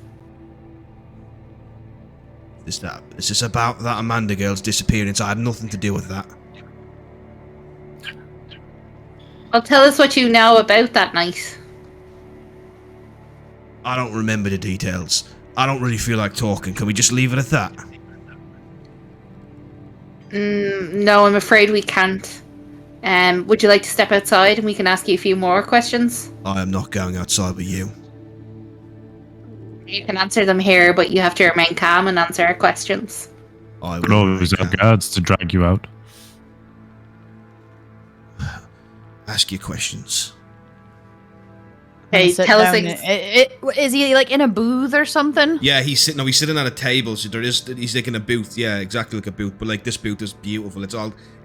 Speaker 2: Is this about that Amanda girl's disappearance? I had nothing to do with that.
Speaker 4: Well, tell us what you know about that night.
Speaker 2: I don't remember the details. I don't really feel like talking. Can we just leave it at that?
Speaker 4: No, I'm afraid we can't. Would you like to step outside and we can ask you a few more questions?
Speaker 2: I am not going outside with you.
Speaker 4: You can answer them here, but you have to remain calm and answer our questions.
Speaker 2: I
Speaker 3: Could
Speaker 2: will.
Speaker 3: always have guards to drag you out.
Speaker 2: Ask your questions.
Speaker 4: Okay,
Speaker 6: Sit
Speaker 4: tell us.
Speaker 6: down. Is he like in a booth or something?
Speaker 2: Yeah, he's sitting at a table. So he's like in a booth. Yeah, exactly like a booth. But like this booth is beautiful. It's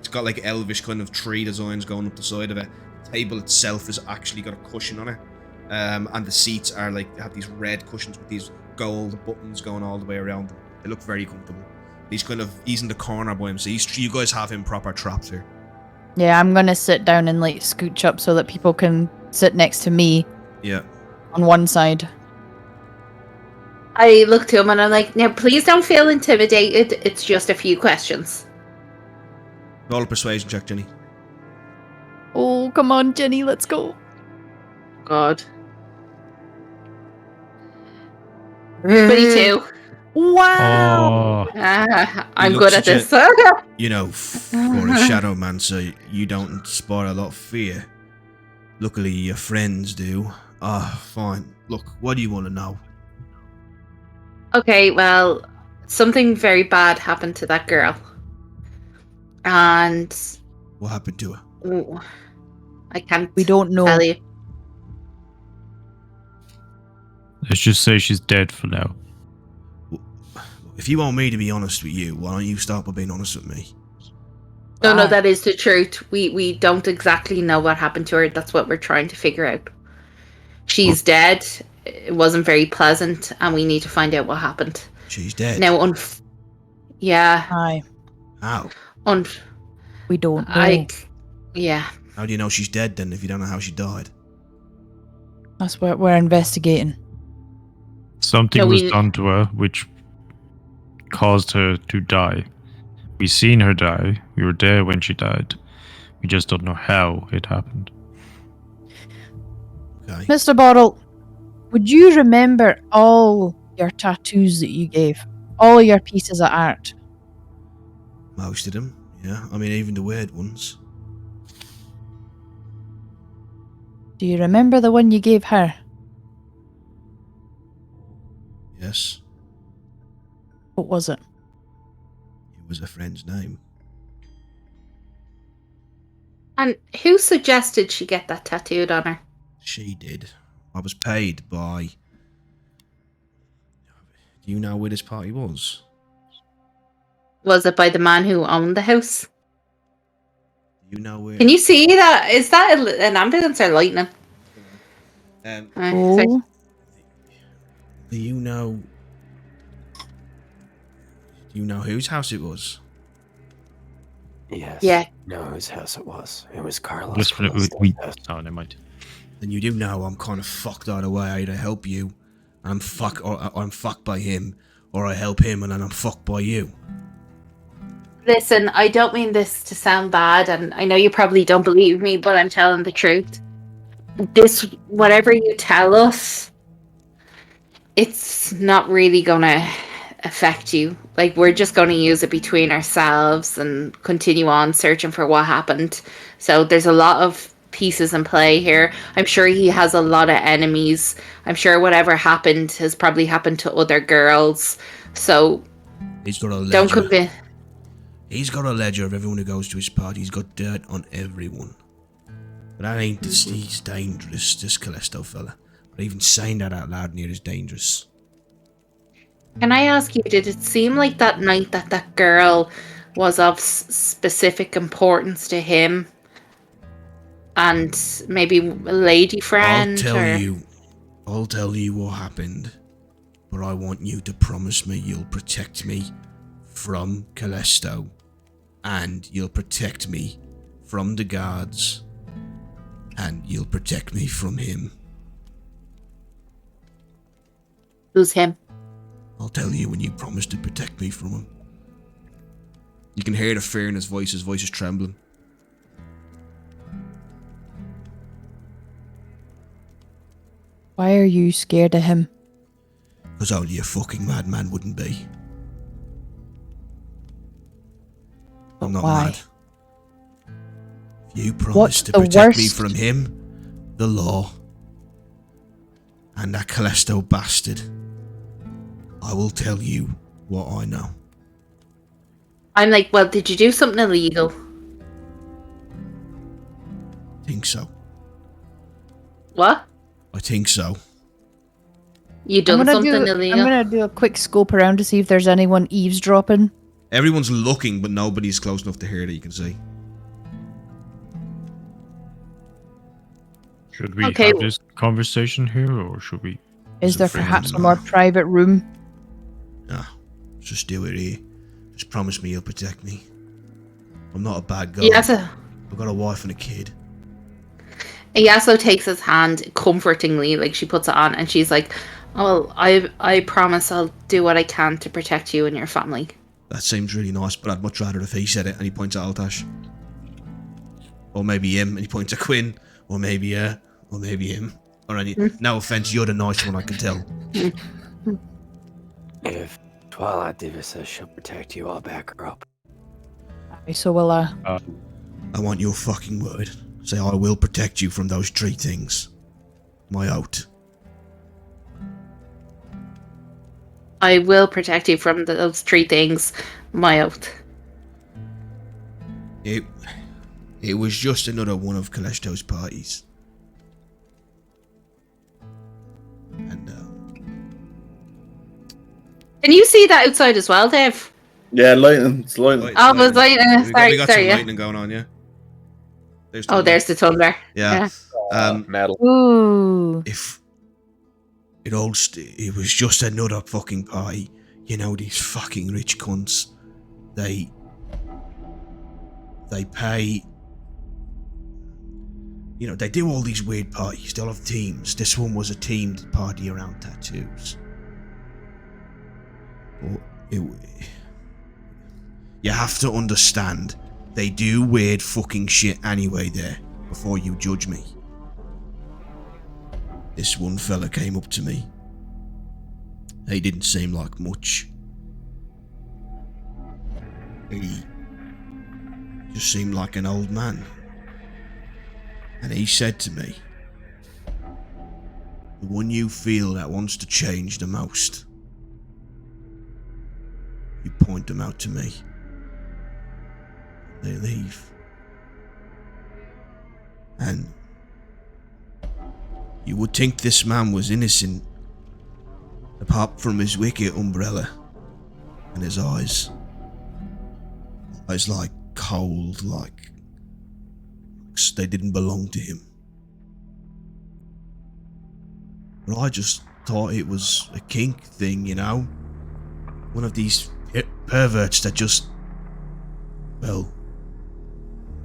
Speaker 2: got like elvish kind of tree designs going up the side of it. The table itself has actually got a cushion on it. And the seats are like, they have these red cushions with these gold buttons going all the way around them. They look very comfortable. He's in the corner by him. So you guys have him proper trapped here.
Speaker 6: Yeah, I'm gonna sit down and like scooch up so that people can sit next to me
Speaker 2: Yeah.
Speaker 6: on one side.
Speaker 4: I look to him and I'm like, now please don't feel intimidated. It's just a few questions.
Speaker 2: Roll a persuasion check, Jenny.
Speaker 6: Oh, come on, Jenny, let's go.
Speaker 4: God. 22.
Speaker 6: Wow.
Speaker 3: Oh,
Speaker 4: I'm
Speaker 2: looks
Speaker 4: good at
Speaker 2: at
Speaker 4: this.
Speaker 2: You know, for a Shadowmancer, you don't inspire a lot of fear. Luckily, your friends do. Fine. Look, what do you want to know?
Speaker 4: Okay, well, something very bad happened to that girl. And
Speaker 2: What happened to her?
Speaker 4: ooh, I can't
Speaker 6: We don't know.
Speaker 4: tell you.
Speaker 3: let's just say she's dead for now.
Speaker 2: If you want me to be honest with you, why don't you start by being honest with me?
Speaker 4: No,
Speaker 6: Ah.
Speaker 4: that is the truth. We don't exactly know what happened to her. That's what we're trying to figure out. She's dead. It wasn't very pleasant, and we need to find out what happened.
Speaker 2: She's dead.
Speaker 4: Now, yeah,
Speaker 6: Aye,
Speaker 2: How?
Speaker 6: we don't know.
Speaker 4: Yeah.
Speaker 2: How do you know she's dead then if you don't know how she died?
Speaker 6: That's what we're investigating.
Speaker 3: Something
Speaker 4: No,
Speaker 3: was
Speaker 4: we-
Speaker 3: done to her which caused her to die. We seen her die. We were there when she died. We just don't know how it happened.
Speaker 2: Okay.
Speaker 6: Mr. Bottle, would you remember all your tattoos that you gave? All your pieces of art?
Speaker 2: Most of them, yeah. I mean, even the weird ones.
Speaker 6: Do you remember the one you gave her?
Speaker 2: Yes.
Speaker 6: What was it?
Speaker 2: It was a friend's name.
Speaker 4: And who suggested she get that tattooed on her?
Speaker 2: She did. I was paid by... Do you know where this party was?
Speaker 4: Was it by the man who owned the house?
Speaker 2: Do you know where?
Speaker 4: Can you see that? Is that an ambulance or lightning?
Speaker 2: Um,
Speaker 4: Sorry.
Speaker 6: Oh,
Speaker 2: do you know? Do you know whose house it was?
Speaker 7: Yes.
Speaker 4: Yeah.
Speaker 7: No, whose house it was. It was Carlos.
Speaker 3: Just for
Speaker 7: Callisto's
Speaker 3: we.
Speaker 7: house.
Speaker 3: Oh, never mind.
Speaker 2: Then you do know I'm kind of fucked either way. I either help you, and I'm fucked by him, or I help him and then I'm fucked by you.
Speaker 4: Listen, I don't mean this to sound bad, and I know you probably don't believe me, but I'm telling the truth. This, whatever you tell us, it's not really gonna affect you. Like, we're just gonna use it between ourselves and continue on searching for what happened. So there's a lot of pieces in play here. I'm sure he has a lot of enemies. I'm sure whatever happened has probably happened to other girls. So
Speaker 2: He's got a ledger.
Speaker 4: don't convince.
Speaker 2: He's got a ledger of everyone who goes to his party. He's got dirt on everyone. But that ain't this. He's dangerous, this Callisto fella. But even saying that out loud near is dangerous.
Speaker 4: Can I ask you, did it seem like that night that that girl was of specific importance to him? And maybe a lady friend?
Speaker 2: I'll tell you what happened. But I want you to promise me you'll protect me from Callisto. And you'll protect me from the guards. And you'll protect me from him.
Speaker 4: Who's him?
Speaker 2: I'll tell you when you promise to protect me from him. You can hear the fear in his voice is trembling.
Speaker 6: why are you scared of him?
Speaker 2: Because only a fucking madman wouldn't be. I'm not
Speaker 6: Why?
Speaker 2: mad. If you promise
Speaker 6: What's
Speaker 2: to
Speaker 6: the
Speaker 2: protect me
Speaker 6: worst?
Speaker 2: from him, the law, and that Callisto bastard, I will tell you what I know.
Speaker 4: I'm like, well, did you do something illegal?
Speaker 2: Think so.
Speaker 4: What?
Speaker 2: I think so.
Speaker 4: You done something
Speaker 6: I'm
Speaker 4: illegal?
Speaker 6: gonna do a quick scope around to see if there's anyone eavesdropping.
Speaker 2: Everyone's looking, but nobody's close enough to hear that you can see.
Speaker 3: Should we
Speaker 4: Okay.
Speaker 3: have this conversation here, or should we?
Speaker 6: Is there
Speaker 2: friend
Speaker 6: perhaps
Speaker 2: in
Speaker 6: a more
Speaker 2: law.
Speaker 6: private room?
Speaker 2: Nah, just do it here. Just promise me you'll protect me. I'm not a bad guy. I've got a wife and a kid.
Speaker 4: Yaso takes his hand comfortingly, like she puts it on, and she's like, "Oh, I promise I'll do what I can to protect you and your family."
Speaker 2: That seems really nice, but I'd much rather if he said it and he points at Altash. Or maybe him and he points at Quinn. Or maybe him. Or any. No offense, you're the nice one, I can tell.
Speaker 7: If Twilight Diva says she'll protect you, I'll back her up.
Speaker 6: Aye, so will I.
Speaker 2: I want your fucking word. Say I will protect you from those three things. My oath.
Speaker 4: I will protect you from those three things. My oath.
Speaker 2: It was just another one of Callisto's parties. And
Speaker 4: Can you see that outside as well, Dave?
Speaker 1: Yeah, lightning. It's lightning.
Speaker 4: Oh, was I?
Speaker 2: we got some
Speaker 4: Sorry. Yeah.
Speaker 2: lightning going on, yeah. There's
Speaker 4: Oh, there's the thunder.
Speaker 2: yeah.
Speaker 5: Metal.
Speaker 6: Ooh.
Speaker 2: If it it was just another fucking party. You know, these fucking rich cunts. They pay. You know, they do all these weird parties. They'll have teams. This one was a themed party around tattoos. You have to understand, they do weird fucking shit anyway there, before you judge me. This one fella came up to me. He didn't seem like much. He just seemed like an old man. And he said to me, the one you feel that wants to change the most, you point them out to me. They leave. And you would think this man was innocent, Apart from his wicked umbrella and his eyes. Eyes like cold, like they didn't belong to him. But I just thought it was a kink thing, you know? One of these perverts that just, well,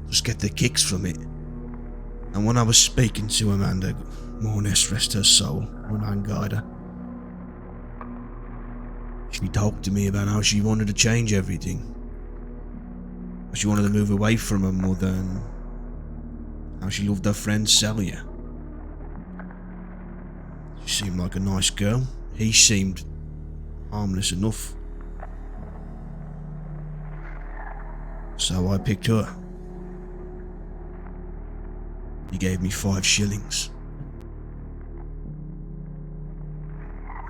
Speaker 2: just get the kicks from it. And when I was speaking to Amanda, more or less rest her soul, when I guide her, she talked to me about how she wanted to change everything. She wanted to move away from her mother and how she loved her friend Celia. She seemed like a nice girl. He seemed harmless enough. So I picked her. He gave me 5 shillings.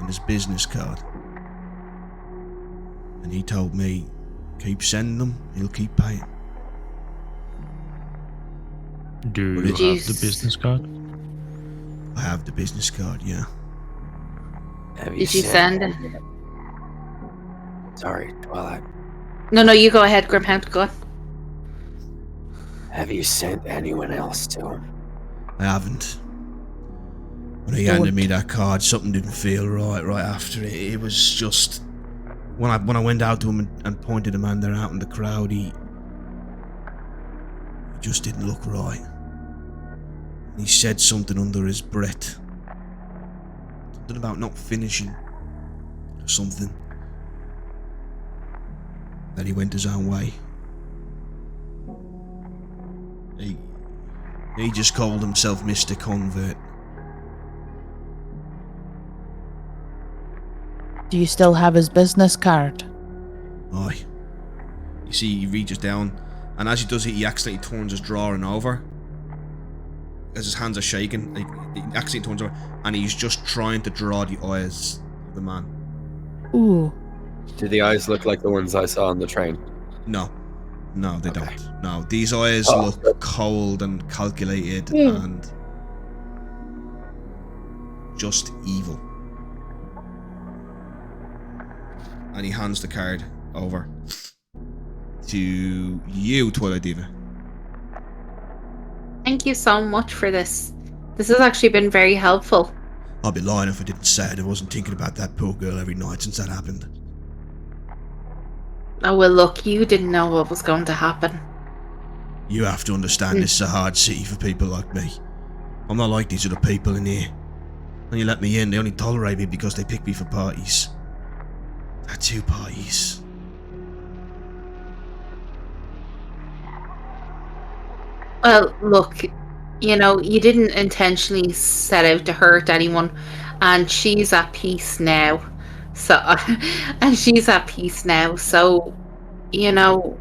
Speaker 2: And his business card. And he told me, keep sending them, he'll keep paying.
Speaker 3: Do you have the business card?
Speaker 2: I have the business card, yeah.
Speaker 4: Did you send it?
Speaker 7: Sorry, Twilight.
Speaker 4: No, you go ahead, Grimhound. Go on.
Speaker 7: Have you sent anyone else to him?
Speaker 2: I haven't. When he handed me that card, something didn't feel right after it. It was just... When I went out to him and pointed Amanda out in the crowd, he just didn't look right. He said something under his breath. Something about not finishing. Or something. That he went his own way. He just called himself Mr. Convert.
Speaker 6: Do you still have his business card?
Speaker 2: Aye. You see, he reaches down, and as he does it, he accidentally turns his drawing over. As his hands are shaking, he accidentally turns over, and he's just trying to draw the eyes of the man.
Speaker 6: Ooh.
Speaker 5: Do the eyes look like the ones I saw on the train?
Speaker 2: No, they don't. No, these eyes look cold and calculated and just evil. And he hands the card over to you, Twilight Diva.
Speaker 4: Thank you so much for this. This has actually been very helpful.
Speaker 2: I'd be lying if I didn't say it. I wasn't thinking about that poor girl every night since that happened.
Speaker 4: Oh, well, look, you didn't know what was going to happen.
Speaker 2: You have to understand this is a hard city for people like me. I'm not like these other people in here. When you let me in, they only tolerate me because they pick me for parties. Tattoo parties.
Speaker 4: Well, look, you know, you didn't intentionally set out to hurt anyone, and she's at peace now. So, you know,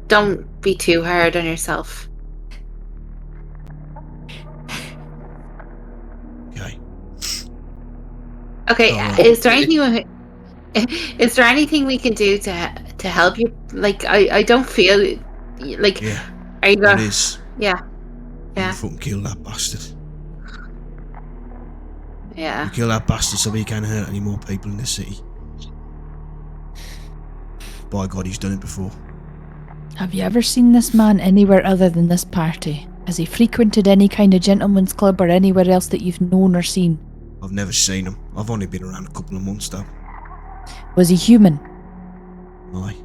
Speaker 4: don't be too hard on yourself. Okay, is there anything we can do to help you? Like, I don't feel like.
Speaker 2: Yeah.
Speaker 4: Are you going?
Speaker 2: It is.
Speaker 4: Yeah.
Speaker 2: You fucking kill that bastard.
Speaker 4: Yeah.
Speaker 2: You kill that bastard so he can't hurt any more people in this city. By God, he's done it before.
Speaker 6: Have you ever seen this man anywhere other than this party? Has he frequented any kind of gentleman's club or anywhere else that you've known or seen?
Speaker 2: I've never seen him. I've only been around a couple of months though.
Speaker 6: Was he human?
Speaker 2: Aye.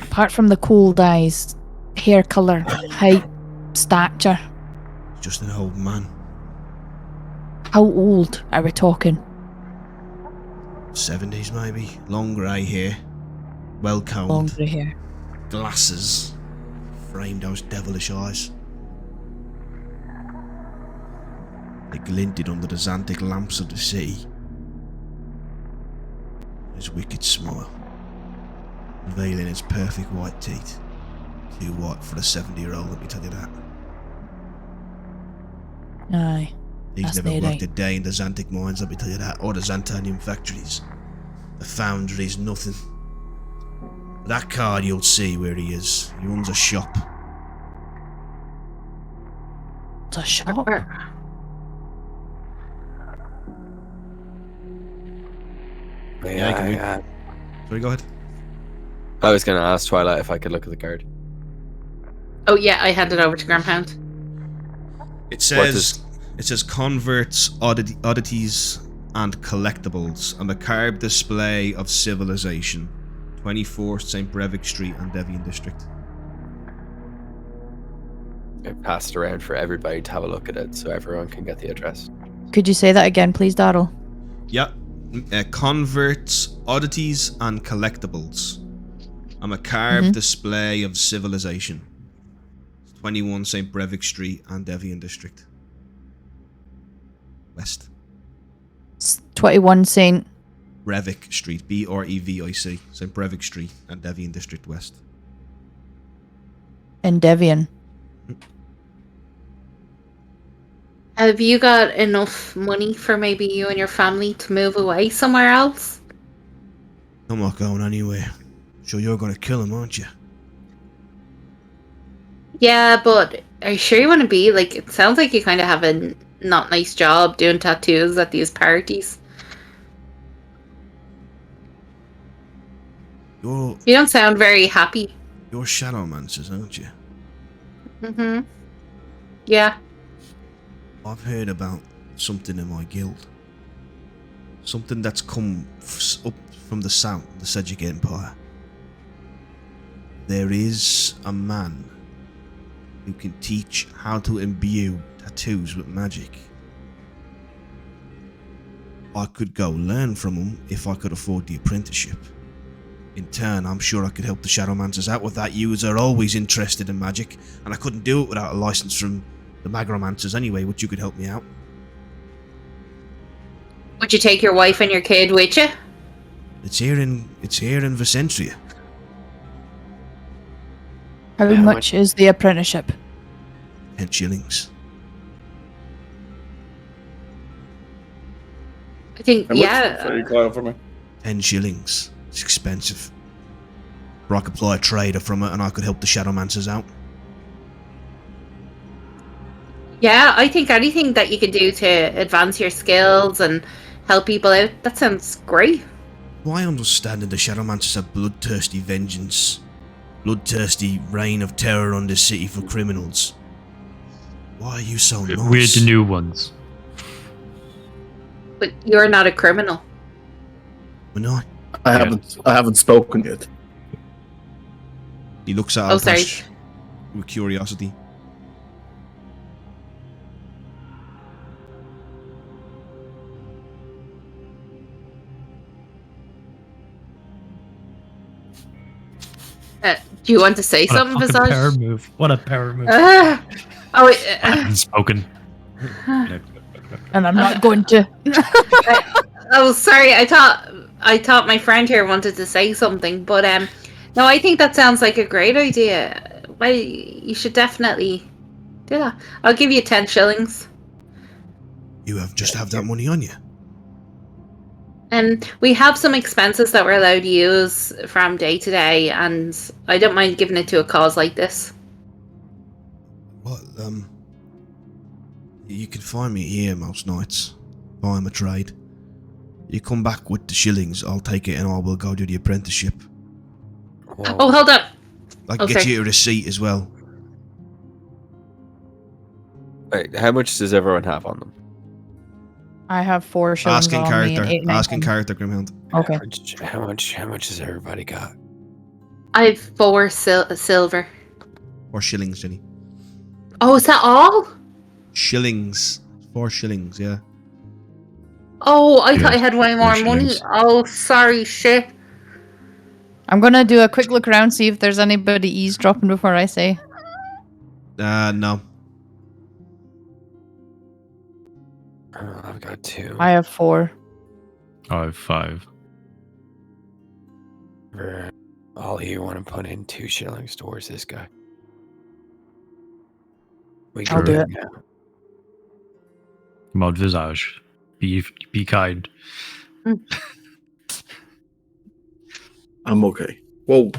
Speaker 6: Apart from the cold eyes, hair colour, height, stature.
Speaker 2: Just an old man.
Speaker 6: How old are we talking?
Speaker 2: 70s maybe. Long grey hair. Well combed.
Speaker 6: Long grey hair.
Speaker 2: Glasses. Framed those devilish eyes. They glinted under the Xanthic lamps of the city. His wicked smile. Unveiling his perfect white teeth. Too white for a 70-year-old, let me tell you that.
Speaker 6: Aye.
Speaker 2: He's never worked a day in the Xanthic mines, let me tell you that. Or the Xantanium factories. The foundries, nothing. That card you'll see where he is. He runs a shop.
Speaker 6: It's a shop.
Speaker 2: Yeah, Sorry, go ahead.
Speaker 5: I was going to ask Twilight if I could look at the card.
Speaker 4: Oh yeah, I handed over to Gramhound.
Speaker 2: It says converts, oddities, and collectibles, and a carved display of civilization. 24 St. Breivik Street and Devian District.
Speaker 5: I passed around for everybody to have a look at it so everyone can get the address.
Speaker 6: Could you say that again, please, Daryl?
Speaker 2: Yeah. Converts, oddities, and collectibles. And a carved display of civilization. 21 St. Breivik Street and Devian District. West.
Speaker 6: 21 St.
Speaker 2: Breivik Street, Brevic, St. Breivik Street and Devian District West.
Speaker 6: in Devian.
Speaker 4: Have you got enough money for maybe you and your family to move away somewhere else?
Speaker 2: I'm not going anywhere. Sure you're gonna kill him, aren't you?
Speaker 4: Yeah, but are you sure you want to be? Like, it sounds like you kind of have a not nice job doing tattoos at these parties.
Speaker 2: You
Speaker 4: don't sound very happy.
Speaker 2: You're Shadowmancers, aren't you?
Speaker 4: Mm-hmm. Yeah.
Speaker 2: I've heard about something in my guild. Something that's come up from the south, the Sedgwick Empire. There is a man who can teach how to imbue tattoos with magic. I could go learn from him if I could afford the apprenticeship. In turn, I'm sure I could help the Shadowmancers out with that. Yous are always interested in magic, and I couldn't do it without a license from the Magromancers anyway, but you could help me out.
Speaker 4: Would you take your wife and your kid with you?
Speaker 2: It's here in Vicentria.
Speaker 6: How much is the apprenticeship?
Speaker 2: 10 shillings.
Speaker 4: I think,
Speaker 1: How much?
Speaker 4: yeah.
Speaker 1: Sorry, Kyle, for me.
Speaker 2: 10 shillings. It's expensive. But I could apply a trader from it and I could help the Shadowmancers out.
Speaker 4: Yeah, I think anything that you can do to advance your skills and help people out, that sounds great.
Speaker 2: My understanding the Shadowmancers have bloodthirsty vengeance. Bloodthirsty reign of terror on this city for criminals. Why are you so nice?
Speaker 3: We're the new ones.
Speaker 4: But you're not a criminal.
Speaker 2: We're not.
Speaker 1: I haven't spoken yet.
Speaker 2: He looks at
Speaker 4: Oh, sorry.
Speaker 2: Alpash with curiosity.
Speaker 4: Do you want to say something,
Speaker 3: What a fucking power
Speaker 4: Visage?
Speaker 3: move. What a power move.
Speaker 6: Unspoken. And I'm not going to.
Speaker 4: Oh, sorry. I thought my friend here wanted to say something, but no, I think that sounds like a great idea. Well, you should definitely do that. I'll give you 10 shillings.
Speaker 2: You have that money on you.
Speaker 4: And we have some expenses that we're allowed to use from day to day, and I don't mind giving it to a cause like this.
Speaker 2: What, you can find me here most nights. I'm a trade. You come back with the shillings, I'll take it and I will go do the apprenticeship.
Speaker 5: Whoa.
Speaker 4: Oh, hold up.
Speaker 2: I can get you a receipt as well.
Speaker 5: Wait, how much does everyone have on them?
Speaker 6: I have 4 shillings
Speaker 2: Asking
Speaker 6: on me and 8
Speaker 2: Asking
Speaker 6: nickels.
Speaker 2: character, Grimhound.
Speaker 6: Okay.
Speaker 5: How much has everybody got?
Speaker 4: I have 4 silver.
Speaker 2: 4 shillings, Jenny.
Speaker 4: Oh, is that all?
Speaker 2: Shillings. 4 shillings, yeah.
Speaker 4: Oh, I thought I
Speaker 3: Yeah,
Speaker 4: had way more
Speaker 3: 4
Speaker 4: money.
Speaker 3: shillings.
Speaker 4: Oh, sorry, shit.
Speaker 6: I'm gonna do a quick look around, see if there's anybody eavesdropping before I say.
Speaker 2: No.
Speaker 5: Oh, I've got 2.
Speaker 6: I have 4.
Speaker 3: I have 5.
Speaker 5: All you want to put in 2 shillings towards this guy. We
Speaker 6: I'll do it.
Speaker 5: now.
Speaker 3: Come on, Visage. Be kind.
Speaker 1: I'm okay. Whoa.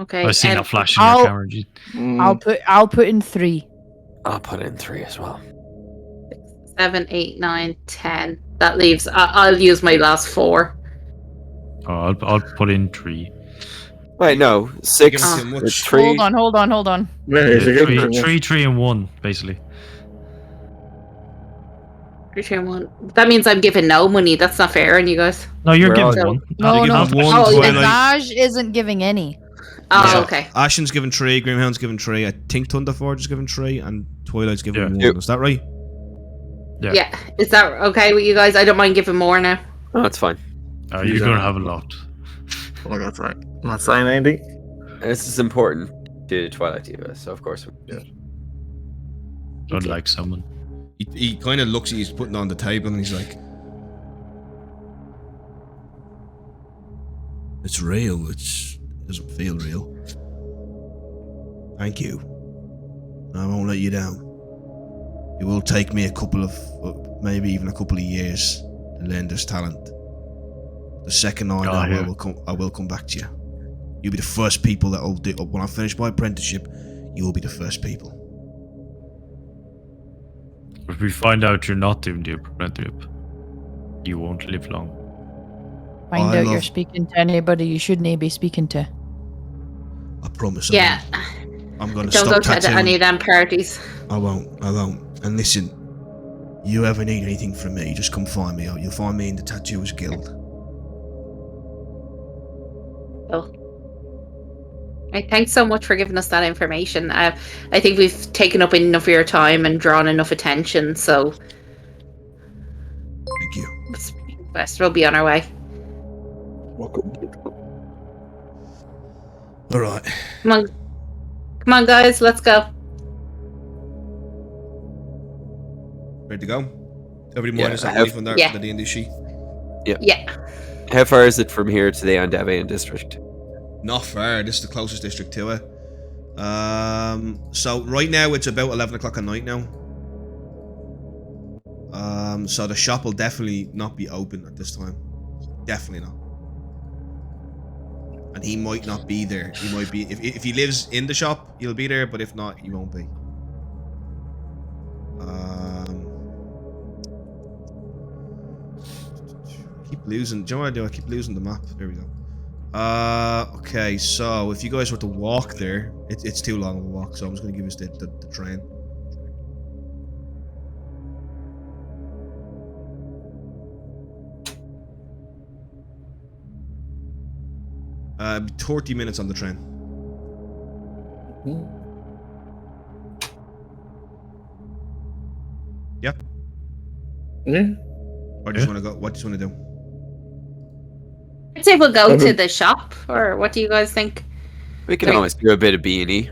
Speaker 4: Okay.
Speaker 3: I seen
Speaker 4: and
Speaker 3: a flash in your
Speaker 6: I'll-
Speaker 3: camera. G.
Speaker 6: I'll put in 3.
Speaker 7: I'll put in 3 as well.
Speaker 4: 7, 8, 9, 10. That leaves. I'll use my last 4.
Speaker 3: Oh, I'll put in 3.
Speaker 5: Wait, no.
Speaker 2: Giving
Speaker 5: 6,
Speaker 2: too much.
Speaker 5: 3.
Speaker 6: Hold on.
Speaker 1: Yeah,
Speaker 3: Yeah,
Speaker 1: he's a good
Speaker 3: 3, and 1, basically.
Speaker 4: 3, 2, 1. That means I'm giving no money. That's not fair on you guys.
Speaker 3: No, you're
Speaker 5: We're
Speaker 3: giving
Speaker 4: all-
Speaker 3: 1.
Speaker 6: No,
Speaker 2: You're
Speaker 6: no.
Speaker 2: giving 1,
Speaker 4: Oh, yeah.
Speaker 2: Twilight.
Speaker 6: Naj isn't giving any.
Speaker 4: Oh,
Speaker 2: Yeah.
Speaker 4: okay.
Speaker 2: Ashen's given 3, Grimhound's given 3, I think Thunderforge is given 3, and Twilight's given
Speaker 3: Yeah.
Speaker 2: 1. Is that right?
Speaker 3: Yeah.
Speaker 4: Yeah. Is that okay with you guys? I don't mind giving more now.
Speaker 5: Oh, that's fine.
Speaker 3: You're going to have a lot.
Speaker 1: Oh, that's right. I'm not saying anything.
Speaker 5: This is important to Twilight Diva, so of course.
Speaker 3: Unlike someone.
Speaker 2: He kind of looks at you, he's putting on the table, and he's like, "It's real. It doesn't feel real. Thank you. I won't let you down. It will take me a couple of, maybe even a couple of years to learn this talent. The second I know, I will come back to you. You'll be the first people that will do. When I finish my apprenticeship, you will be the first people."
Speaker 3: If we find out you're not doing the apprenticeship, you won't live long.
Speaker 6: Find
Speaker 2: I
Speaker 6: out you're
Speaker 2: love-
Speaker 6: speaking to anybody you shouldn't be speaking to.
Speaker 2: I promise. I
Speaker 4: Yeah.
Speaker 2: won't. I'm gonna
Speaker 4: Don't
Speaker 2: stop
Speaker 4: go to
Speaker 2: tattooing.
Speaker 4: any of them parties.
Speaker 2: I won't. And listen, you ever need anything from me, just come find me. You'll find me in the Tattooers Guild.
Speaker 4: Right, thanks so much for giving us that information. I think we've taken up enough of your time and drawn enough attention, so
Speaker 2: Thank you.
Speaker 4: best we'll be on our way.
Speaker 1: Welcome.
Speaker 2: All right.
Speaker 4: Come on, guys, let's go.
Speaker 2: Ready to go? Everybody
Speaker 5: Yeah,
Speaker 2: minus
Speaker 5: I
Speaker 2: that
Speaker 5: have-
Speaker 2: money from there,
Speaker 4: Yeah.
Speaker 2: the D&D sheet.
Speaker 4: Yeah.
Speaker 5: How far is it from here to the Andavian district?
Speaker 2: Not far. This is the closest district to it. So right now it's about 11 o'clock at night now. So the shop will definitely not be open at this time. Definitely not. And he might not be there. He might be if he lives in the shop, he'll be there. But if not, he won't be. Keep losing. Do you know what I do? I keep losing the map. There we go. Okay, so if you guys were to walk there, it's too long of a walk, so I'm just going to give you the train. Uh, 30 minutes on the train. Yeah?
Speaker 1: Yeah.
Speaker 2: Or do you want to go? What do you want to do?
Speaker 4: I'd say we'll go to the shop, or what do you guys think?
Speaker 5: We can
Speaker 4: Right.
Speaker 5: always do a bit of B&E.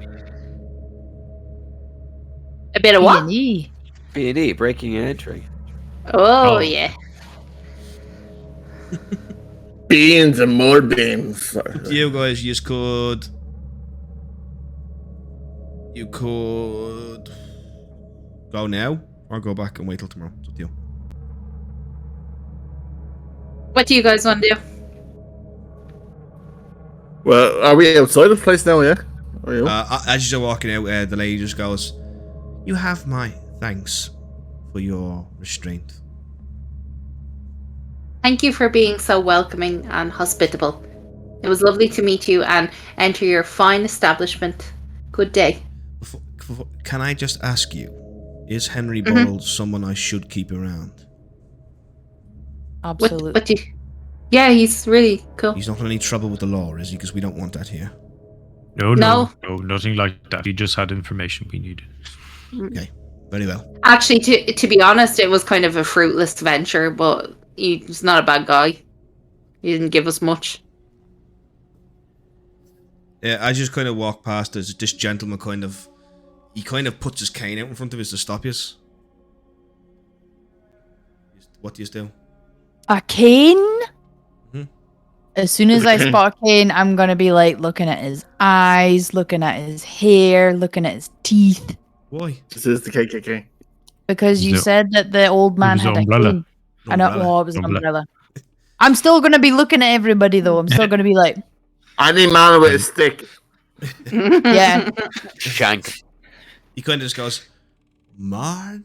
Speaker 4: A bit of what?
Speaker 6: B&E.
Speaker 5: B&E, breaking and entry.
Speaker 4: Oh, yeah.
Speaker 1: Beans and more beans.
Speaker 2: You guys, you could go now or go back and wait till tomorrow. It's up to you.
Speaker 4: What do you guys want to do?
Speaker 1: Well, are we outside the place now, yeah? Are you?
Speaker 2: As you're walking out, the lady just goes, "You have my thanks for your restraint."
Speaker 4: Thank you for being so welcoming and hospitable. It was lovely to meet you and enter your fine establishment. Good day.
Speaker 2: Can I just ask you, is Henry
Speaker 4: Mhm.
Speaker 2: Burrell someone I should keep around?
Speaker 6: Absolutely.
Speaker 4: What do you... Yeah, he's really cool.
Speaker 2: He's not in any trouble with the law, is he? Because we don't want that here.
Speaker 3: No,
Speaker 4: No.
Speaker 3: nothing like that. He just had information we needed.
Speaker 2: Okay, very well.
Speaker 4: Actually, to be honest, it was kind of a fruitless venture, but he's not a bad guy. He didn't give us much.
Speaker 2: Yeah, I just kind of walk past. There's this gentleman he kind of puts his cane out in front of us to stop us. What do you do?
Speaker 6: A cane?
Speaker 2: Mhm.
Speaker 6: As soon as I spot Kane, I'm gonna be like looking at his eyes, looking at his hair, looking at his teeth.
Speaker 2: Why?
Speaker 1: This is the KKK.
Speaker 6: Because you
Speaker 3: No.
Speaker 6: said that the old man
Speaker 3: was
Speaker 6: had a
Speaker 3: umbrella.
Speaker 6: cane. I know.
Speaker 2: Umbrella.
Speaker 6: Oh, it was an
Speaker 3: Umbrella.
Speaker 6: umbrella. I'm still gonna be looking at everybody though. I'm still gonna be like,
Speaker 1: Any man with a stick.
Speaker 6: Yeah.
Speaker 5: Shank.
Speaker 2: He kind of just goes, my.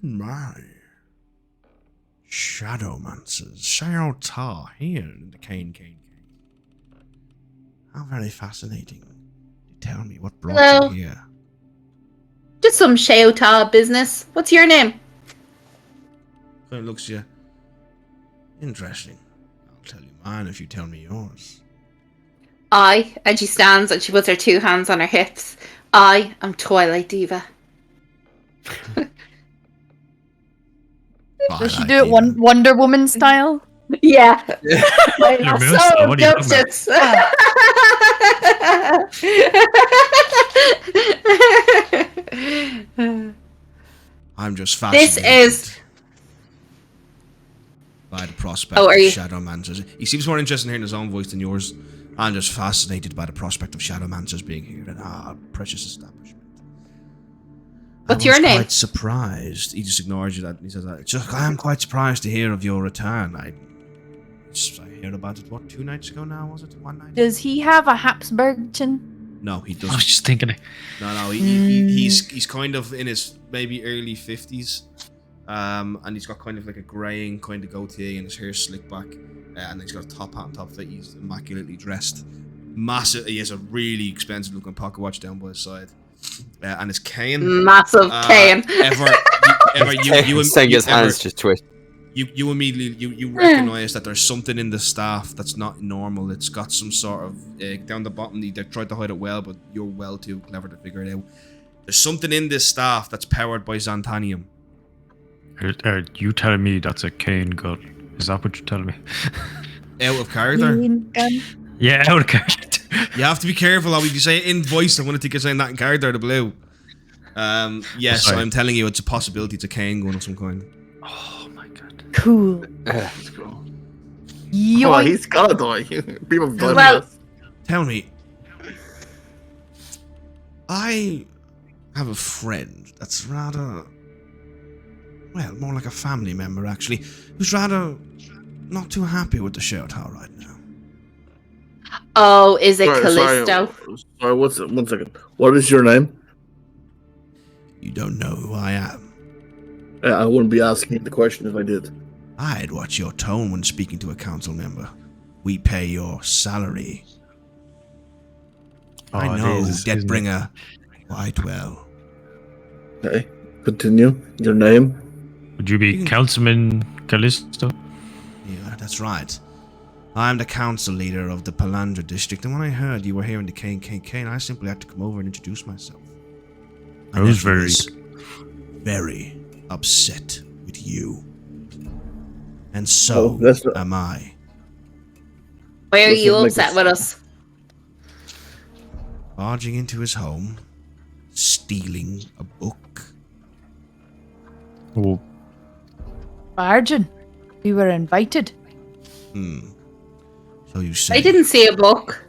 Speaker 2: Shadowmancers, Shao'Ta here in the Cane. How very fascinating. Tell me what brought
Speaker 4: Hello.
Speaker 2: you here.
Speaker 4: Just some Shao'Ta business. What's your name?
Speaker 2: Kind of looks at you. Interesting. I'll tell you mine if you tell me yours.
Speaker 4: And she stands and she puts her 2 hands on her hips. I am Twilight Diva.
Speaker 6: Does she do it Wonder Woman style?
Speaker 4: Yeah. I
Speaker 3: Your
Speaker 4: am
Speaker 3: moonstone,
Speaker 4: so
Speaker 3: what are you talking
Speaker 4: duchess.
Speaker 2: I'm just
Speaker 4: This
Speaker 2: fascinated
Speaker 4: is.
Speaker 2: by the prospect
Speaker 4: Oh, are
Speaker 2: of
Speaker 4: you?
Speaker 2: Shadowmancers. He seems more interested in hearing his own voice than yours. I'm just fascinated by the prospect of Shadowmancers being here in our precious establishment.
Speaker 4: What's
Speaker 2: I was
Speaker 4: your name?
Speaker 2: quite surprised. He just ignores you. That he says, "I am quite surprised to hear of your return. I heard about it. What, 2 nights ago now? Was it 1 night?
Speaker 6: Does he have a Habsburg chin?
Speaker 2: No, he
Speaker 3: I
Speaker 2: doesn't.
Speaker 3: was just thinking it.
Speaker 2: No, he's kind of in his maybe early 50s, and he's got kind of like a greying kind of goatee and his hair's slicked back, and then he's got a top hat on top of it. He's immaculately dressed, massive. He has a really expensive looking pocket watch down by his side, and his cane.
Speaker 4: Massive cane.
Speaker 5: Saying his hands just twitch.
Speaker 2: You immediately you recognize that there's something in the staff that's not normal. It's got some sort of down the bottom. They tried to hide it well, but you're well too clever to figure it out. There's something in this staff that's powered by Xantanium.
Speaker 3: Are you telling me that's a cane gun? Is that what you're telling me?
Speaker 2: Out of character.
Speaker 3: Yeah, out of character.
Speaker 2: You have to be careful. If you say it in voice, I'm going to think you're saying that in character. The blue. Yes,
Speaker 3: Sorry.
Speaker 2: I'm telling you, it's a possibility. It's a cane gun of some kind.
Speaker 3: Oh my god.
Speaker 6: Cool.
Speaker 1: Let's go. Oh,
Speaker 6: Yoink.
Speaker 1: he's gotta die. People have died.
Speaker 4: Well-
Speaker 2: Tell me, I have a friend that's rather, well, more like a family member actually, who's rather not too happy with the Shao'Ta right now.
Speaker 4: Oh, is it
Speaker 1: Sorry,
Speaker 4: Callisto?
Speaker 1: Sorry, one second. What is your name?
Speaker 2: You don't know who I am.
Speaker 1: I wouldn't be asking the question if I did.
Speaker 2: I'd watch your tone when speaking to a council member. We pay your salary. I
Speaker 3: Oh, it
Speaker 2: know
Speaker 3: is, isn't it?
Speaker 2: Deathbringer quite well.
Speaker 1: Okay, continue. Your name?
Speaker 3: Would you be Councilman Callisto?
Speaker 2: Yeah, that's right. I'm the council leader of the Palandra district, and when I heard you were here in the KKK, I simply had to come over and introduce myself.
Speaker 3: I was
Speaker 2: nephew is very upset with you. And so am I.
Speaker 4: Why are
Speaker 1: Let's
Speaker 4: you
Speaker 1: not make
Speaker 4: upset
Speaker 1: this-
Speaker 4: with us?
Speaker 2: Barging into his home, stealing a book.
Speaker 3: Oh,
Speaker 6: Bargain. We were invited.
Speaker 2: So you say.
Speaker 4: I didn't see a book.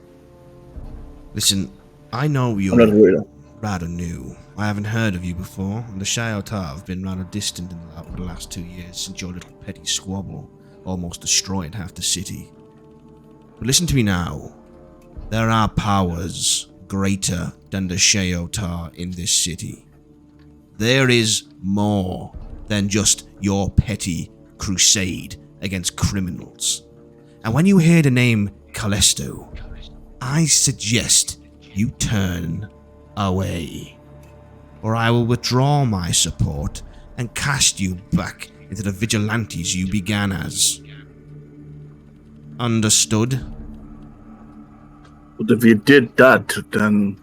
Speaker 2: Listen, I know
Speaker 1: I'm not a
Speaker 2: you're
Speaker 1: reader.
Speaker 2: rather new. I haven't heard of you before, and the Shao'Ta have been rather distant over the last 2 years since your little petty squabble almost destroyed half the city. But listen to me now. There are powers greater than the Shao'Ta in this city. There is more than just your petty crusade against criminals. And when you hear the name Callisto, I suggest you turn away, or I will withdraw my support and cast you back into the vigilantes you began as. Understood?
Speaker 1: But if you did that, then...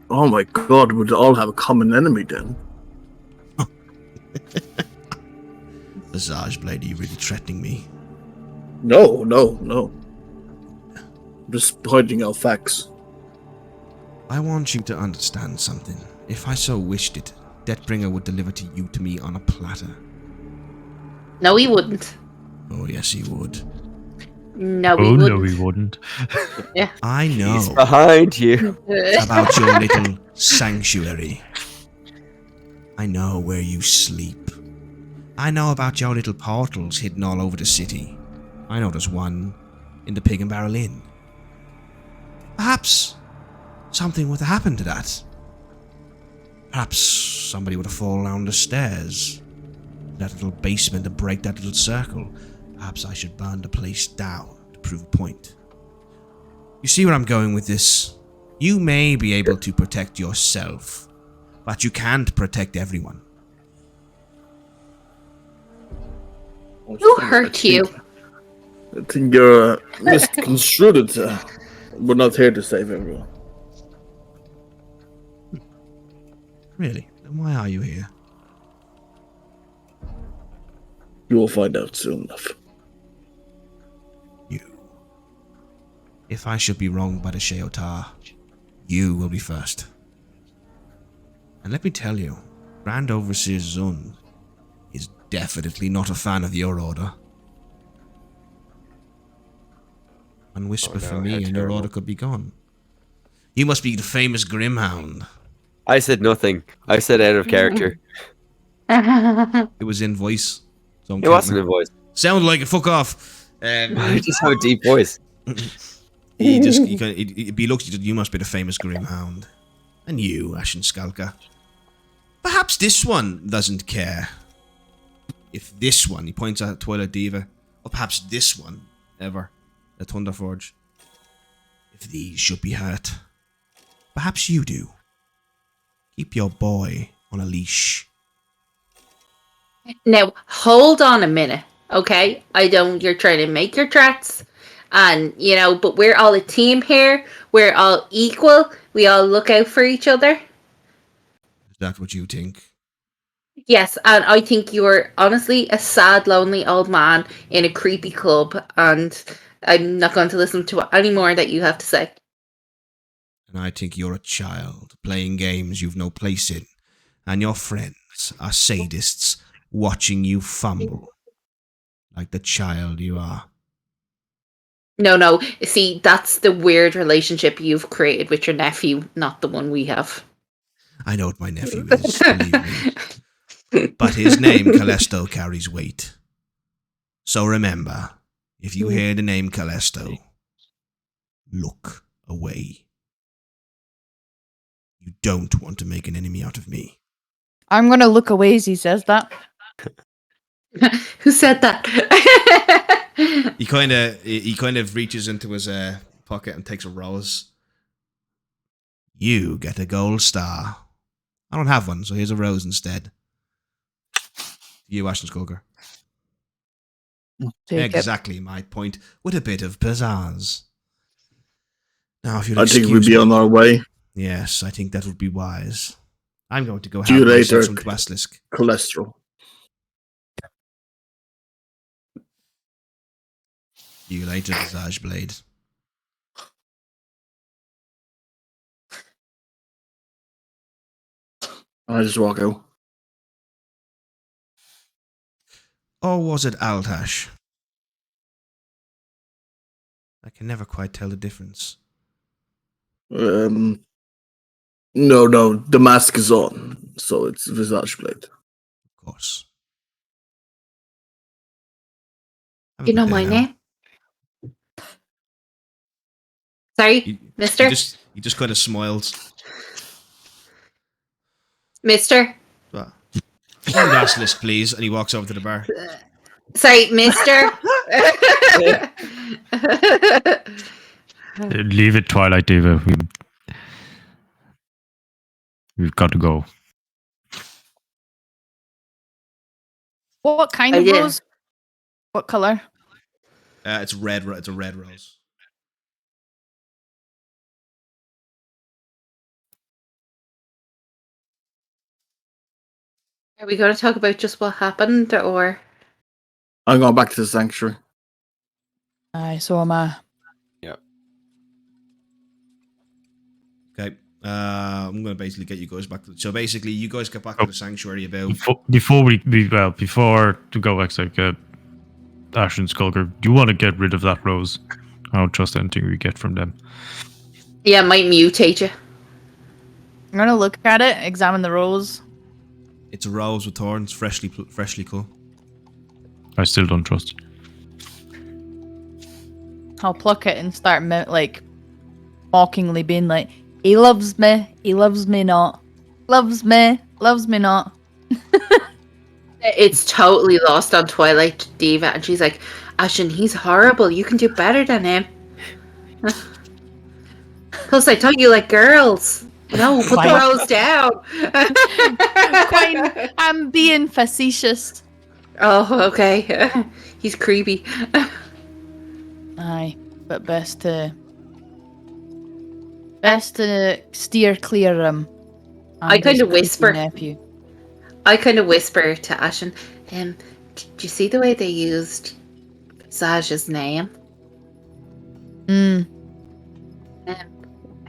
Speaker 1: Oh my god, we'd all have a common enemy then.
Speaker 2: Visage Blade, are you really threatening me?
Speaker 1: No. I'm just pointing out facts.
Speaker 2: I want you to understand something. If I so wished it, Deathbringer would deliver you to me on a platter.
Speaker 4: No, he wouldn't.
Speaker 2: Oh, yes, he would.
Speaker 4: No, he
Speaker 3: oh
Speaker 4: wouldn't.
Speaker 3: no, we wouldn't.
Speaker 2: I
Speaker 5: He's
Speaker 2: know
Speaker 5: behind you.
Speaker 2: about your little sanctuary. I know where you sleep. I know about your little portals hidden all over the city. I know there's one in the Pig and Barrel Inn. Perhaps something would have happened to that. Perhaps somebody would have fallen down the stairs. That little basement and break that little circle. Perhaps I should burn the place down to prove a point. You see where I'm going with this? You may be able to protect yourself, but you can't protect everyone.
Speaker 4: Who hurt you?
Speaker 1: I think you're misconstrued it. We're not here to save everyone.
Speaker 2: Really? Then why are you here?
Speaker 1: You will find out soon enough.
Speaker 2: You. If I should be wronged by the Shao'Ta, you will be first. And let me tell you, Grand Overseer Zun is definitely not a fan of your order. One whisper from me and your order could be gone. You must be the famous Grimhound.
Speaker 5: I said nothing. I said out of character.
Speaker 2: It was in voice. So
Speaker 5: It wasn't a voice.
Speaker 2: Sounded like it. Fuck off.
Speaker 5: I just have a deep voice.
Speaker 2: He looks. You must be the famous Grimhound, and you, Ashen Skalka. Perhaps this one doesn't care. If this one, he points at Twilight Diva, or perhaps this one, ever, the Thunderforge. If these should be hurt, perhaps you do. Keep your boy on a leash.
Speaker 4: Now, hold on a minute, okay? You're trying to make your threats, and, but we're all a team here. We're all equal. We all look out for each other.
Speaker 2: Is that what you think?
Speaker 4: Yes, and I think you're honestly a sad, lonely old man in a creepy club, and I'm not going to listen to any more that you have to say.
Speaker 2: And I think you're a child playing games you've no place in, and your friends are sadists watching you fumble like the child you are.
Speaker 4: No. See, that's the weird relationship you've created with your nephew, not the one we have.
Speaker 2: I know what my nephew is, believe me. But his name, Callisto, carries weight. So remember, if you hear the name Callisto, look away. You don't want to make an enemy out of me.
Speaker 6: I'm gonna look away as he says that.
Speaker 4: Who said that?
Speaker 2: He kind of reaches into his pocket and takes a rose. You get a gold star. I don't have one, so here's a rose instead. You, Ashen Skulker. Exactly my point, with a bit of pizzazz. Now, if you'll
Speaker 1: I think we'd
Speaker 2: excuse
Speaker 1: be
Speaker 2: me-
Speaker 1: on our way.
Speaker 2: Yes, I think that would be wise. I'm going to go
Speaker 1: See you
Speaker 2: have myself
Speaker 1: later.
Speaker 2: some Dwaslisk.
Speaker 1: Cholesterol.
Speaker 2: See you later, Visage Blade.
Speaker 1: I just walk out.
Speaker 2: Or was it Altash? I can never quite tell the difference.
Speaker 1: No, the mask is on, so it's Visage Blade.
Speaker 2: Of course.
Speaker 4: You know my name? Sorry, mister?
Speaker 2: He just kind of smiles.
Speaker 4: Mister?
Speaker 2: One Dwaslisk, please. And he walks over to the bar.
Speaker 4: Sorry, mister?
Speaker 3: Leave it, Twilight Diva. We've got to go.
Speaker 6: What kind
Speaker 4: I
Speaker 6: of
Speaker 4: did.
Speaker 6: rose? What color?
Speaker 2: It's red. It's a red rose.
Speaker 4: Are we going to talk about just what happened, or?
Speaker 1: I'm going back to the sanctuary.
Speaker 6: Aye, so am I.
Speaker 2: Okay. I'm going to basically get you guys back to... So basically, you guys get back to the sanctuary about...
Speaker 3: Before to go back, like Ashen Skulker, do you want to get rid of that rose? I don't trust anything we get from them.
Speaker 4: Yeah, it might mutate you.
Speaker 6: I'm gonna look at it, examine the rose.
Speaker 2: It's a rose with thorns, freshly cut.
Speaker 3: I still don't trust it.
Speaker 6: I'll pluck it and start mockingly being like, He loves me. He loves me not. Loves me. Loves me not.
Speaker 4: It's totally lost on Twilight Diva, and she's like, Ashen, he's horrible. You can do better than him. Plus, I thought you like girls. No, put the rose down.
Speaker 6: Quite, I'm being facetious.
Speaker 4: Oh, okay. He's creepy.
Speaker 6: Aye, but best to steer clear of him.
Speaker 4: I kind of whisper.
Speaker 6: Nephew.
Speaker 4: I kind of whisper to Ashen, do you see the way they used Visage's name?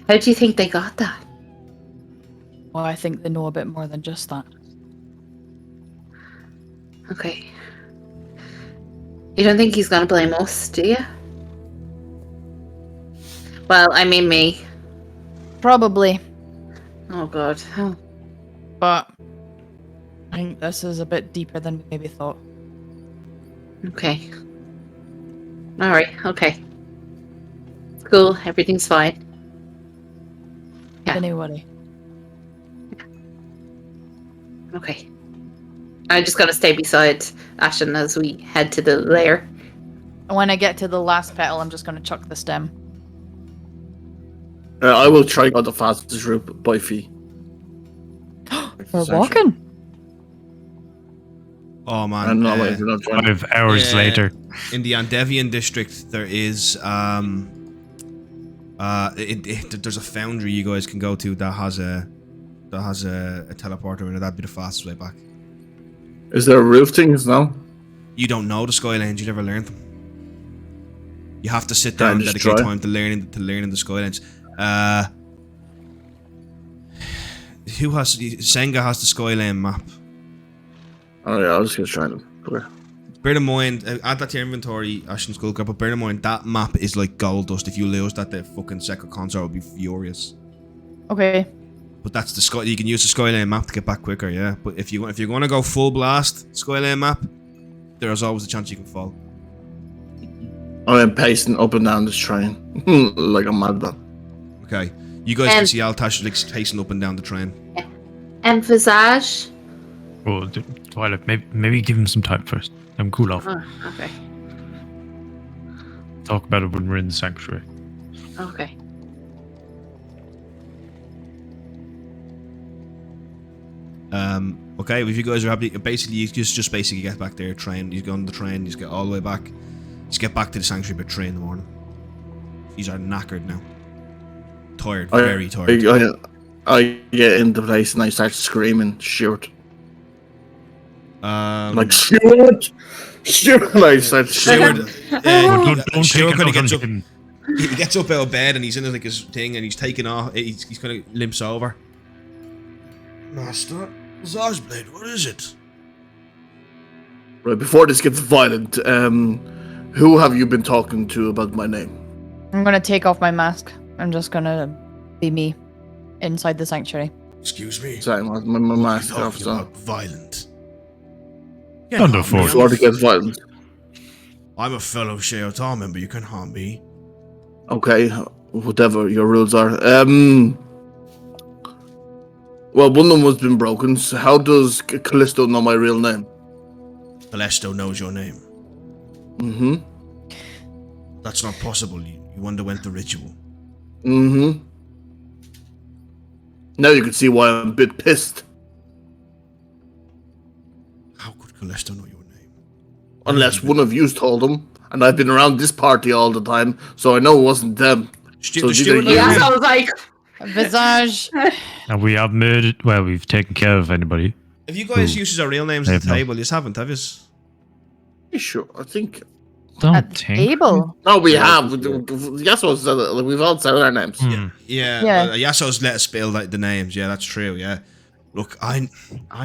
Speaker 4: How do you think they got that?
Speaker 6: Well, I think they know a bit more than just that.
Speaker 4: Okay. You don't think he's gonna blame us, do you? Well, I mean me.
Speaker 6: Probably,
Speaker 4: Oh god.
Speaker 6: but I think this is a bit deeper than we maybe thought.
Speaker 4: Okay. Alright, okay. Cool, everything's fine. Yeah.
Speaker 6: Anyway,
Speaker 4: Okay. I'm just gonna stay beside Ashen as we head to the lair.
Speaker 6: when I get to the last petal, I'm just going to chuck the stem.
Speaker 1: I will try out the fastest route by feet.
Speaker 6: We're walking.
Speaker 2: Oh man.
Speaker 1: I'm not waiting. Not trying.
Speaker 3: 5 hours
Speaker 2: Yeah.
Speaker 3: later.
Speaker 2: In the Andevian district, there is there's a foundry you guys can go to that has a teleporter, and that'd be the fastest way back.
Speaker 1: Is there roof things now?
Speaker 2: You don't know the Skylands, you never learned them. You have to sit
Speaker 1: Can I
Speaker 2: down and
Speaker 1: just
Speaker 2: dedicate
Speaker 1: try?
Speaker 2: time to learning the Skylands. Senga has the Skyline map.
Speaker 1: Oh yeah, I was just trying to. Okay.
Speaker 2: Bear in mind, add that to your inventory, Ashen Skullcrab, but bear in mind that map is like gold dust. If you lose that, the fucking second console will be furious.
Speaker 6: Okay.
Speaker 2: But that's the sky. You can use the Skyline map to get back quicker, yeah. But if you're going to go full blast Skyline map, there's always a chance you can fall.
Speaker 1: I am pacing up and down this train like a madman.
Speaker 2: Okay, you guys can see Altash like pacing up and down the train.
Speaker 4: And Visage?
Speaker 3: Oh, Twilight, maybe give him some time first. I'm cool off.
Speaker 4: Oh, okay.
Speaker 3: Talk about it when we're in the sanctuary.
Speaker 4: Okay.
Speaker 2: Okay, if you guys are happy, basically you just basically get back there, train. You go on the train, you just get all the way back. Just get back to the sanctuary by 3 in the morning. These are knackered now. Tired, very tired.
Speaker 1: I get into the place and I start screaming, shoot. Like, shoot! Shoot! Like, start
Speaker 2: Stewart,
Speaker 3: Don't
Speaker 2: Stewart
Speaker 3: take
Speaker 2: kinda
Speaker 3: it
Speaker 2: gets
Speaker 3: out
Speaker 2: up.
Speaker 3: on him.
Speaker 2: He gets up out of bed and he's in like his thing and he's taking off. He's kind of limps over. Master, Visage Blade, what is it?
Speaker 1: Right, before this gets violent, who have you been talking to about my name?
Speaker 6: I'm going to take off my mask. I'm just going to be me inside the sanctuary.
Speaker 2: Excuse me.
Speaker 1: Sorry, my
Speaker 2: What are you
Speaker 1: mask
Speaker 2: talking
Speaker 1: off, so.
Speaker 2: about violent.
Speaker 3: Thunder Force.
Speaker 1: Before it gets violent.
Speaker 2: I'm a fellow Shao'Ta member. You can harm me.
Speaker 1: Okay, whatever your rules are. Well, one of them has been broken, so how does Callisto know my real name?
Speaker 2: Celeste knows your name.
Speaker 1: Mm-hmm.
Speaker 2: That's not possible. You underwent the ritual.
Speaker 1: Mm-hmm. Now you can see why I'm a bit pissed.
Speaker 2: How could Celeste know your name?
Speaker 1: Unless one of you's told him, and I've been around this party all the time, so I know it wasn't them. So
Speaker 2: Does
Speaker 1: did
Speaker 2: Stewart
Speaker 1: they-
Speaker 2: know your
Speaker 4: Yeah,
Speaker 2: name?
Speaker 4: I was like,
Speaker 6: Visage.
Speaker 3: And we have murdered. Well, we've taken care of anybody.
Speaker 2: Have you guys
Speaker 3: Ooh.
Speaker 2: used our real names
Speaker 3: I
Speaker 2: at the
Speaker 3: have not.
Speaker 2: table? You haven't, have you?
Speaker 1: Sure, I think.
Speaker 3: Don't
Speaker 6: At the
Speaker 3: think.
Speaker 6: table.
Speaker 1: No, we have. Yes, we've all said our names.
Speaker 3: Hmm.
Speaker 2: Yeah.
Speaker 6: Yeah.
Speaker 2: Yasso's let us spill like the names. Yeah, that's true. Yeah. Look, I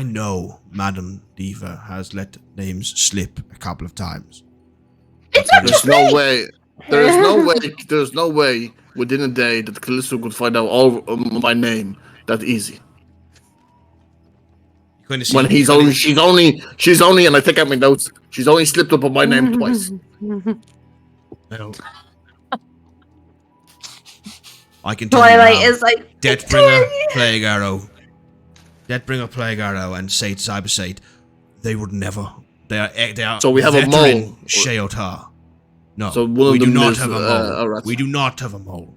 Speaker 2: know Madam Diva has let names slip a couple of times.
Speaker 1: There's no way. There's no way within a day that Callisto could find out all my name that easy.
Speaker 2: You kind of see
Speaker 1: When she's only, and I take out my notes. She's only slipped up on my name twice.
Speaker 3: Well,
Speaker 2: I can tell you
Speaker 4: Twilight
Speaker 2: now,
Speaker 4: is like,
Speaker 2: Deathbringer, Plague Arrow. Deathbringer, Plague Arrow, and Sate Cybersate, they would never. They are
Speaker 1: So we have a
Speaker 2: veteran
Speaker 1: mole.
Speaker 2: Shao'Ta. No,
Speaker 1: So one of
Speaker 2: we do
Speaker 1: them
Speaker 2: not
Speaker 1: is,
Speaker 2: have a
Speaker 1: a
Speaker 2: mole.
Speaker 1: rat.
Speaker 2: We do not have a mole.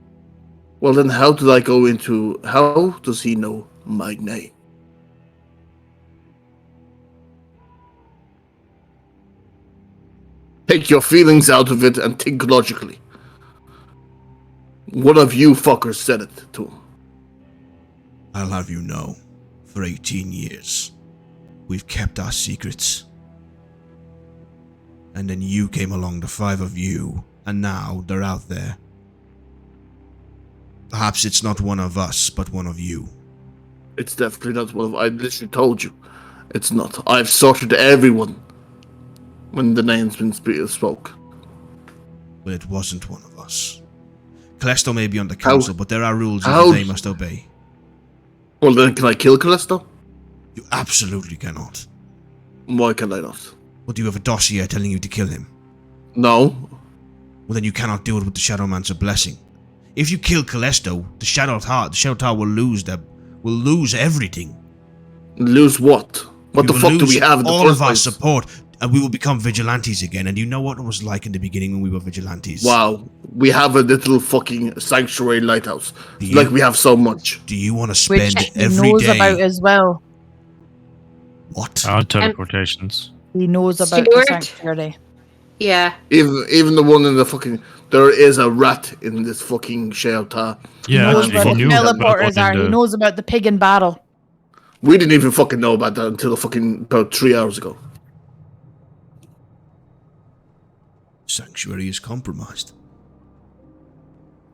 Speaker 1: Well, then how did I go into... How does he know my name? Take your feelings out of it and think logically. One of you fuckers said it to him.
Speaker 2: I'll have you know, for 18 years, we've kept our secrets. And then you came along, the 5 of you, and now they're out there. Perhaps it's not one of us, but one of you.
Speaker 1: It's definitely not one of... I literally told you. It's not. I've sorted everyone when the name's been spoke.
Speaker 2: But it wasn't one of us. Callisto may be on the council, but there are rules they must obey.
Speaker 1: Well, then can I kill Callisto?
Speaker 2: You absolutely cannot.
Speaker 1: Why can I not?
Speaker 2: Well, do you have a dossier telling you to kill him?
Speaker 1: No.
Speaker 2: Well, then you cannot do it with the Shadowmancer blessing. If you kill Callisto, the Shao'Ta will lose everything.
Speaker 1: Lose what? What the fuck do we have in the
Speaker 2: all
Speaker 1: first
Speaker 2: of our
Speaker 1: place?
Speaker 2: support, and we will become vigilantes again. And you know what it was like in the beginning when we were vigilantes.
Speaker 1: Wow. We have a little fucking sanctuary lighthouse.
Speaker 2: Do you-
Speaker 1: Like we have so much.
Speaker 2: Do you want to
Speaker 6: Which
Speaker 2: spend
Speaker 6: he
Speaker 2: every
Speaker 6: knows
Speaker 2: day?
Speaker 6: about as well.
Speaker 2: What?
Speaker 3: Teleportations.
Speaker 6: He knows about the
Speaker 4: Stuart?
Speaker 6: sanctuary.
Speaker 4: yeah.
Speaker 1: Even the one in the fucking... There is a rat in this fucking Shao'Ta.
Speaker 3: Yeah,
Speaker 6: He knows
Speaker 3: actually,
Speaker 6: where
Speaker 3: he
Speaker 6: the
Speaker 3: knew about
Speaker 6: teleporters are.
Speaker 3: one
Speaker 6: He
Speaker 3: in the...
Speaker 6: knows about the pig in battle.
Speaker 1: We didn't even fucking know about that until about 3 hours ago.
Speaker 2: Sanctuary is compromised.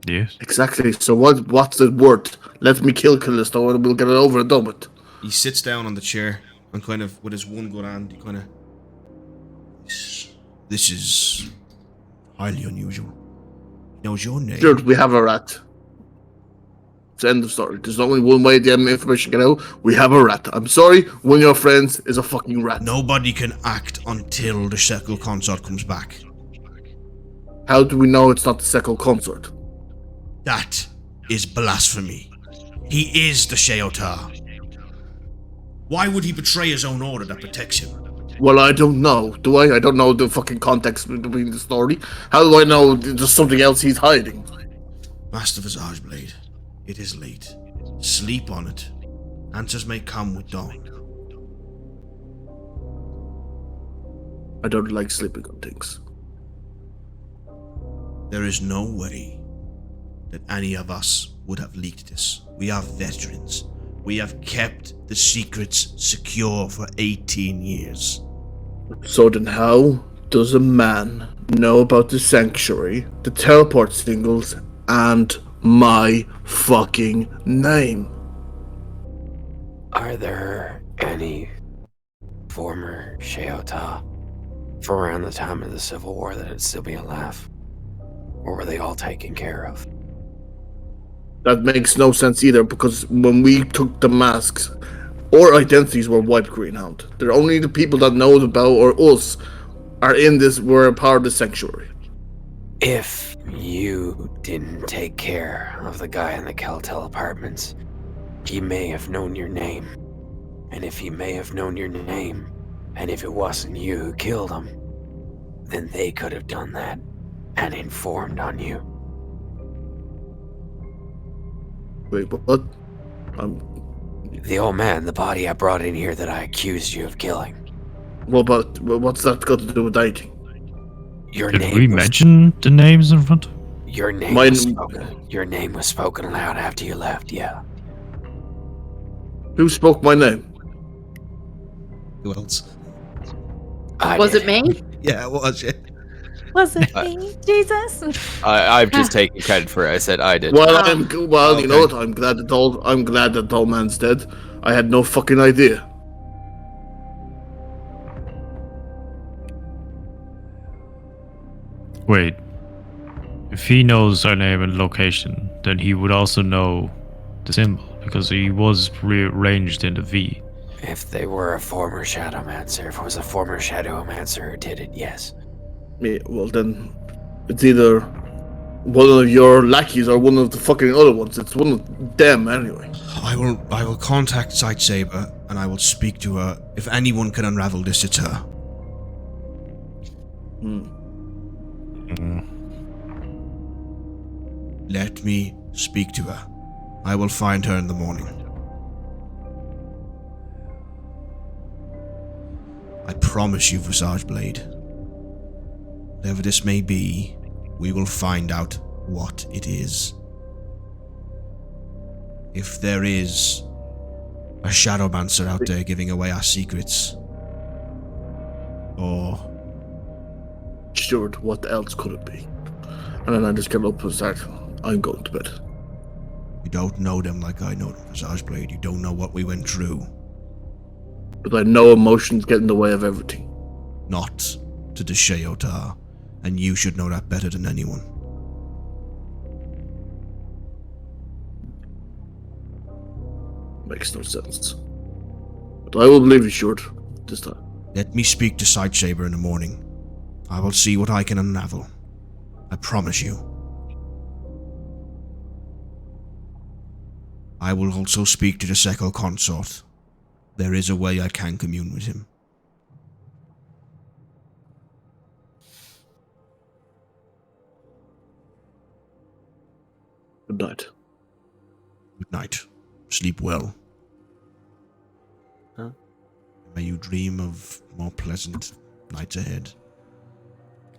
Speaker 3: Yes.
Speaker 1: Exactly. So what's it worth? Let me kill Callisto and we'll get it over and done with.
Speaker 2: He sits down on the chair and kind of, with his one good hand, he kind of... This is highly unusual. He knows your name.
Speaker 1: Sure, we have a rat. It's the end of story. There's only one way the information get out. We have a rat. I'm sorry, one of your friends is a fucking rat.
Speaker 2: Nobody can act until the Shekel consort comes back.
Speaker 1: How do we know it's not the Second Consort?
Speaker 2: That is blasphemy. He is the Shao'Ta. Why would he betray his own order that protects him?
Speaker 1: Well, I don't know. Do I? I don't know the fucking context between the story. How do I know there's something else he's hiding?
Speaker 2: Master Visage Blade, it is late. Sleep on it. Answers may come with dawn.
Speaker 1: I don't like sleeping on things.
Speaker 2: There is no way that any of us would have leaked this. We are veterans. We have kept the secrets secure for 18 years.
Speaker 1: So then how does a man know about the sanctuary, the teleport singles, and my fucking name?
Speaker 7: Are there any former Shao'Ta from around the time of the Civil War that'd still be alive? Or were they all taken care of?
Speaker 1: That makes no sense either, because when we took the masks, our identities were wiped, Greenhound. They're only the people that know about, or us, were a part of the sanctuary.
Speaker 7: If you didn't take care of the guy in the Keltel apartments, he may have known your name. And if he may have known your name, and if it wasn't you who killed him, then they could have done that and informed on you.
Speaker 1: Wait, what?
Speaker 7: The old man, the body I brought in here that I accused you of killing.
Speaker 1: What's that got to do with dating?
Speaker 7: Your
Speaker 3: Did
Speaker 7: name
Speaker 3: we
Speaker 7: was,
Speaker 3: mention the names in front?
Speaker 7: Your name
Speaker 1: Mine-
Speaker 7: was spoken. Your name was spoken aloud after you left, yeah.
Speaker 1: Who spoke my name?
Speaker 2: Who else?
Speaker 4: Was
Speaker 7: did.
Speaker 4: it me?
Speaker 2: Yeah, it was, yeah.
Speaker 6: Was it me, Jesus?
Speaker 5: I'm just taking credit for it. I said I did.
Speaker 1: Well,
Speaker 4: Oh.
Speaker 1: you know what? I'm glad that the old man's dead. I had no fucking idea.
Speaker 3: Wait. If he knows our name and location, then he would also know the symbol, because he was rearranged in the V.
Speaker 7: If they were a former Shadowmancer, if it was a former Shadowmancer who did it, yes.
Speaker 1: Yeah, well then, it's either one of your lackeys or one of the fucking other ones. It's one of them anyway.
Speaker 2: I will contact Sightsaber and I will speak to her. If anyone can unravel this, it's her. Let me speak to her. I will find her in the morning. I promise you, Visage Blade. Whatever this may be, we will find out what it is. If there is a Shadowmancer out there giving away our secrets, or
Speaker 1: Stuart, what else could it be? And then I just get up and start. I'm going to bed.
Speaker 2: you don't know them like I know them, Visage Blade. You don't know what we went through.
Speaker 1: But I know emotions get in the way of everything.
Speaker 2: Not to the Shao'Ta, and you should know that better than anyone.
Speaker 1: Makes no sense. But I will believe you, Stuart, this time.
Speaker 2: Let me speak to Sightsaber in the morning. I will see what I can unravel. I promise you. I will also speak to the Second Consort. There is a way I can commune with him.
Speaker 1: Good night.
Speaker 2: Good night. Sleep well.
Speaker 5: Huh?
Speaker 2: May you dream of more pleasant nights ahead.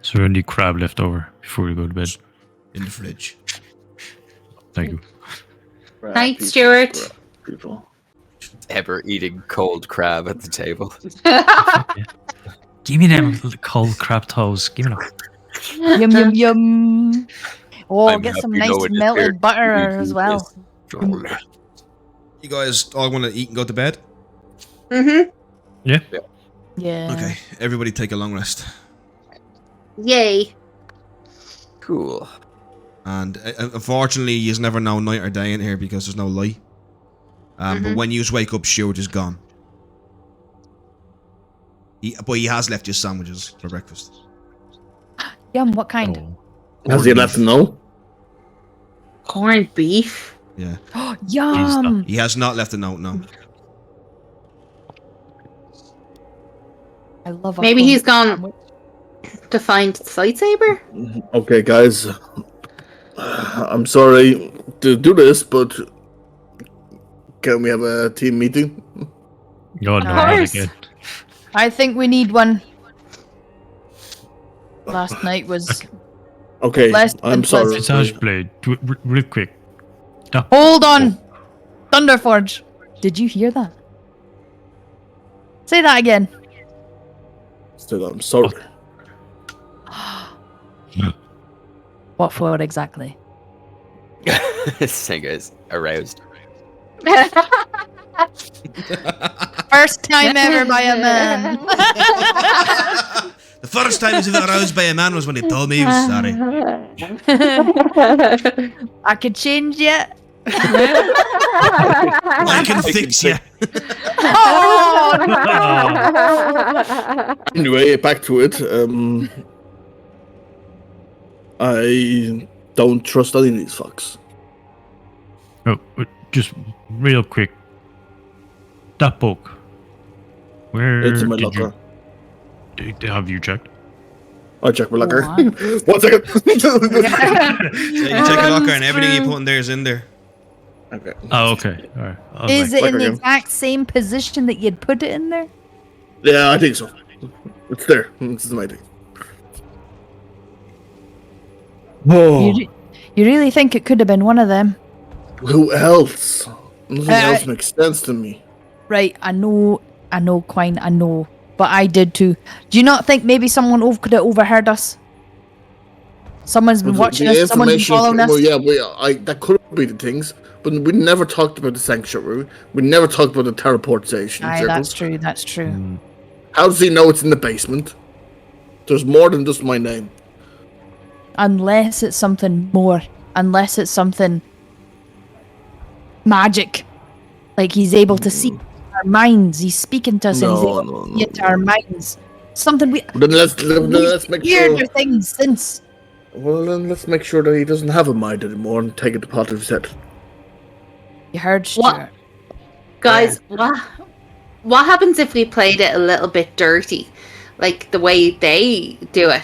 Speaker 3: Is there any crab left over before we go to bed?
Speaker 2: In the fridge.
Speaker 3: Thank you.
Speaker 4: Night, Stuart.
Speaker 1: People.
Speaker 5: Ever eating cold crab at the table.
Speaker 3: Give me them cold crab toes. Give me them.
Speaker 6: Yum yum yum. Oh,
Speaker 5: I'm
Speaker 6: get some
Speaker 5: happy
Speaker 6: nice
Speaker 5: knowing it's
Speaker 6: melted
Speaker 5: here.
Speaker 6: butter as well.
Speaker 2: You guys all want to eat and go to bed?
Speaker 4: Mm-hmm.
Speaker 3: Yeah.
Speaker 6: Yeah.
Speaker 2: Okay, everybody take a long rest.
Speaker 4: Yay.
Speaker 5: Cool.
Speaker 2: And unfortunately, you never know night or day in here because there's no light. But when you wake up, Stuart is gone. But he has left you sandwiches for breakfast.
Speaker 6: Yum, what kind?
Speaker 3: Oh.
Speaker 1: Has he left a note?
Speaker 4: Corned beef.
Speaker 2: Yeah.
Speaker 6: Yum.
Speaker 2: He has not left a note, no.
Speaker 6: I love a
Speaker 4: Maybe
Speaker 6: corned
Speaker 4: he's gone
Speaker 6: sandwich.
Speaker 4: to find Sightsaber?
Speaker 1: Okay, guys. I'm sorry to do this, but can we have a team meeting?
Speaker 3: Oh, no,
Speaker 6: Of
Speaker 3: not
Speaker 4: course.
Speaker 3: again.
Speaker 6: I think we need one. Last night was.
Speaker 1: Okay,
Speaker 6: Less
Speaker 1: I'm
Speaker 6: than
Speaker 1: sorry.
Speaker 3: Visage Blade, real quick. That
Speaker 6: Hold on! Thunderforge! Did you hear that? Say that again.
Speaker 1: Still, I'm sorry.
Speaker 6: What for exactly?
Speaker 5: Singer is aroused.
Speaker 6: First time ever by a man.
Speaker 2: The first time he was aroused by a man was when he told me he was sorry.
Speaker 6: I could change yet.
Speaker 2: I can fix you.
Speaker 6: Oh,
Speaker 1: Anyway, back to it. I don't trust any of these fucks.
Speaker 3: Oh, just real quick. That book. Where
Speaker 1: It's in my
Speaker 3: did
Speaker 1: locker.
Speaker 3: have you checked?
Speaker 1: I'll check my locker.
Speaker 6: What?
Speaker 1: 1 second.
Speaker 2: Yeah, you take a locker and everything you put in there is in there.
Speaker 1: Okay.
Speaker 3: Oh, okay. All right. I was
Speaker 6: is
Speaker 3: like,
Speaker 6: it in the
Speaker 1: again.
Speaker 6: exact same position that you'd put it in there?
Speaker 1: Yeah, I think so. It's there. This is my thing. Whoa.
Speaker 6: You really think it could have been one of them?
Speaker 1: Who else? Nothing else makes sense to me.
Speaker 6: Right, I know, Quine, I know. But I did too. Do you not think maybe someone could have overheard us? Someone's been watching us, someone's been following us.
Speaker 1: Well, yeah, that could be the things, but we never talked about the sanctuary. We never talked about the teleportation
Speaker 6: Aye,
Speaker 1: circles.
Speaker 6: that's true, that's true.
Speaker 1: How does he know it's in the basement? There's more than just my name.
Speaker 6: Unless it's something more. Unless it's something magic. Like he's able to see our minds. He's speaking to us and he's able to see into our minds. Something we
Speaker 1: Then let's make
Speaker 6: weirder
Speaker 1: sure.
Speaker 6: things since.
Speaker 1: Well, then let's make sure that he doesn't have a mind anymore and take it to pot of his head.
Speaker 6: You heard
Speaker 4: What?
Speaker 6: Stuart.
Speaker 4: Guys, what happens if we played it a little bit dirty? Like the way they do it?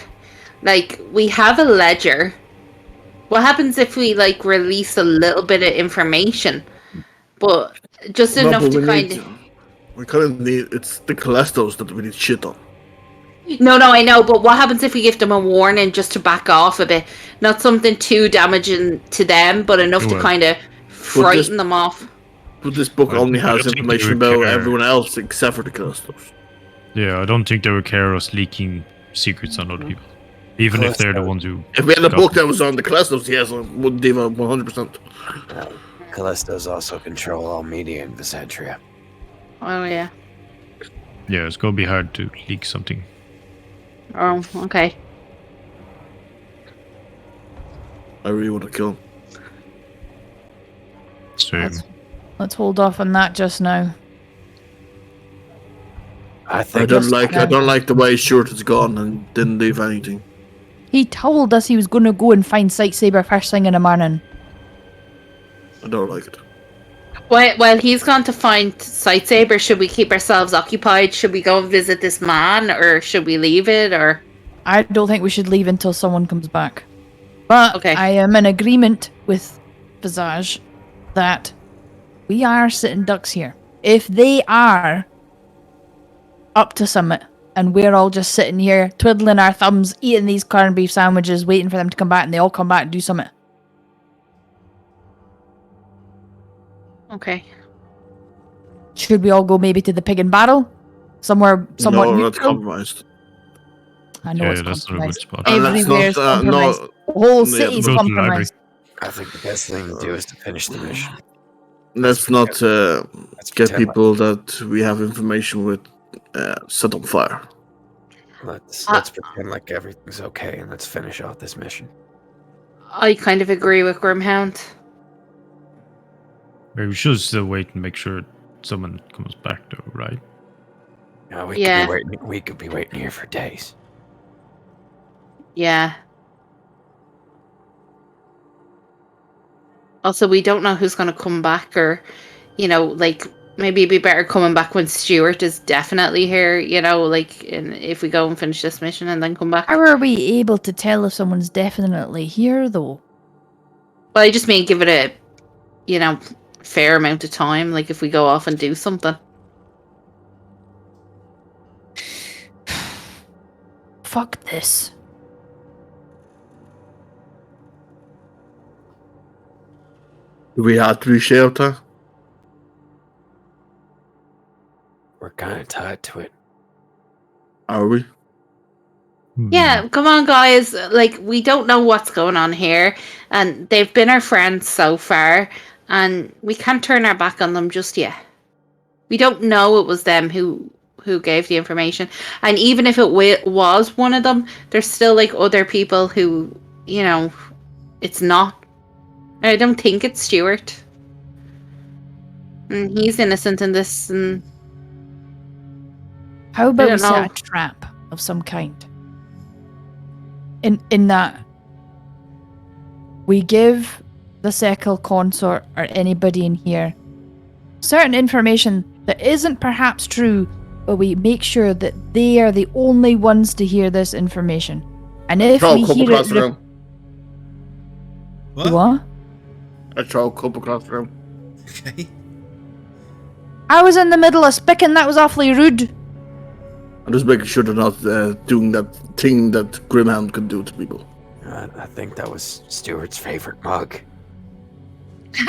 Speaker 4: Like, we have a ledger. What happens if we, like, release a little bit of information? But just enough
Speaker 1: but
Speaker 4: to
Speaker 1: we
Speaker 4: kind
Speaker 1: need-
Speaker 4: of...
Speaker 1: We kind of need. It's the Calestos that we need shit on.
Speaker 4: No, I know, but what happens if we give them a warning just to back off a bit? Not something too damaging to them, but enough to
Speaker 3: Well,
Speaker 4: kind of frighten them off.
Speaker 1: But this book
Speaker 3: I
Speaker 1: only
Speaker 3: don't
Speaker 1: has
Speaker 3: think
Speaker 1: information
Speaker 3: they would
Speaker 1: about
Speaker 3: care.
Speaker 1: everyone else except for the Calestos.
Speaker 3: Yeah, I don't think they would care us leaking secrets on other people. Even if they're the ones who...
Speaker 1: If we had a
Speaker 3: got
Speaker 1: book
Speaker 3: them.
Speaker 1: that was on the Calestos, yes, I would give up 100%.
Speaker 7: Callistos also control all media in Visantria.
Speaker 4: Oh, yeah.
Speaker 3: Yeah, it's gonna be hard to leak something.
Speaker 4: Oh, okay.
Speaker 1: I really want to kill him.
Speaker 3: Same.
Speaker 6: Let's hold off on that just now.
Speaker 7: I
Speaker 1: I
Speaker 7: think
Speaker 1: don't like the way Stuart has gone and didn't leave anything.
Speaker 6: He told us he was going to go and find Sight Saber first thing in the morning.
Speaker 1: I don't like it.
Speaker 4: Well, he's gone to find Sight Saber. Should we keep ourselves occupied? Should we go and visit this man, or should we leave it? Or
Speaker 6: I don't think we should leave until someone comes back. But
Speaker 4: Okay.
Speaker 6: I am in agreement with Visage that we are sitting ducks here. If they are up to something and we're all just sitting here twiddling our thumbs, eating these corned beef sandwiches, waiting for them to come back, and they all come back and do something.
Speaker 4: okay,
Speaker 6: Should we all go maybe to the pig and barrel? Somewhere somewhat
Speaker 1: No, that's
Speaker 6: neutral?
Speaker 1: compromised.
Speaker 6: I know
Speaker 3: Yeah,
Speaker 6: it's
Speaker 3: that's not a good
Speaker 6: compromised.
Speaker 3: spot.
Speaker 1: And that's
Speaker 6: Everywhere's
Speaker 1: not,
Speaker 6: compromised.
Speaker 1: no,
Speaker 6: The whole
Speaker 1: Yeah,
Speaker 6: city's
Speaker 3: go to the library.
Speaker 6: compromised.
Speaker 7: I think the best thing to do is to finish the mission.
Speaker 1: let's not
Speaker 7: Let's
Speaker 1: get
Speaker 7: pretend
Speaker 1: people that we have information with set on fire.
Speaker 7: Let's pretend like everything's okay and let's finish off this mission.
Speaker 4: I kind of agree with Grimhound.
Speaker 3: We should still wait and make sure someone comes back, though, right?
Speaker 7: Yeah,
Speaker 4: Yeah.
Speaker 7: we could be waiting here for days.
Speaker 4: Yeah. Also, we don't know who's going to come back, or, like, maybe it'd be better coming back when Stuart is definitely here, like, if we go and finish this mission and then come back.
Speaker 6: How are we able to tell if someone's definitely here, though?
Speaker 4: Well, I just mean give it a, fair amount of time, like if we go off and do something.
Speaker 6: Fuck this.
Speaker 1: Do we have to be Shao'Ta?
Speaker 7: We're kind of tied to it.
Speaker 1: Are we?
Speaker 4: Yeah, come on, guys. Like, we don't know what's going on here, and they've been our friends so far, and we can't turn our back on them just yet. We don't know it was them who gave the information, and even if it was one of them, there's still like other people who, it's not. I don't think it's Stuart, and he's innocent in this. And
Speaker 6: How about
Speaker 4: I
Speaker 6: we
Speaker 4: don't know.
Speaker 6: set a trap of some kind? In that we give the Sekil consort or anybody in here certain information that isn't perhaps true, but we make sure that they are the only ones to hear this information. And if
Speaker 1: Throw
Speaker 6: we
Speaker 1: a cup
Speaker 6: hear
Speaker 1: across
Speaker 6: it,
Speaker 1: the room.
Speaker 6: what?
Speaker 1: I throw a cup across the room.
Speaker 2: Okay.
Speaker 6: I was in the middle of spicking. That was awfully rude.
Speaker 1: I'm just making sure they're not doing that thing that Grimhound can do to people.
Speaker 7: I think that was Stuart's favorite mug.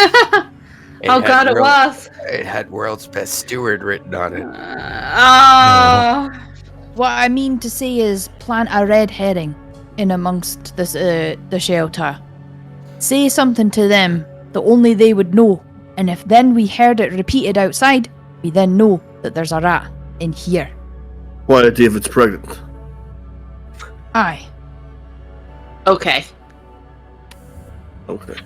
Speaker 4: oh God, it was.
Speaker 7: It had "World's Best Steward" written on it.
Speaker 4: Oh.
Speaker 6: What I mean to say is plant a red herring in amongst this, the Shao'Ta. Say something to them that only they would know, and if then we heard it repeated outside, we then know that there's a rat in here.
Speaker 1: What idea if it's pregnant?
Speaker 6: Aye.
Speaker 4: Okay.
Speaker 1: Okay.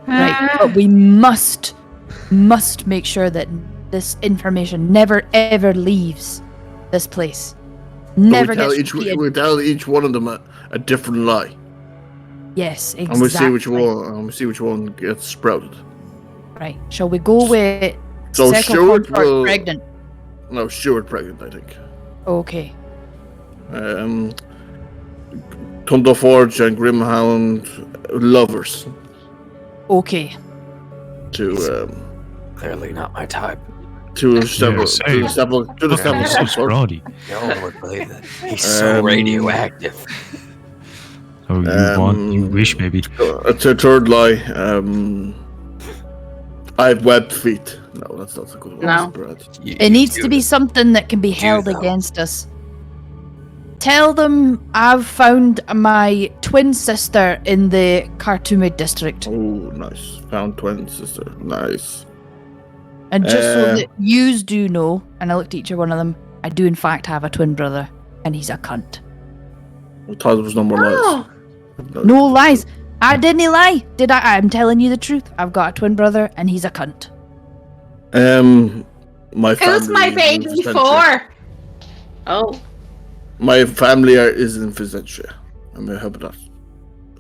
Speaker 6: Right, but we must make sure that this information never ever leaves this place. Never gets repeated.
Speaker 1: we tell each one of them a different lie,
Speaker 6: Yes, exactly.
Speaker 1: and we see which one gets sprouted.
Speaker 6: Right. Shall we go with
Speaker 1: So
Speaker 6: second
Speaker 1: Stuart
Speaker 6: consort
Speaker 1: will
Speaker 6: pregnant?
Speaker 1: No, Stuart pregnant, I think.
Speaker 6: Okay.
Speaker 1: Thunderforge and Grimhound lovers
Speaker 6: Okay.
Speaker 1: to
Speaker 7: Clearly not my type.
Speaker 1: to several
Speaker 3: same.
Speaker 1: to several
Speaker 3: So sprawly.
Speaker 7: No one would believe that. He's so radioactive.
Speaker 3: Oh, you wish maybe.
Speaker 1: It's a third lie. I have webbed feet. No, that's not a good one.
Speaker 4: No.
Speaker 1: Brad.
Speaker 6: It needs to be something that can be held
Speaker 7: though.
Speaker 6: against us. Tell them I've found my twin sister in the Khartoumid district.
Speaker 1: Oh, nice. Found twin sister. Nice.
Speaker 6: And just so that yous do know, and I looked at each one of them, I do in fact have a twin brother, and he's a cunt.
Speaker 1: I thought it was no more lies.
Speaker 4: Oh,
Speaker 6: No lies. I didn't lie. Did I? I'm telling you the truth. I've got a twin brother, and he's a cunt.
Speaker 1: My family.
Speaker 4: who's my baby
Speaker 1: is in
Speaker 4: for? Oh,
Speaker 1: My family is in Vicentia. I'm gonna help that.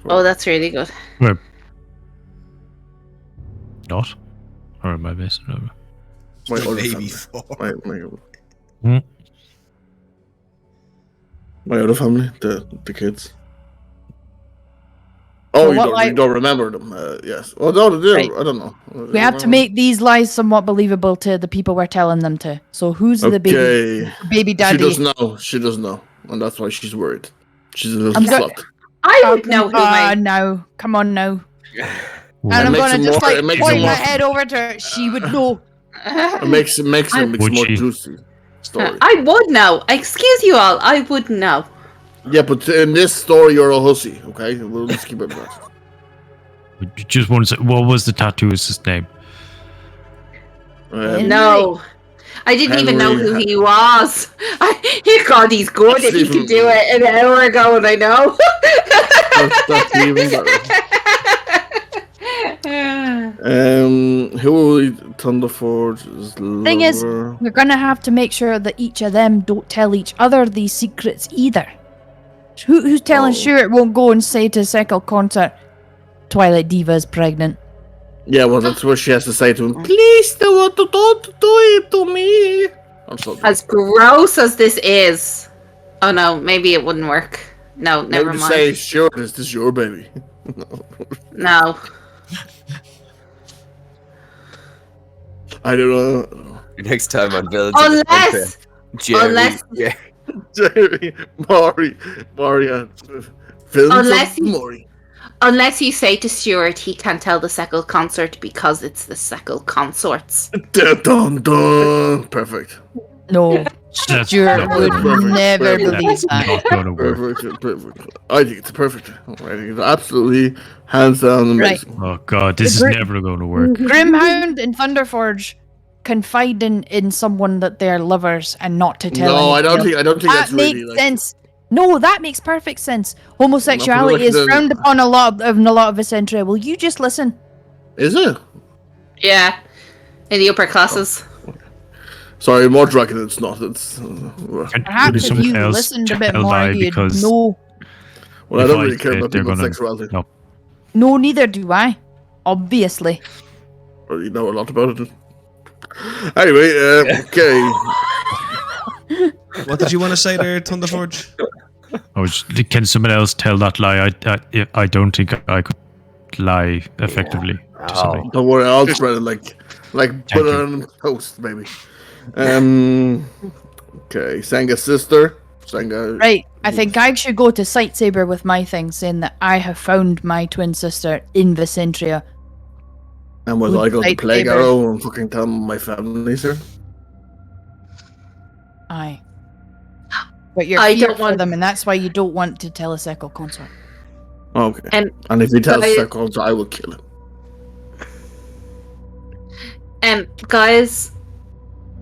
Speaker 4: oh, that's really good.
Speaker 3: Where? Not? Or am I missing over?
Speaker 1: My
Speaker 2: The
Speaker 1: other
Speaker 2: baby
Speaker 1: family.
Speaker 2: for.
Speaker 3: Hmm?
Speaker 1: My other family, the kids. Oh, you don't remember them? Yes. Oh no, they do.
Speaker 6: Right.
Speaker 1: I don't know.
Speaker 6: We have to make these lies somewhat believable to the people we're telling them to. So who's the baby daddy?
Speaker 1: She doesn't know, and that's why she's worried. She's a little
Speaker 6: I'm go-
Speaker 1: slut.
Speaker 4: I would know who my.
Speaker 6: No. Come on now.
Speaker 3: Ooh.
Speaker 6: And I'm
Speaker 1: makes
Speaker 6: gonna
Speaker 1: it
Speaker 6: just
Speaker 1: more-
Speaker 6: like
Speaker 1: it makes it
Speaker 6: point my
Speaker 1: more-
Speaker 6: head over to her. She would know.
Speaker 1: It makes it
Speaker 3: Would
Speaker 1: more
Speaker 3: she?
Speaker 1: juicy story.
Speaker 4: I would know. Excuse you all. I would know.
Speaker 1: Yeah, but in this story, you're a hussy. Okay, we'll just keep it that.
Speaker 3: You just want to say, what was the tattooist's name?
Speaker 4: No. I didn't even know who
Speaker 1: Henry-
Speaker 4: he was. God, he's good
Speaker 1: That's
Speaker 4: and he
Speaker 1: even-
Speaker 4: could do it an hour ago, and I know.
Speaker 1: that's even better. Who will we Thunderforge's
Speaker 6: Thing is,
Speaker 1: lover?
Speaker 6: we're gonna have to make sure that each of them don't tell each other these secrets either. Who's telling Stuart won't go and say to Second Concert, Twilight Diva is pregnant?
Speaker 1: Yeah, well, that's what she has to say to him. Please don't do it to me.
Speaker 4: As gross as this is. Oh no, maybe it wouldn't work. No, never
Speaker 1: Maybe
Speaker 4: mind.
Speaker 1: say, sure, is this your baby?
Speaker 4: No.
Speaker 1: I don't know.
Speaker 5: Next time on Villains
Speaker 4: Unless,
Speaker 5: Jerry,
Speaker 4: unless-
Speaker 5: yeah,
Speaker 1: Jerry, Maury,
Speaker 4: Unless you-
Speaker 1: Maury.
Speaker 4: unless you say to Stuart he can't tell the Second Consort because it's the Second Consorts.
Speaker 1: Dun, dun, dun. Perfect.
Speaker 6: No,
Speaker 3: That's
Speaker 6: Stuart
Speaker 3: not
Speaker 6: would
Speaker 3: gonna work.
Speaker 6: never
Speaker 1: Perfect.
Speaker 6: believe
Speaker 3: That's
Speaker 6: that.
Speaker 3: not gonna work.
Speaker 1: Perfect. I think it's perfect. I think it's absolutely hands down amazing.
Speaker 3: Oh god, this is never going to work.
Speaker 6: Grimhound and Thunderforge confiding in someone that they're lovers and not to tell.
Speaker 1: No, I don't
Speaker 6: anybody
Speaker 1: think. I don't think
Speaker 6: that
Speaker 1: that's
Speaker 6: makes
Speaker 1: really like.
Speaker 6: sense. No, that makes perfect sense. Homosexuality is
Speaker 1: the-
Speaker 6: frowned upon a lot of Vicentria. Will you just listen?
Speaker 1: Is it?
Speaker 4: Yeah. In the upper classes.
Speaker 1: Sorry, more dragon. It's not. It's.
Speaker 6: Perhaps if
Speaker 3: someone
Speaker 6: you
Speaker 3: else
Speaker 6: listened a bit
Speaker 3: tell
Speaker 6: more,
Speaker 3: lie
Speaker 6: you'd
Speaker 3: because-
Speaker 6: know.
Speaker 1: Well, I
Speaker 3: If
Speaker 1: don't
Speaker 3: I
Speaker 1: really care
Speaker 3: say
Speaker 1: about
Speaker 3: they're
Speaker 1: people's
Speaker 3: gonna-
Speaker 1: sexuality.
Speaker 3: No.
Speaker 6: No, neither do I. Obviously.
Speaker 1: Or you know a lot about it. Anyway, okay.
Speaker 2: What did you want to say there, Thunderforge?
Speaker 3: Can someone else tell that lie? I don't think I could lie effectively to somebody.
Speaker 1: Don't worry, I'll spread it like put it
Speaker 3: you.
Speaker 1: on toast, maybe. Okay, Sanga's sister. Sanga.
Speaker 6: Right. I think I should go to Sightsaber with my thing, saying that I have found my twin sister in Vicentria.
Speaker 1: And will
Speaker 6: Good
Speaker 1: I go to
Speaker 6: fight,
Speaker 1: Plague
Speaker 6: Saber.
Speaker 1: Arrow and fucking tell my family's here?
Speaker 6: Aye. But you're
Speaker 4: I
Speaker 6: feared
Speaker 4: don't
Speaker 6: for
Speaker 4: want-
Speaker 6: them, and that's why you don't want to tell a Second Consort.
Speaker 1: Okay.
Speaker 4: And
Speaker 1: if he tells
Speaker 4: I-
Speaker 1: Second, I will kill him.
Speaker 4: Guys,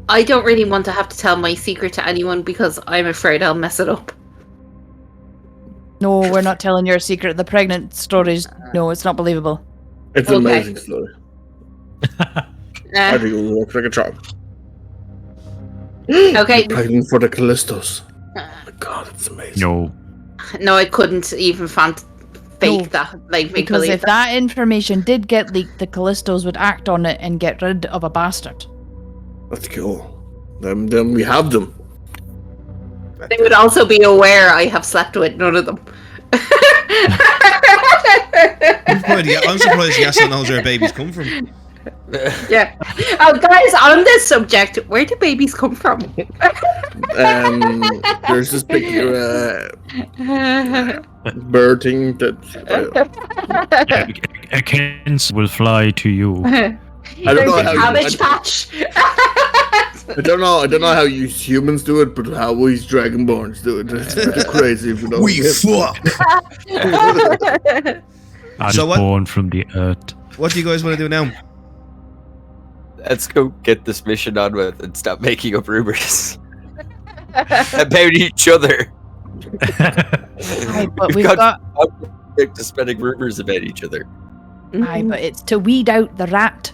Speaker 4: I don't really want to have to tell my secret to anyone because I'm afraid I'll mess it up.
Speaker 6: No, we're not telling your secret. The pregnant stories, no, it's not believable.
Speaker 1: It's an
Speaker 4: Okay.
Speaker 1: amazing story. I think it will work like a charm.
Speaker 4: Okay.
Speaker 1: Pregnant for the Callistos. God, it's amazing.
Speaker 3: No.
Speaker 4: No, I couldn't even fake
Speaker 6: No,
Speaker 4: that. Like, make
Speaker 6: Because
Speaker 4: believe
Speaker 6: if that information did get leaked, the Callistos would act on it and get rid of a bastard.
Speaker 1: That's cool. Then we have them.
Speaker 4: They would also be aware I have slept with none of them.
Speaker 2: I'm surprised Yasa knows where babies come from.
Speaker 4: Yeah. Oh, guys, on this subject, where do babies come from?
Speaker 1: There's this picture bird thing that
Speaker 3: Akins will fly to you.
Speaker 1: I don't know how
Speaker 4: Cabbage Patch.
Speaker 1: I don't know how you humans do it, but how we Dragonborns do it. It's pretty crazy. If you know
Speaker 2: We fuck.
Speaker 3: I
Speaker 2: So
Speaker 3: was
Speaker 2: what-
Speaker 3: born from the earth.
Speaker 2: What do you guys want to do now?
Speaker 5: Let's go get this mission on with and stop making up rumors about each other.
Speaker 6: Aye, but
Speaker 5: We've
Speaker 6: we've
Speaker 5: got-
Speaker 6: got.
Speaker 5: To spreading rumors about each other.
Speaker 6: Aye, but it's to weed out the rat.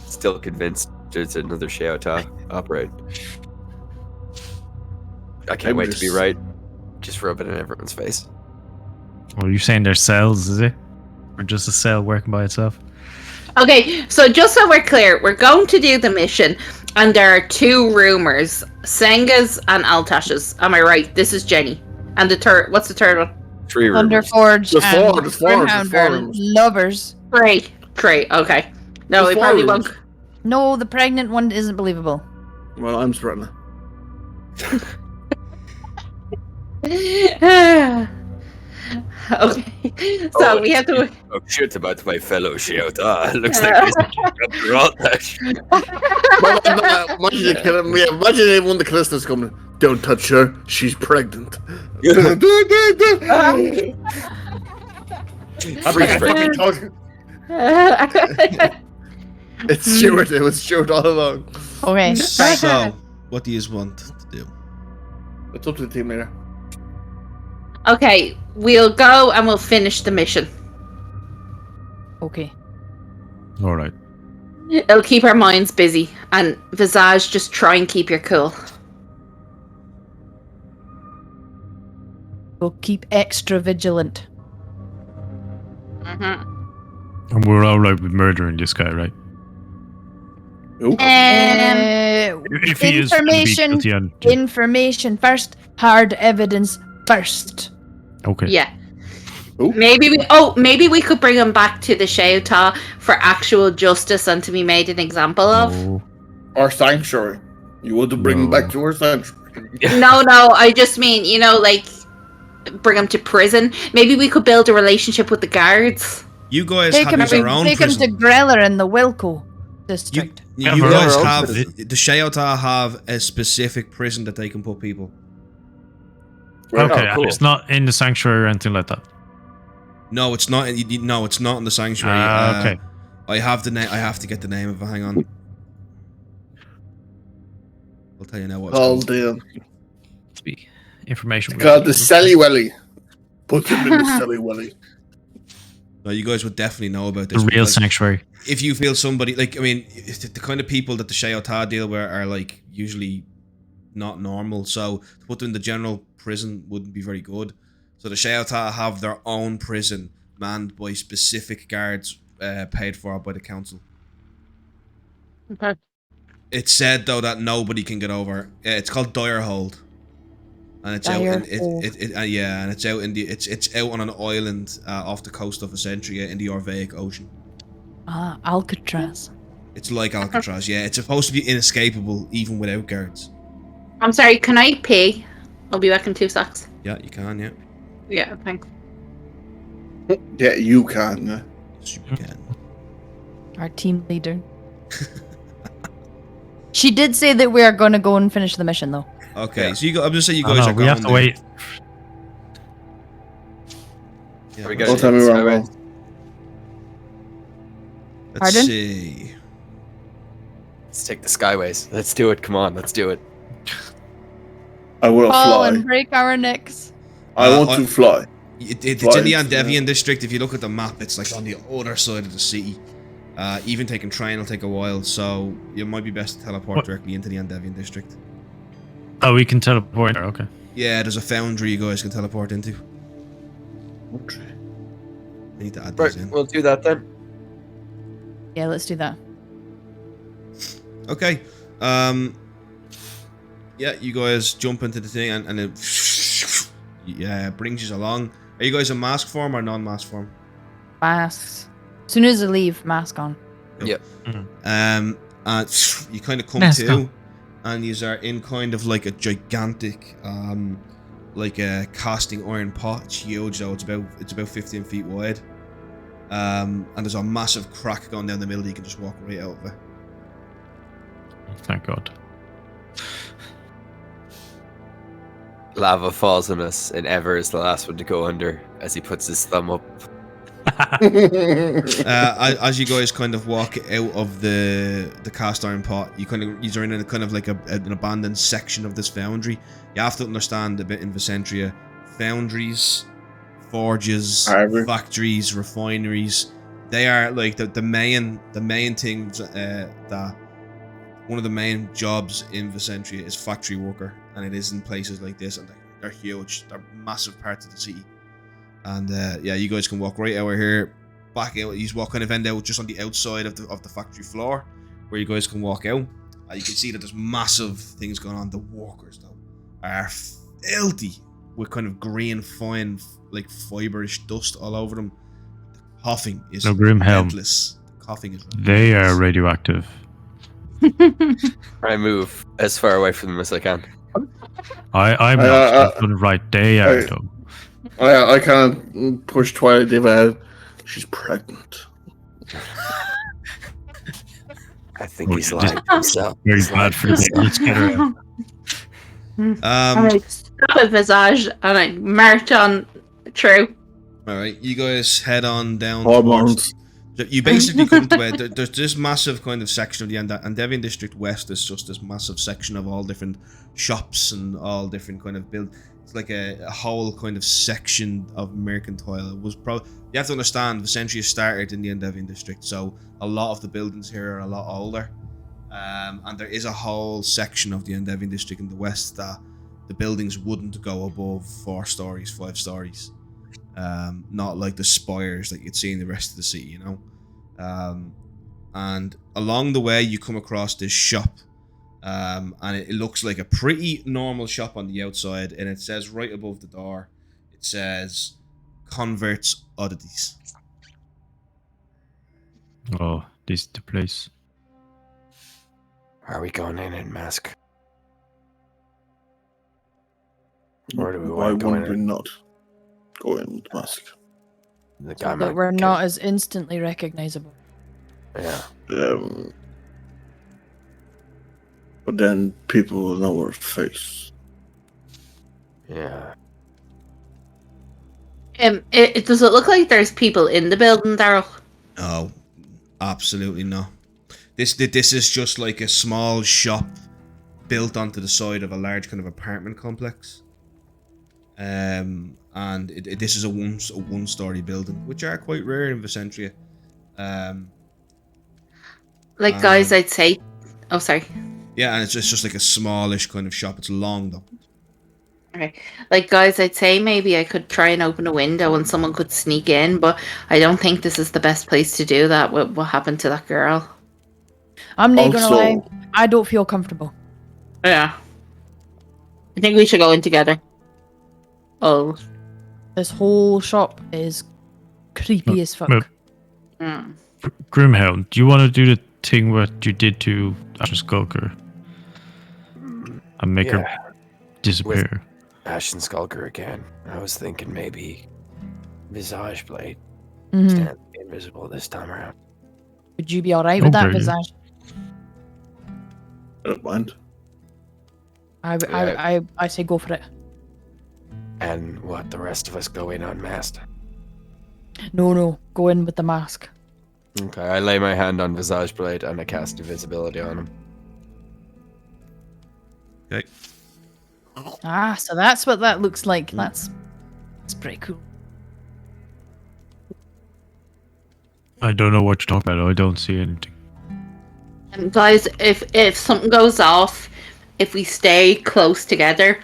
Speaker 5: Still convinced there's another Shao'Ta operating. I can't
Speaker 1: I'm
Speaker 5: wait to be
Speaker 1: just-
Speaker 5: right. Just rub it in everyone's face.
Speaker 3: Well, you're saying they're cells, is it? Or just a cell working by itself?
Speaker 4: Okay, so just so we're clear, we're going to do the mission, and there are two rumors: Senga's and Altash's. Am I right? This is Jenny. And the third, what's the third one?
Speaker 5: 3 rumors.
Speaker 6: Thunderforge
Speaker 1: There's four,
Speaker 6: and
Speaker 1: there's four,
Speaker 6: Grimhound
Speaker 1: there's four
Speaker 6: are
Speaker 1: rumors.
Speaker 6: lovers.
Speaker 4: Three. Okay. No,
Speaker 1: There's
Speaker 4: we
Speaker 1: four
Speaker 4: probably
Speaker 1: rumors.
Speaker 4: won't.
Speaker 6: No, the pregnant one isn't believable.
Speaker 1: Well, I'm spreading it.
Speaker 4: Okay, so we have to.
Speaker 5: Oh shit about my fellow Shao'Ta. Looks like this after all that.
Speaker 1: Imagine when the Callista's coming. Don't touch her. She's pregnant. It's Stuart. It was Stuart all along.
Speaker 6: Okay.
Speaker 2: So, what do you want to do?
Speaker 1: It's up to the team leader.
Speaker 4: Okay, we'll go and we'll finish the mission.
Speaker 6: Okay.
Speaker 3: All right.
Speaker 4: It'll keep our minds busy. And Visage, just try and keep your cool.
Speaker 6: We'll keep extra vigilant.
Speaker 4: Mm-hmm.
Speaker 3: And we're all right with murdering this guy, right?
Speaker 1: Who?
Speaker 3: If he is gonna be
Speaker 6: Information.
Speaker 3: guilty on-
Speaker 6: Information first. Hard evidence first.
Speaker 3: Okay.
Speaker 4: Yeah.
Speaker 1: Who?
Speaker 4: Maybe we could bring him back to the Shao'Ta for actual justice and to be made an example of.
Speaker 3: No.
Speaker 1: Our sanctuary. You want to bring him
Speaker 3: No.
Speaker 1: back to our sanctuary?
Speaker 4: No, I just mean, like, bring him to prison. Maybe we could build a relationship with the guards.
Speaker 2: You guys
Speaker 6: Take him
Speaker 2: have your own
Speaker 6: to
Speaker 2: prison.
Speaker 6: Greller in the Wilco
Speaker 2: You,
Speaker 6: district.
Speaker 2: you
Speaker 3: Yeah,
Speaker 2: guys
Speaker 3: our own
Speaker 2: have
Speaker 5: prison.
Speaker 2: the Shao'Ta have a specific prison that they can put people.
Speaker 1: Right.
Speaker 3: Okay,
Speaker 5: Oh, cool.
Speaker 3: it's not in the sanctuary or anything like that.
Speaker 2: No, it's not. No, it's not in the sanctuary.
Speaker 3: Okay.
Speaker 2: I have the name. I have to get the name of it. Hang on. I'll tell you now what it's
Speaker 1: Oh,
Speaker 2: called.
Speaker 1: damn.
Speaker 3: Speak. Information.
Speaker 1: God, the Sally Welly. Put him in the Sally Welly.
Speaker 2: No, you guys would definitely know about
Speaker 3: The
Speaker 2: this.
Speaker 3: real
Speaker 2: because
Speaker 3: sanctuary.
Speaker 2: if you feel somebody the kind of people that the Shao'Ta deal with are like usually not normal. So to put them in the general prison wouldn't be very good. So the Shao'Ta have their own prison manned by specific guards paid for by the council.
Speaker 4: Okay.
Speaker 2: It's said though that nobody can get over. It's called Direhold, and it's out. In, and it's out in the. It's out on an island off the coast of Esentria in the Orvaic Ocean.
Speaker 6: Ah, Alcatraz.
Speaker 2: It's like Alcatraz. Yeah, it's supposed to be inescapable even without guards.
Speaker 4: I'm sorry, can I pee? I'll be back in 2 seconds.
Speaker 2: Yeah, you can. Yeah,
Speaker 4: Yeah, thanks.
Speaker 1: Yeah, you can.
Speaker 2: yes, you can.
Speaker 6: Our team leader. She did say that we are going to go and finish the mission, though.
Speaker 2: Okay,
Speaker 1: Yeah.
Speaker 2: so I'm just saying you
Speaker 3: Oh,
Speaker 2: guys
Speaker 3: no,
Speaker 2: are
Speaker 3: we
Speaker 2: going.
Speaker 3: have to
Speaker 2: there.
Speaker 3: wait.
Speaker 2: Yeah,
Speaker 5: We
Speaker 2: let's
Speaker 5: gotta
Speaker 1: Don't
Speaker 2: see.
Speaker 1: tell me where I'm
Speaker 5: Skyways.
Speaker 1: wrong.
Speaker 2: Let's
Speaker 6: Pardon?
Speaker 2: see.
Speaker 5: Let's take the Skyways. Let's do it. Come on, let's do it.
Speaker 1: I want to
Speaker 6: Fall
Speaker 1: fly.
Speaker 6: and break our necks.
Speaker 1: I want to fly.
Speaker 2: It's in the
Speaker 1: Flies,
Speaker 2: Andevian district. If you look at the map, it's like on the other side of the city. Even taking train will take a while, so it might be best to teleport
Speaker 3: What?
Speaker 2: directly into the Endeavian district.
Speaker 3: Oh, we can teleport there. Okay.
Speaker 2: Yeah, there's a foundry you guys can teleport into.
Speaker 1: Okay.
Speaker 2: I need to add
Speaker 5: Right,
Speaker 2: these in.
Speaker 5: we'll do that then.
Speaker 6: Yeah, let's do that.
Speaker 2: Okay. Yeah, you guys jump into the thing and it brings you along. Are you guys in mask form or non-mask form?
Speaker 6: Masks. As soon as I leave, mask on.
Speaker 5: Yep.
Speaker 2: And you kind of come
Speaker 3: Let's
Speaker 2: to,
Speaker 3: go.
Speaker 2: and you are in kind of like a gigantic, like a casting iron pot. It's huge though. It's about 15 feet wide. And there's a massive crack going down the middle. You can just walk right out of it.
Speaker 3: Thank God.
Speaker 5: Lava falls on us, and Ever is the last one to go under as he puts his thumb up.
Speaker 2: As you guys kind of walk out of the cast iron pot, you're in a kind of like an abandoned section of this foundry. You have to understand a bit in Vicentria, foundries, forges, factories, refineries. They are like the main things that one of the main jobs in Vicentria is factory worker, and it is in places like this, and they're huge. They're massive parts of the city. And yeah, you guys can walk right out of here, back out. You walk kind of end out just on the outside of the factory floor, where you guys can walk out. You can see that there's massive things going on. The workers though are filthy with kind of green, fine, like fiberish dust all over them. The coughing is
Speaker 3: Grimhelm.
Speaker 2: relentless. The coughing is relentless.
Speaker 3: They are radioactive.
Speaker 5: I move as far away from them as I can.
Speaker 3: I'm not right. They are though.
Speaker 1: I kind of push Twilight Diva out. She's pregnant.
Speaker 7: I think
Speaker 3: Oh,
Speaker 7: he's
Speaker 3: yeah,
Speaker 7: lying to himself.
Speaker 3: Very
Speaker 7: He's lying
Speaker 3: bad
Speaker 7: to
Speaker 3: for them.
Speaker 7: himself.
Speaker 3: Let's get her out.
Speaker 4: I stop at Visage and I march on through.
Speaker 2: All right, you guys head on down
Speaker 1: Hormones.
Speaker 2: towards. You basically come to where there's this massive kind of section of the Endeavian District West. Is just this massive section of all different shops and all different kind of build. It's like a whole kind of section of mercantile. It was probably, you have to understand, Vicentria started in the Endeavian District, so a lot of the buildings here are a lot older. And there is a whole section of the Endeavian District in the west that the buildings wouldn't go above 4 stories, 5 stories. Not like the spires that you'd see in the rest of the city, you know. And along the way, you come across this shop, and it looks like a pretty normal shop on the outside, and it says right above the door, it says Converts Oddities.
Speaker 3: Oh, this is the place.
Speaker 7: Are we going in mask? Or do we
Speaker 1: Why
Speaker 7: want to go
Speaker 1: would we
Speaker 7: in?
Speaker 1: not go in with mask?
Speaker 7: The guy
Speaker 6: So
Speaker 7: might
Speaker 6: that we're
Speaker 7: get-
Speaker 6: not as instantly recognizable.
Speaker 7: Yeah.
Speaker 1: But then people will know our face.
Speaker 7: Yeah.
Speaker 4: Does it look like there's people in the building, Daryl?
Speaker 2: No, absolutely not. This is just like a small shop built onto the side of a large kind of apartment complex. And this is a one-story building, which are quite rare in Vicentria.
Speaker 4: Guys, I'd say. Oh, sorry.
Speaker 2: Yeah, and it's just like a smallish kind of shop. It's long though.
Speaker 4: Okay. Guys, I'd say maybe I could try and open a window and someone could sneak in, but I don't think this is the best place to do that. What happened to that girl?
Speaker 6: I'm not gonna
Speaker 1: Also-
Speaker 6: lie. I don't feel comfortable.
Speaker 4: Yeah. I think we should go in together. Oh.
Speaker 6: This whole shop is creepy as fuck.
Speaker 3: Well,
Speaker 4: Mm.
Speaker 3: Grimhelm, do you want to do the thing what you did to Ashen Skulker and make her disappear?
Speaker 7: Ashen Skulker again. I was thinking maybe Visage Blade.
Speaker 6: Mhm.
Speaker 7: Stand invisible this time around.
Speaker 6: Would you be alright with that,
Speaker 3: Okay.
Speaker 6: Visage?
Speaker 1: I don't mind.
Speaker 6: I say go for it.
Speaker 7: And what, the rest of us go in unmasked?
Speaker 6: No, go in with the mask.
Speaker 5: Okay, I lay my hand on Visage Blade and I cast invisibility on him.
Speaker 2: Okay.
Speaker 6: Ah, so that's what that looks like. That's pretty cool.
Speaker 3: I don't know what you're talking about. I don't see anything.
Speaker 4: Guys, if something goes off, if we stay close together,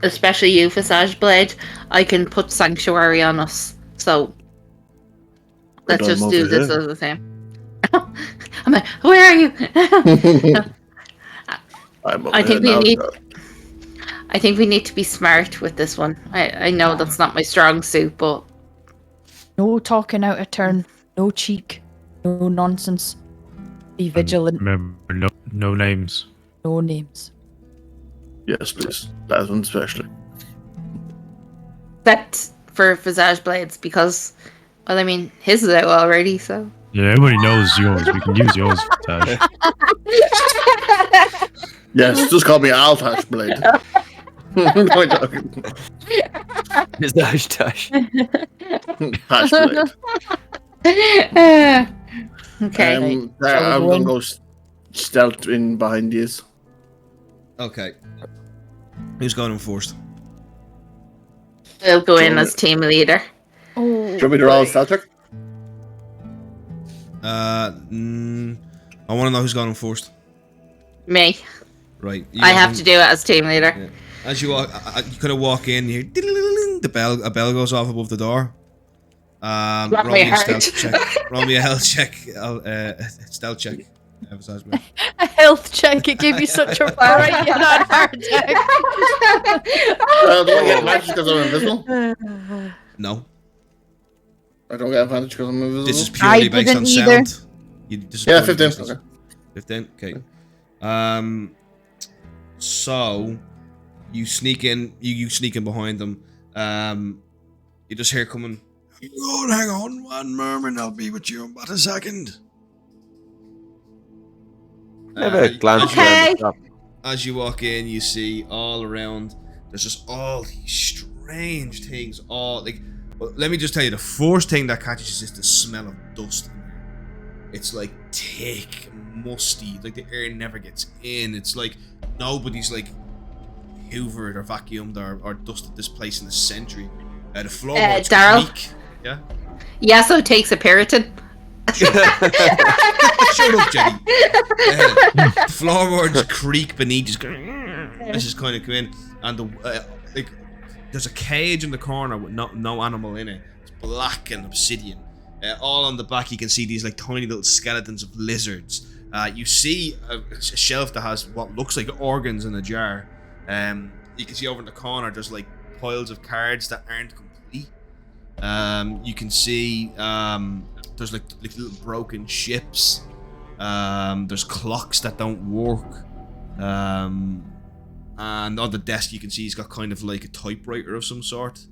Speaker 4: especially you, Visage Blade, I can put Sanctuary on us. So let's
Speaker 1: done
Speaker 4: just do
Speaker 1: over
Speaker 4: this
Speaker 1: here.
Speaker 4: as the same. I'm like, where are you?
Speaker 1: I'm over
Speaker 4: I think
Speaker 1: here
Speaker 4: we
Speaker 1: now,
Speaker 4: need.
Speaker 1: so-
Speaker 4: I think we need to be smart with this one. I know that's not my strong suit, but
Speaker 6: No talking out of turn. No cheek. No nonsense. Be vigilant.
Speaker 3: Remember, no names.
Speaker 6: No names.
Speaker 1: Yes, please. That one especially.
Speaker 4: that's for Visage Blades because, well, I mean, his is out already, so.
Speaker 3: Yeah, everybody knows yours. We can use yours, Tash.
Speaker 1: Yes, just call me Altash Blade. No joking.
Speaker 5: Visage Tash.
Speaker 1: Tash Blade.
Speaker 4: Okay.
Speaker 1: I'm gonna go stealth in behind these.
Speaker 2: Okay. Who's going in first?
Speaker 4: We'll go in as team leader.
Speaker 6: Oh,
Speaker 1: Do you want me to roll a stealth check?
Speaker 2: I want to know who's going in first.
Speaker 4: Me.
Speaker 2: Right.
Speaker 4: I have to do it as team leader.
Speaker 2: Yeah. As you walk, you kind of walk in. You hear the bell. A bell goes off above the door. Roll
Speaker 4: me
Speaker 2: me a
Speaker 4: heart.
Speaker 2: stealth check. Roll me a health check. Stealth check. Emphasize me.
Speaker 6: a health check. It gave you such a right, you're not heart attack.
Speaker 1: Do I get advantage because I'm invisible?
Speaker 2: No.
Speaker 1: I don't get advantage because I'm invisible?
Speaker 2: This is purely based on
Speaker 6: didn't either.
Speaker 2: sound. This is
Speaker 1: Yeah,
Speaker 2: purely
Speaker 1: 15.
Speaker 2: based on-
Speaker 1: Okay.
Speaker 2: 15. Okay. So you sneak in. You sneak in behind them. You just hear coming. Hang on, one moment. I'll be with you in about a second.
Speaker 5: Have a glance
Speaker 4: Okay.
Speaker 5: around the shop.
Speaker 2: As you walk in, you see all around. There's just all these strange things. All like, well, let me just tell you, the first thing that catches you is the smell of dust in here. It's like thick, musty. Like the air never gets in. It's like nobody's like hoovered or vacuumed or dusted this place in a century. The floorboards
Speaker 4: Daryl?
Speaker 2: creak. Yeah.
Speaker 4: Yasso takes a Puritan.
Speaker 2: Shut up, Jenny. Floorboards creak beneath. Just kind of come in, and like there's a cage in the corner with no animal in it. It's black and obsidian. All on the back, you can see these like tiny little skeletons of lizards. You see a shelf that has what looks like organs in a jar. You can see over in the corner there's like piles of cards that aren't complete. You can see there's like little broken ships. There's clocks that don't work. And on the desk you can see he's got kind of like a typewriter of some sort.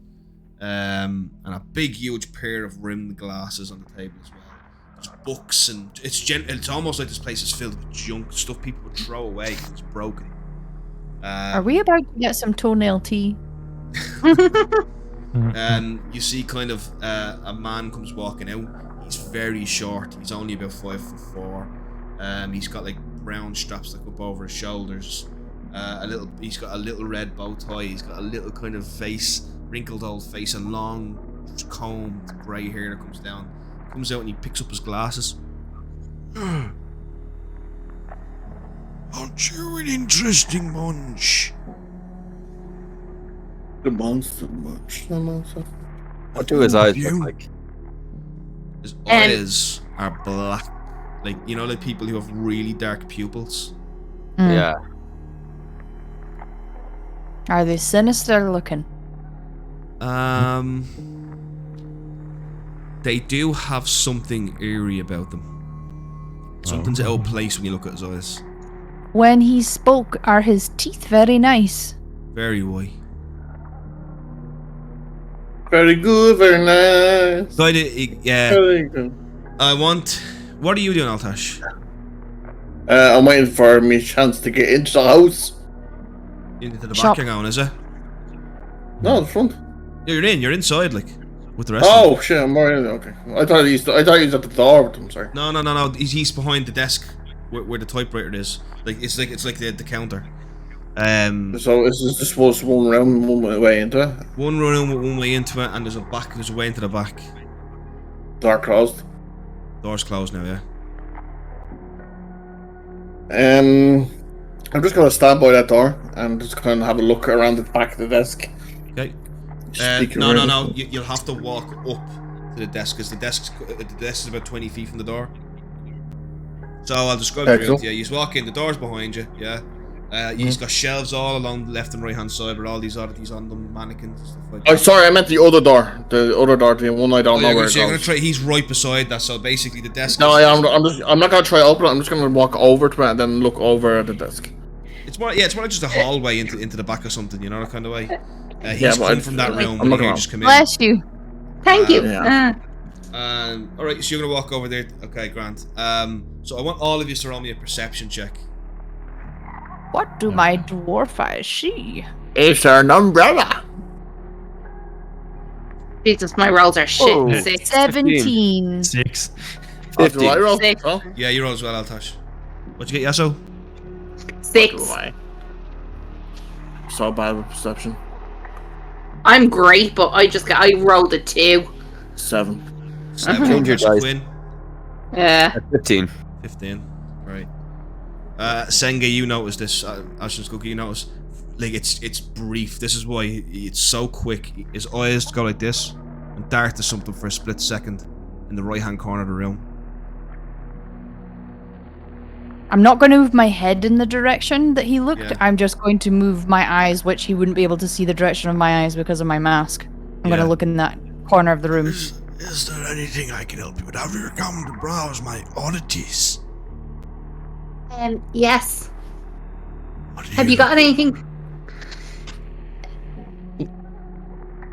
Speaker 2: And a big huge pair of rimmed glasses on the table as well. There's books and it's almost like this place is filled with junk, stuff people would throw away because it's broken.
Speaker 6: Are we about to get some toenail tea?
Speaker 2: And you see kind of a man comes walking out. He's very short. He's only about 5'4". He's got like brown straps that go up over his shoulders. He's got a little red bow tie. He's got a little kind of face, wrinkled old face, and long combed grey hair that comes down. Comes out and he picks up his glasses. Aren't you an interesting bunch?
Speaker 1: The monster much. The monster.
Speaker 5: What do his eyes look like?
Speaker 2: His eyes are black, like like people who have really dark pupils.
Speaker 5: Yeah.
Speaker 6: Are they sinister looking?
Speaker 2: They do have something eerie about them. Something's out of place when you look at his eyes.
Speaker 6: When he spoke, are his teeth very nice?
Speaker 2: Very white.
Speaker 1: Very good, very nice.
Speaker 2: So yeah.
Speaker 1: Very good.
Speaker 2: What are you doing, Altash?
Speaker 1: I'm waiting for me chance to get into the house.
Speaker 2: Into the
Speaker 6: Shop.
Speaker 2: back you're going, is it?
Speaker 1: No, the front.
Speaker 2: Yeah, you're inside, like, with the rest of
Speaker 1: Oh shit, I'm already okay. I thought he was at the door with them. Sorry.
Speaker 2: them. No. He's behind the desk where the typewriter is. Like it's like the counter.
Speaker 1: So is this just supposed to one round, one way into it?
Speaker 2: One room with one way into it, and there's a way into the back.
Speaker 1: Door closed.
Speaker 2: Door's closed now, yeah.
Speaker 1: I'm just gonna stand by that door and just kind of have a look around the back of the desk.
Speaker 2: Okay.
Speaker 1: Speak
Speaker 2: No.
Speaker 1: around.
Speaker 2: You'll have to walk up to the desk because the desk is about 20 feet from the door. So I'll describe the room
Speaker 1: Cool.
Speaker 2: to you. You just walk in, the door's behind you, yeah. You've got shelves all along the left and right hand side with all these oddities on them, mannequins and stuff like that.
Speaker 1: Oh, sorry, I meant the other door. The other door, the one I don't know where it
Speaker 2: you're gonna
Speaker 1: goes.
Speaker 2: try. He's right beside that, so basically the desk.
Speaker 1: No, I'm not gonna try to open it. I'm just gonna walk over to it and then look over at the desk.
Speaker 2: It's more like just a hallway into the back of something, you know, that kind of way. He's
Speaker 1: Yeah, but
Speaker 2: come from that room.
Speaker 1: I'm not
Speaker 2: You
Speaker 1: gonna.
Speaker 2: just come in.
Speaker 6: Bless you.
Speaker 4: Thank you.
Speaker 1: Yeah.
Speaker 2: All right, so you're gonna walk over there. Okay, Grant. So I want all of you to roll me a perception check.
Speaker 6: What do my dwarf eyes see?
Speaker 1: Is there an umbrella?
Speaker 4: Jesus, my rolls are shit.
Speaker 5: Oh.
Speaker 4: 6.
Speaker 6: 17.
Speaker 3: 6.
Speaker 1: Oh, do I roll?
Speaker 4: 6.
Speaker 1: Oh,
Speaker 2: Yeah, you roll as well, Altash. What'd you get, Yasso?
Speaker 4: 6.
Speaker 1: do I? So bad with perception.
Speaker 4: I'm great, but I rolled a 2.
Speaker 1: 7.
Speaker 2: 7.
Speaker 5: Change your dice.
Speaker 2: Quinn.
Speaker 4: Yeah.
Speaker 5: 15.
Speaker 2: 15. Right. Senga, you notice this. Ashton's Cookie, you notice. Like, it's brief. This is why it's so quick. His eyes go like this and dart to something for a split second in the right-hand corner of the room.
Speaker 6: I'm not going to move my head in the direction that he looked.
Speaker 2: Yeah.
Speaker 6: I'm just going to move my eyes, which he wouldn't be able to see the direction of my eyes because of my mask. I'm going
Speaker 2: Yeah.
Speaker 6: to look in that corner of the room.
Speaker 8: Is there anything I can help you with? Have you come to browse my oddities?
Speaker 4: Yes.
Speaker 8: What do
Speaker 4: Have you got anything?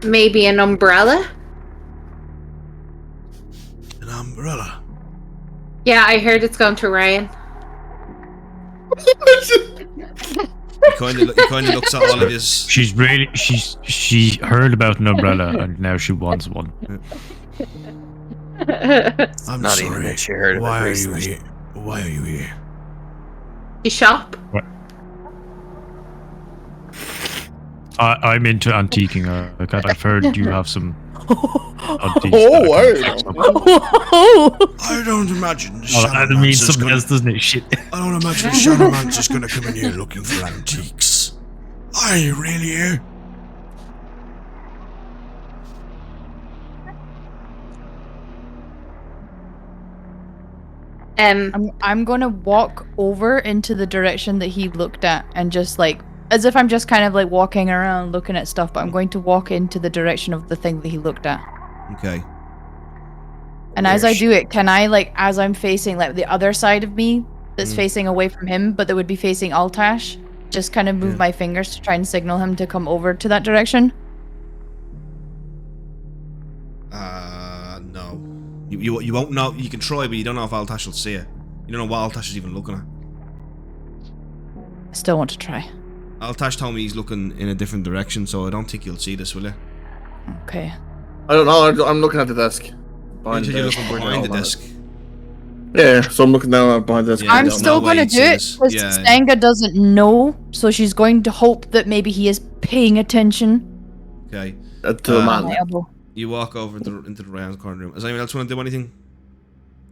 Speaker 4: Maybe an umbrella?
Speaker 8: An umbrella?
Speaker 4: Yeah, I heard it's going to rain.
Speaker 2: He kind of looks at all of his.
Speaker 3: She heard about an umbrella and now she wants one.
Speaker 8: I'm
Speaker 7: Not
Speaker 8: sorry.
Speaker 7: even that she heard of it
Speaker 8: Why are you
Speaker 7: recently.
Speaker 8: here? Why are you here?
Speaker 4: You shop?
Speaker 3: I'm into antiquing. I've heard you have some antiques.
Speaker 1: Oh,
Speaker 3: that I can
Speaker 1: wow.
Speaker 3: fix up.
Speaker 8: I don't imagine the
Speaker 3: Oh, that means
Speaker 8: Shadowmancer's
Speaker 3: something
Speaker 8: gonna,
Speaker 3: else, doesn't it? Shit.
Speaker 8: I don't imagine the Shadowmancer's gonna come in here looking for antiques. Are you really here?
Speaker 6: I'm going to walk over into the direction that he looked at and just like, as if I'm just kind of like walking around looking at stuff, but I'm going to walk into the direction of the thing that he looked at.
Speaker 2: Okay.
Speaker 6: And as I do it, can I, like, as I'm facing, like, the other side of me that's
Speaker 2: Mm.
Speaker 6: facing away from him, but that would be facing Altash, just kind of move
Speaker 2: Yeah.
Speaker 6: my fingers to try and signal him to come over to that direction?
Speaker 2: No. You won't know. You can try, but you don't know if Altash will see it. You don't know what Altash is even looking at.
Speaker 6: I still want to try.
Speaker 2: Altash told me he's looking in a different direction, so I don't think you'll see this, will you?
Speaker 6: Okay.
Speaker 1: I don't know. I'm looking at the desk.
Speaker 2: You
Speaker 1: Behind
Speaker 2: said
Speaker 1: the
Speaker 2: you're
Speaker 1: desk.
Speaker 2: looking behind the desk.
Speaker 1: Yeah, so I'm looking down at behind the desk.
Speaker 2: Yeah,
Speaker 6: I'm
Speaker 2: there's
Speaker 6: still
Speaker 2: no way
Speaker 6: going to
Speaker 2: you'd
Speaker 6: do
Speaker 2: see
Speaker 6: it
Speaker 2: this.
Speaker 6: because
Speaker 2: Yeah.
Speaker 6: Stanga doesn't know, so she's going to hope that maybe he is paying attention.
Speaker 2: Okay.
Speaker 1: To the
Speaker 6: My
Speaker 1: man.
Speaker 6: elbow.
Speaker 2: You walk over into the round corner room. Does anyone else want to do anything?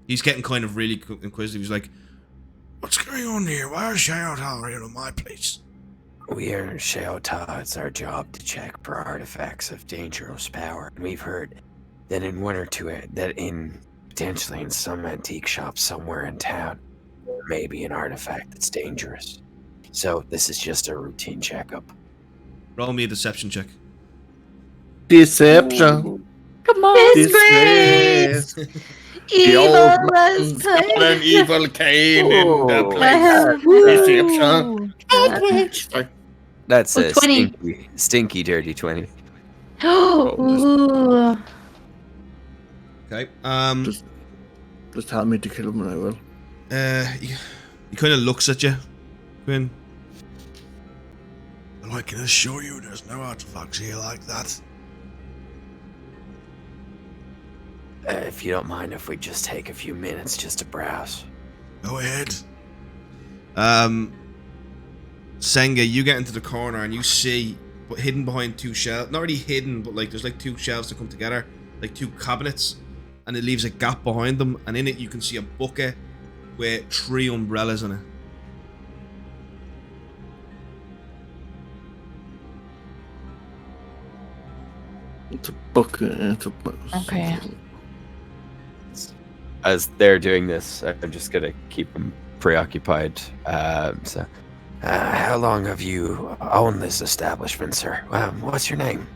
Speaker 2: He's getting kind of really inquisitive. He's like,
Speaker 8: What's going on here? Why is Shao'Ta here in my place?
Speaker 7: We are Shao'Ta. It's our job to check for artifacts of dangerous power. And we've heard that in one or two, that in potentially in some antique shop somewhere in town, there may be an artifact that's dangerous. So this is just a routine checkup.
Speaker 2: roll me a deception check.
Speaker 1: Deception.
Speaker 6: Come on.
Speaker 1: Disgrace. The
Speaker 4: Evil
Speaker 1: old
Speaker 4: has
Speaker 1: man's got an evil cane in the
Speaker 7: Ooh.
Speaker 1: place. Deception. Sorry.
Speaker 7: That's
Speaker 4: Oh,
Speaker 7: a
Speaker 4: 20.
Speaker 7: stinky, dirty 20.
Speaker 4: Ooh.
Speaker 2: Okay.
Speaker 1: Just tell me to kill him and I will.
Speaker 2: He kind of looks at you, Quinn.
Speaker 8: Well, I can assure you there's no artifacts here like that.
Speaker 7: If you don't mind if we just take a few minutes just to browse.
Speaker 8: Go ahead.
Speaker 2: Senga, you get into the corner and you see, but hidden behind two shelves. Not really hidden, but like there's like two shelves that come together, like two cabinets, and it leaves a gap behind them, and in it you can see a bucket with 3 umbrellas in it.
Speaker 1: It's a bucket. It's a
Speaker 6: Okay.
Speaker 5: As they're doing this, I'm just gonna keep them preoccupied.
Speaker 7: How long have you owned this establishment, sir? What's your name?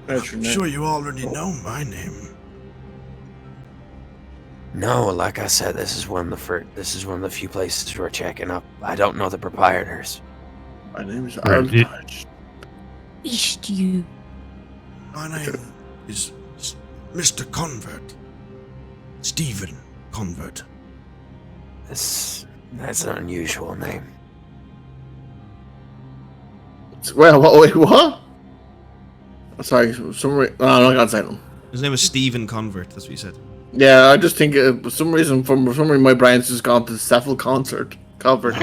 Speaker 1: That's your
Speaker 8: I'm
Speaker 1: name.
Speaker 8: sure you already know my name.
Speaker 7: No, like I said, this is one of the few places we're checking up. I don't know the proprietors.
Speaker 1: My name is
Speaker 3: Right, it-
Speaker 1: Armitage.
Speaker 6: Ist you.
Speaker 8: My name is Mr. Convert. Stephen Convert.
Speaker 7: That's an unusual name.
Speaker 1: Well, wait, what? Sorry, no, I'm not gonna say them.
Speaker 2: His name is Stephen Convert, that's what he said.
Speaker 1: Yeah, I just think for some reason, my brain's just gone to the Cephal concert. Convert.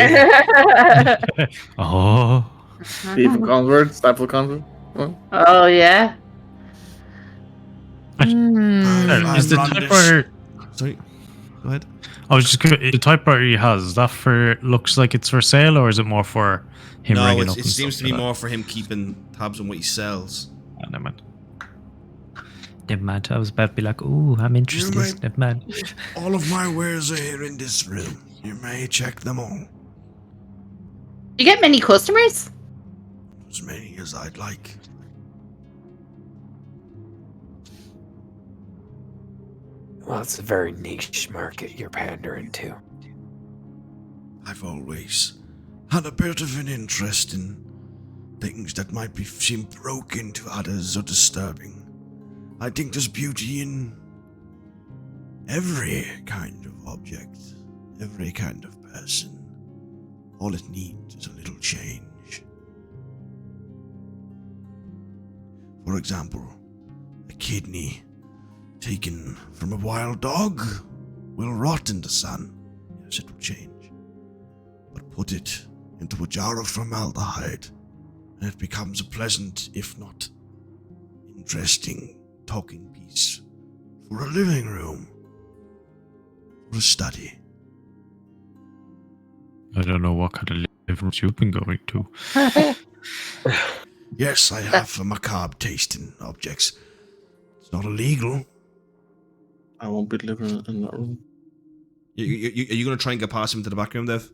Speaker 3: Oh.
Speaker 1: Stephen Convert, Cephal concert. Well,
Speaker 4: Oh yeah.
Speaker 3: Is the
Speaker 8: run this-
Speaker 3: typewriter?
Speaker 2: Sorry, go ahead.
Speaker 3: I was just the typewriter he has. Is that for? Looks like it's for sale, or is it more for him
Speaker 2: No,
Speaker 3: ringing
Speaker 2: it
Speaker 3: up? and
Speaker 2: seems
Speaker 3: stuff
Speaker 2: to be
Speaker 3: like that?
Speaker 2: more for him keeping tabs on what he sells.
Speaker 3: Oh, never mind. Never mind. I was about to be like, "Ooh, I'm interested."
Speaker 8: may-
Speaker 3: Never mind.
Speaker 8: All of my wares are here in this room. You may check them all.
Speaker 4: You get many customers?
Speaker 8: As many as I'd like.
Speaker 7: Well, it's a very niche market you're pandering to.
Speaker 8: I've always had a bit of an interest in things that might seem broken to others or disturbing. I think there's beauty in every kind of object, every kind of person. All it needs is a little change. For example, a kidney taken from a wild dog will rot in the sun. Yes, it will change. But put it into a jar of formaldehyde, and it becomes a pleasant, if not interesting, talking piece for a living room, for a study.
Speaker 3: I don't know what kind of living rooms you've been going to.
Speaker 8: Yes, I have a macabre taste in objects. It's not illegal.
Speaker 1: I won't be living in that room.
Speaker 2: Are you going to try and get past him to the back room, Dev?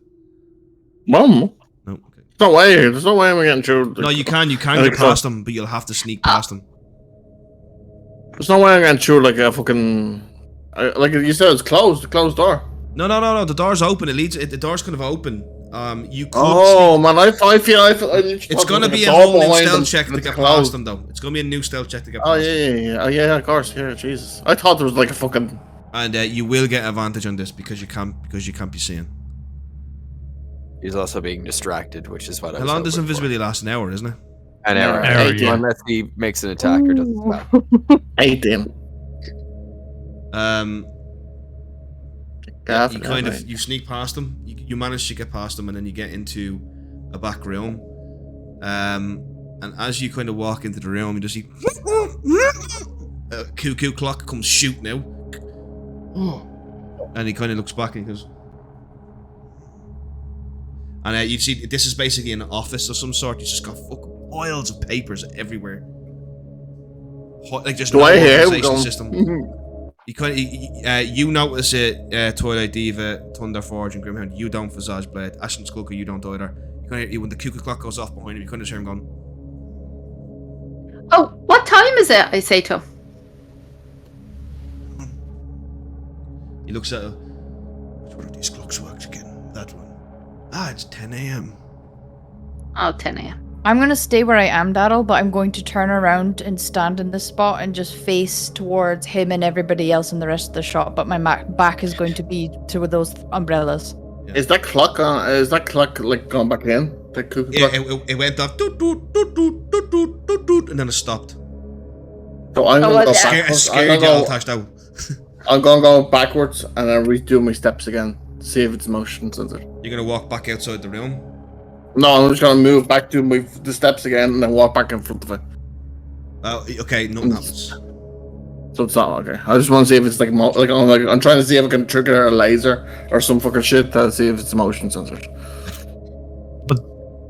Speaker 1: Mum,
Speaker 2: No. Okay.
Speaker 1: there's no way. There's no way I'm getting through.
Speaker 2: No, you can. You can
Speaker 1: I
Speaker 2: get
Speaker 1: think so.
Speaker 2: past him, but you'll have to sneak past him.
Speaker 1: There's no way I'm getting through like a fucking. Like you said, it's closed. The closed door.
Speaker 2: No. The door's open. The door's kind of open. You could.
Speaker 1: Oh man, I feel.
Speaker 2: It's going to be a whole new stealth check to get past them, though. It's going to be a new stealth check to get
Speaker 1: Oh
Speaker 2: past them.
Speaker 1: yeah. Oh yeah, of course. Yeah, Jesus. I thought there was like a fucking.
Speaker 2: And you will get advantage on this because you can't be seen.
Speaker 5: He's also being distracted, which is what I
Speaker 2: How
Speaker 5: was
Speaker 2: long does
Speaker 5: hoping for.
Speaker 2: invisibility last? An hour, isn't it?
Speaker 5: An hour.
Speaker 3: An hour, yeah.
Speaker 5: Unless he makes an attack or does a spell.
Speaker 1: 18.
Speaker 2: You sneak past them. You manage to get past them, and then you get into a back room. And as you kind of walk into the room, you just see a cuckoo clock comes shooting out, and he kind of looks back and goes. And you see, this is basically an office of some sort. It's just got fucking piles of papers everywhere. Like just
Speaker 1: Do
Speaker 2: no
Speaker 1: I hear him
Speaker 2: organization
Speaker 1: going?
Speaker 2: system. You kind of, you notice it, Twilight Diva, Thunderforge, and Grimhound. You don't, Visage Blade. Ashen Skulker, you don't either. You kind of, when the cuckoo clock goes off behind him, you kind of hear him going.
Speaker 4: Oh, what time is it? I say to him.
Speaker 2: He looks at her.
Speaker 8: Which one of these clocks works again? That one. Ah, it's 10 a.m.
Speaker 4: Oh, 10 a.m.
Speaker 6: I'm gonna stay where I am, Daryl, but I'm going to turn around and stand in this spot and just face towards him and everybody else in the rest of the shop. But my back is going to be to those umbrellas.
Speaker 1: Is that clock on? Is that clock like going back in? The cuckoo clock?
Speaker 2: It went off, doot, doot, doot, doot, doot, doot, doot, doot, and then it stopped.
Speaker 1: So I'm gonna go
Speaker 2: Scared you all touched out.
Speaker 1: I'm gonna go backwards and then redo my steps again. See if it's motion sensor.
Speaker 2: You're gonna walk back outside the room.
Speaker 1: No, I'm just gonna move back to the steps again and then walk back in front of it.
Speaker 2: Okay, nothing happens.
Speaker 1: So it's not okay. I just want to see if it's like I'm trying to see if I can trigger a laser or some fucking shit to see if it's motion sensors.
Speaker 3: But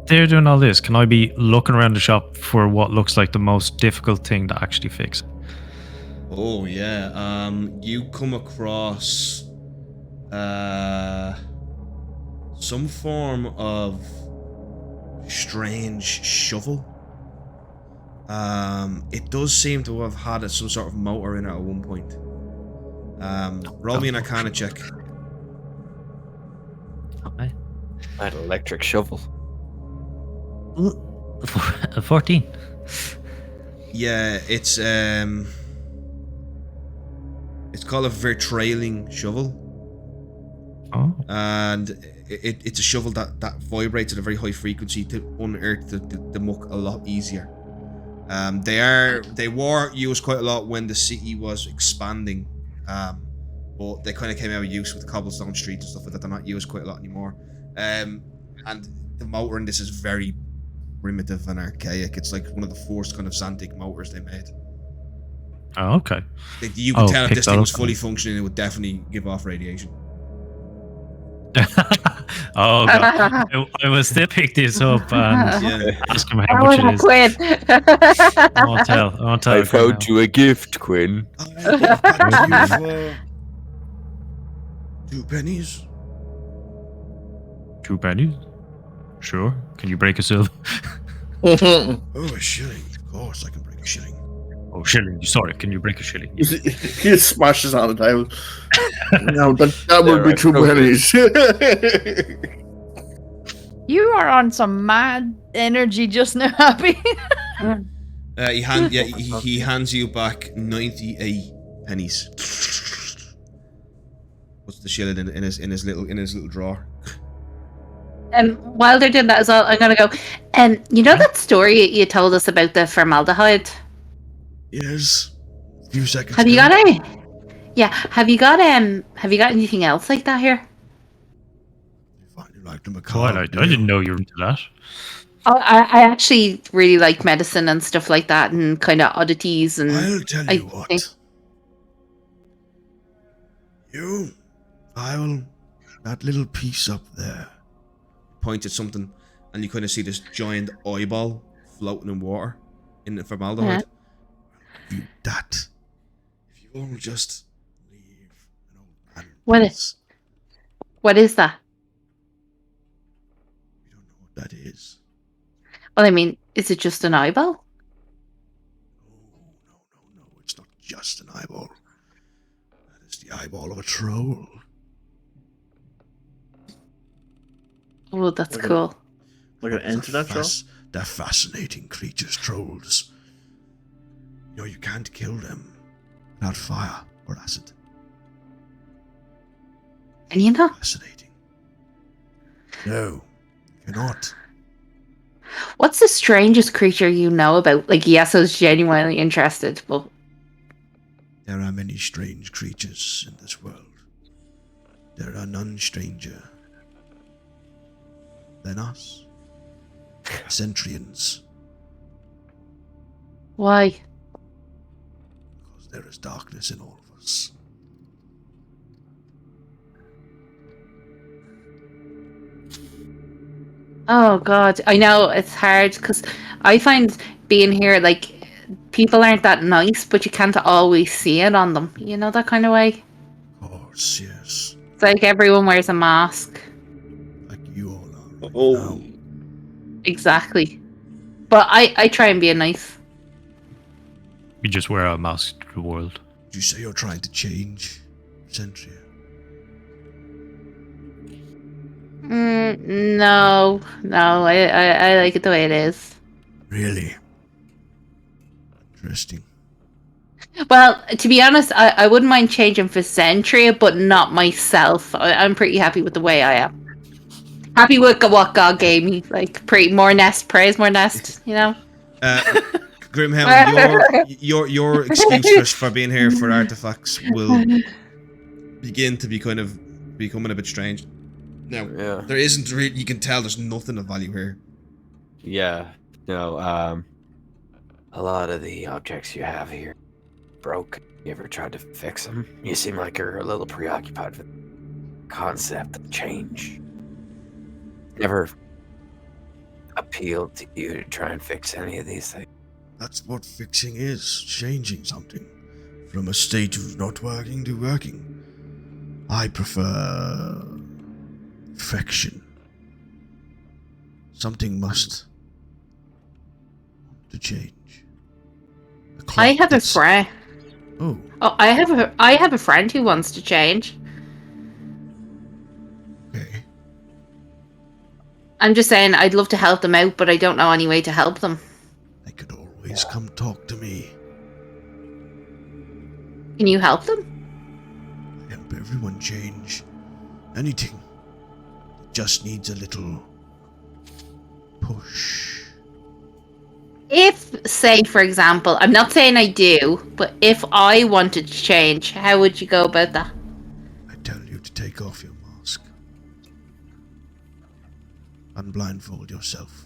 Speaker 3: they're doing all this. Can I be looking around the shop for what looks like the most difficult thing to actually fix?
Speaker 2: Oh yeah. You come across some form of strange shovel. It does seem to have had some sort of motor in it at one point. Roll me an Arcana check.
Speaker 3: Okay.
Speaker 5: An electric shovel.
Speaker 3: A 14.
Speaker 2: Yeah, it's called a vertrailing shovel.
Speaker 3: Oh.
Speaker 2: And it's a shovel that vibrates at a very high frequency to unearth the muck a lot easier. They were used quite a lot when the city was expanding, but they kind of came out of use with cobblestone streets and stuff like that. They're not used quite a lot anymore. And the motor in this is very primitive and archaic. It's like one of the first kind of Xantic motors they made.
Speaker 3: Oh, okay.
Speaker 2: You could tell if
Speaker 3: pick
Speaker 2: this
Speaker 3: that
Speaker 2: thing was
Speaker 3: up.
Speaker 2: fully functioning, it would definitely give off radiation.
Speaker 3: Oh god. I will still pick this up and
Speaker 2: Yeah.
Speaker 3: ask him how much it is.
Speaker 4: Quinn.
Speaker 3: I won't tell. I won't tell you
Speaker 5: I
Speaker 3: for
Speaker 5: found
Speaker 3: now.
Speaker 5: you a gift, Quinn.
Speaker 8: I'll give that to you for 2 pennies.
Speaker 3: 2 pennies? Sure. Can you break a silver?
Speaker 8: Oh, a shilling. Of course, I can break a shilling.
Speaker 3: Oh, shilling. Sorry, can you break a shilling?
Speaker 1: He smashes on the table. No, that would be
Speaker 5: Right,
Speaker 1: 2
Speaker 5: okay.
Speaker 1: pennies.
Speaker 6: You are on some mad energy just now, Happy.
Speaker 2: He hands you back 98 pennies. Puts the shilling in his little drawer.
Speaker 4: And while they're doing that as well, I'm gonna go. And you know that story you told us about the formaldehyde?
Speaker 8: Yes. A few seconds
Speaker 4: Have you
Speaker 8: ago.
Speaker 4: got any? Yeah. Have you got anything else like that here?
Speaker 8: Find you like the
Speaker 3: Twilight. I didn't know you were into that.
Speaker 4: Oh, I actually really like medicine and stuff like that, and kind of oddities and.
Speaker 8: I'll tell
Speaker 4: I
Speaker 8: you what.
Speaker 4: think-
Speaker 8: That little piece up there.
Speaker 2: Point at something, and you kind of see this giant eyeball floating in water in the formaldehyde.
Speaker 8: You that. If you all just leave an old man. in
Speaker 4: What
Speaker 8: peace.
Speaker 4: What is that?
Speaker 8: You don't know what that is.
Speaker 4: Well, I mean, is it just an eyeball?
Speaker 8: No. It's not just an eyeball. That is the eyeball of a troll.
Speaker 4: Oh, that's
Speaker 1: Like a-
Speaker 4: cool.
Speaker 1: Like an enter that show?
Speaker 8: They're fascinating creatures, trolls. You know, you can't kill them without fire or acid.
Speaker 4: And you know,
Speaker 8: Fascinating. No, you cannot.
Speaker 4: what's the strangest creature you know about? Like, Yesso's genuinely interested, but
Speaker 8: There are many strange creatures in this world. There are none stranger than us. Centrians.
Speaker 4: why?
Speaker 8: Because there is darkness in all of us.
Speaker 4: Oh God, I know it's hard because I find being here like people aren't that nice, but you can't always see it on them. You know that kind of way.
Speaker 8: Of course, yes.
Speaker 4: It's like everyone wears a mask.
Speaker 8: Like you all are. Right
Speaker 1: Oh.
Speaker 8: now.
Speaker 4: Exactly. But I try and be nice.
Speaker 3: We just wear a mask to the world.
Speaker 8: Did you say you're trying to change, Centria?
Speaker 4: No, I like it the way it is.
Speaker 8: Really? Interesting.
Speaker 4: Well, to be honest, I wouldn't mind changing for Centria, but not myself. I'm pretty happy with the way I am. Happy with what God gave me. Like, more nest, praise more nest, you know?
Speaker 2: Grimhelm, your excuse for being here for artifacts will begin to be kind of becoming a bit strange. Now,
Speaker 5: Yeah.
Speaker 2: there isn't really, you can tell there's nothing of value here.
Speaker 5: Yeah. No, a lot of the objects you have here broke. You ever tried to fix them? You seem like you're a little preoccupied with the concept of change. Never appealed to you to try and fix any of these things.
Speaker 8: That's what fixing is, changing something. From a state of not working to working. I prefer perfection. Something must to change. The clock
Speaker 4: I have a
Speaker 8: that's-
Speaker 4: friend.
Speaker 8: Oh,
Speaker 4: Oh, I have a friend who wants to change.
Speaker 8: okay.
Speaker 4: I'm just saying I'd love to help them out, but I don't know any way to help them.
Speaker 8: They could always come talk to me.
Speaker 4: Can you help them?
Speaker 8: I help everyone change. Anything. It just needs a little push.
Speaker 4: If, say, for example, I'm not saying I do, but if I wanted to change, how would you go about that?
Speaker 8: I tell you to take off your mask. Unblindfold yourself.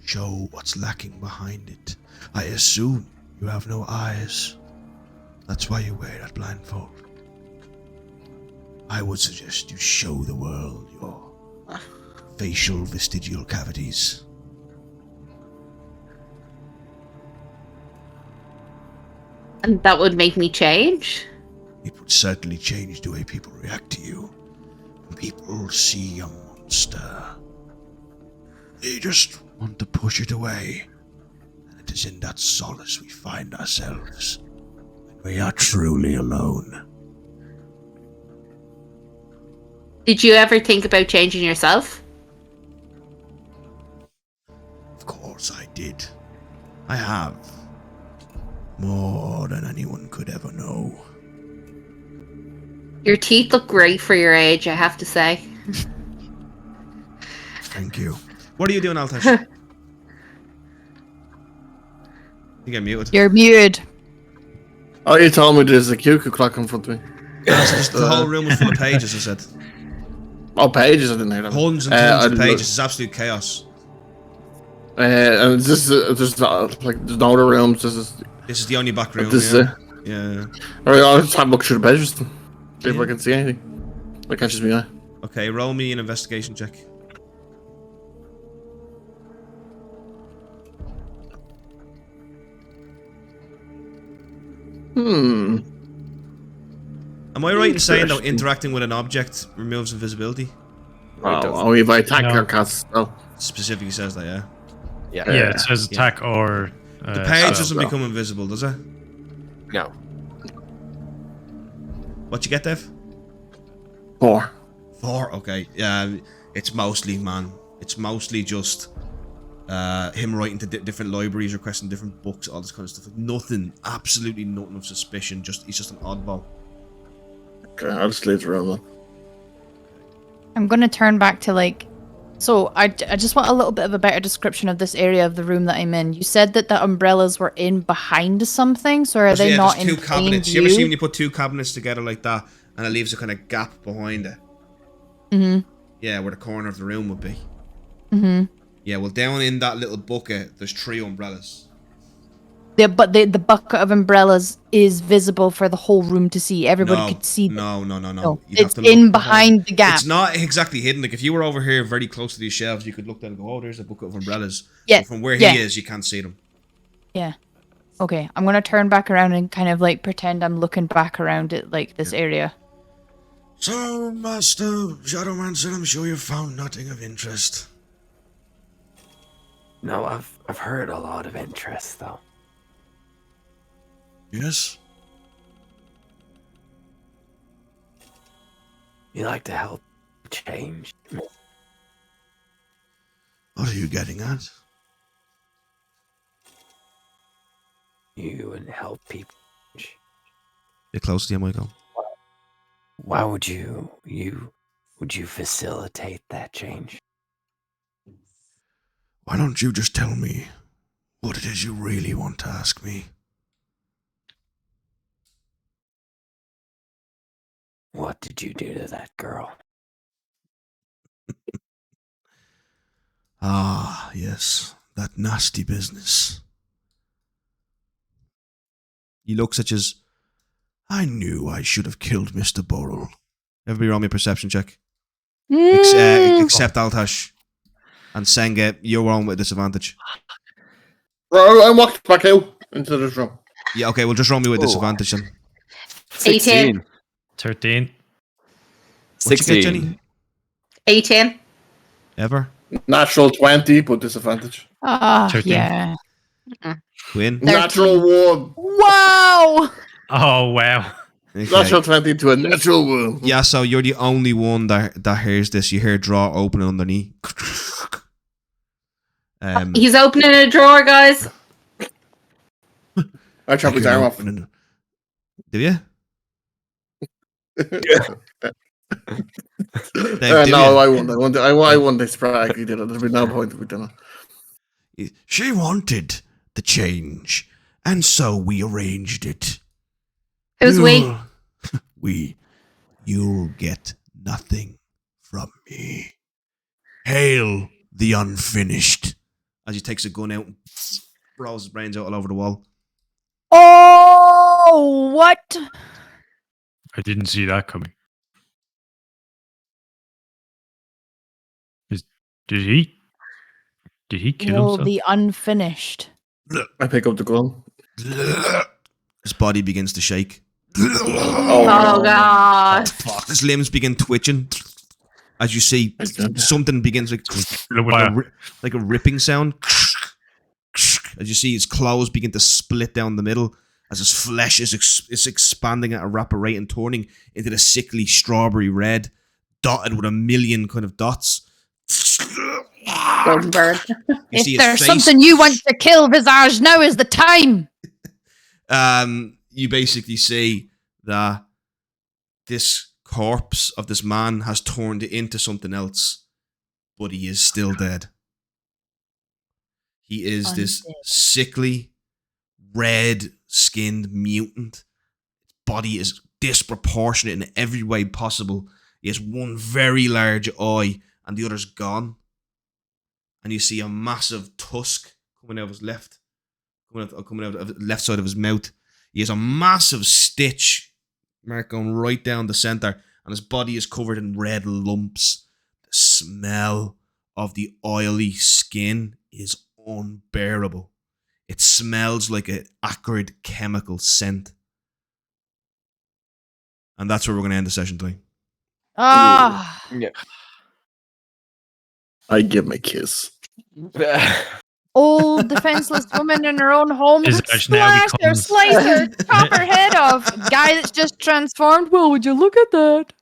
Speaker 8: Show what's lacking behind it. I assume you have no eyes. That's why you wear that blindfold. I would suggest you show the world your facial vestigial cavities.
Speaker 4: And that would make me change?
Speaker 8: It would certainly change the way people react to you. When people see a monster, they just want to push it away. And it is in that solace we find ourselves when we are truly alone.
Speaker 4: Did you ever think about changing yourself?
Speaker 8: Of course I did. I have. More than anyone could ever know.
Speaker 4: Your teeth look great for your age, I have to say.
Speaker 8: Thank you.
Speaker 2: What are you doing, Altash? You get muted.
Speaker 6: You're muted.
Speaker 1: Oh, you told me there's a cuckoo clock in front of me.
Speaker 2: That's just the whole room was full of pages, I said.
Speaker 1: Oh, pages, I didn't hear that.
Speaker 2: Hundreds and tons of pages. It's absolute chaos.
Speaker 1: And this is just like there's no other rooms.
Speaker 2: This is the only back room.
Speaker 1: This
Speaker 2: Yeah. Yeah.
Speaker 1: Alright, I'll just have a look through the pages. See if I can see anything. That catches me eye.
Speaker 2: Okay, roll me an investigation check. Am I right in saying though interacting with an object removes invisibility?
Speaker 1: Oh, if I attack
Speaker 3: No.
Speaker 1: or cast spell.
Speaker 2: Specifically says that, yeah.
Speaker 5: Yeah.
Speaker 3: Yeah, it says attack or.
Speaker 2: The page doesn't
Speaker 1: spell.
Speaker 2: become invisible, does it?
Speaker 5: No.
Speaker 2: What you get, Dev?
Speaker 1: 4.
Speaker 2: 4. Okay. Yeah. It's mostly, man. It's mostly just him writing to different libraries, requesting different books, all this kind of stuff. Nothing, absolutely nothing of suspicion. He's just an oddball.
Speaker 1: Okay, I'll just leave the room then.
Speaker 6: I'm gonna turn back to like. So I just want a little bit of a better description of this area of the room that I'm in. You said that the umbrellas were in behind something, so are they
Speaker 2: Yeah,
Speaker 6: not
Speaker 2: there's
Speaker 6: in
Speaker 2: two
Speaker 6: plain
Speaker 2: cabinets.
Speaker 6: view?
Speaker 2: You ever see when you put two cabinets together like that, and it leaves a kind of gap behind it?
Speaker 6: Mm-hmm.
Speaker 2: Yeah, where the corner of the room would be.
Speaker 6: Mm-hmm.
Speaker 2: Yeah, well, down in that little bucket, there's 3 umbrellas.
Speaker 6: Yeah, but the bucket of umbrellas is visible for the whole room to see. Everybody
Speaker 2: No,
Speaker 6: could see.
Speaker 2: no.
Speaker 6: No,
Speaker 2: You'd have
Speaker 6: it's
Speaker 2: to look
Speaker 6: in behind the gap.
Speaker 2: It's not exactly hidden. Like if you were over here, very close to these shelves, you could look down and go, "Oh, there's a bucket of umbrellas."
Speaker 6: Yeah,
Speaker 2: But from where
Speaker 6: yeah.
Speaker 2: he is, you can't see them.
Speaker 6: Yeah. Okay, I'm gonna turn back around and kind of like pretend I'm looking back around it, like this area.
Speaker 8: So, Master Shadowmancer, I'm sure you found nothing of interest.
Speaker 7: No, I've heard a lot of interest though.
Speaker 8: Yes?
Speaker 7: You like to help change.
Speaker 8: What are you getting at?
Speaker 7: You would help people.
Speaker 2: Get close to you, Michael.
Speaker 7: Why would you facilitate that change?
Speaker 8: Why don't you just tell me what it is you really want to ask me?
Speaker 7: What did you do to that girl?
Speaker 8: Ah, yes, that nasty business. He looks at you. I knew I should have killed Mr. Borrell. Everybody roll me a perception check. Except Altash. And Senga, you're on with disadvantage.
Speaker 1: I walked back out into this room.
Speaker 8: Yeah, okay, well just roll me with disadvantage then.
Speaker 5: 16.
Speaker 3: 13.
Speaker 8: What'd you get,
Speaker 5: 16.
Speaker 8: Jenny?
Speaker 4: 18.
Speaker 8: Ever?
Speaker 1: Natural 20, but disadvantage.
Speaker 6: Ah,
Speaker 3: 13.
Speaker 6: yeah.
Speaker 8: Quinn?
Speaker 6: 13.
Speaker 1: Natural 1.
Speaker 6: Wow!
Speaker 3: Oh, wow.
Speaker 8: Okay.
Speaker 1: Natural 20 to a natural 1.
Speaker 8: Yeah, so you're the only one that hears this. You hear a drawer opening underneath.
Speaker 4: He's opening a drawer, guys.
Speaker 1: I chop his arm off.
Speaker 8: Do you? Dave, do
Speaker 1: No,
Speaker 8: you?
Speaker 1: I won't. I won't explain. He did it. There's been no point in we done it.
Speaker 8: She wanted the change, and so we arranged it.
Speaker 4: Who's we?
Speaker 8: You'll get nothing from me. Hail the unfinished. As he takes a gun out and throws his brains out all over the wall.
Speaker 6: Oh, what?
Speaker 3: I didn't see that coming. Did he kill
Speaker 6: Well,
Speaker 3: himself?
Speaker 6: the unfinished.
Speaker 1: I pick up the gun.
Speaker 8: His body begins to shake.
Speaker 4: Oh, God.
Speaker 8: His limbs begin twitching. As you see, something begins like a ripping sound. As you see his clothes begin to split down the middle, as his flesh is expanding at a rapid rate and turning into the sickly strawberry red, dotted with a million kind of dots.
Speaker 4: Golden bird.
Speaker 6: If there's something you want to kill, Visage, now is the time.
Speaker 8: You basically see that this corpse of this man has turned into something else, but he is still dead. He is this sickly, red-skinned mutant. His body is disproportionate in every way possible. He has one very large eye, and the other's gone. And you see a massive tusk coming out of his coming out of the left side of his mouth. He has a massive stitch mark going right down the center, and his body is covered in red lumps. The smell of the oily skin is unbearable. It smells like an acrid chemical scent. And that's where we're going to end the session tonight.
Speaker 6: Ah.
Speaker 5: Yeah.
Speaker 1: I give him a kiss.
Speaker 6: Old defenseless woman in her own home
Speaker 3: Is
Speaker 6: would
Speaker 3: it now
Speaker 6: slash her,
Speaker 3: becomes-
Speaker 6: slice her, chop her head off. Guy that's just transformed. Well, would you look at that?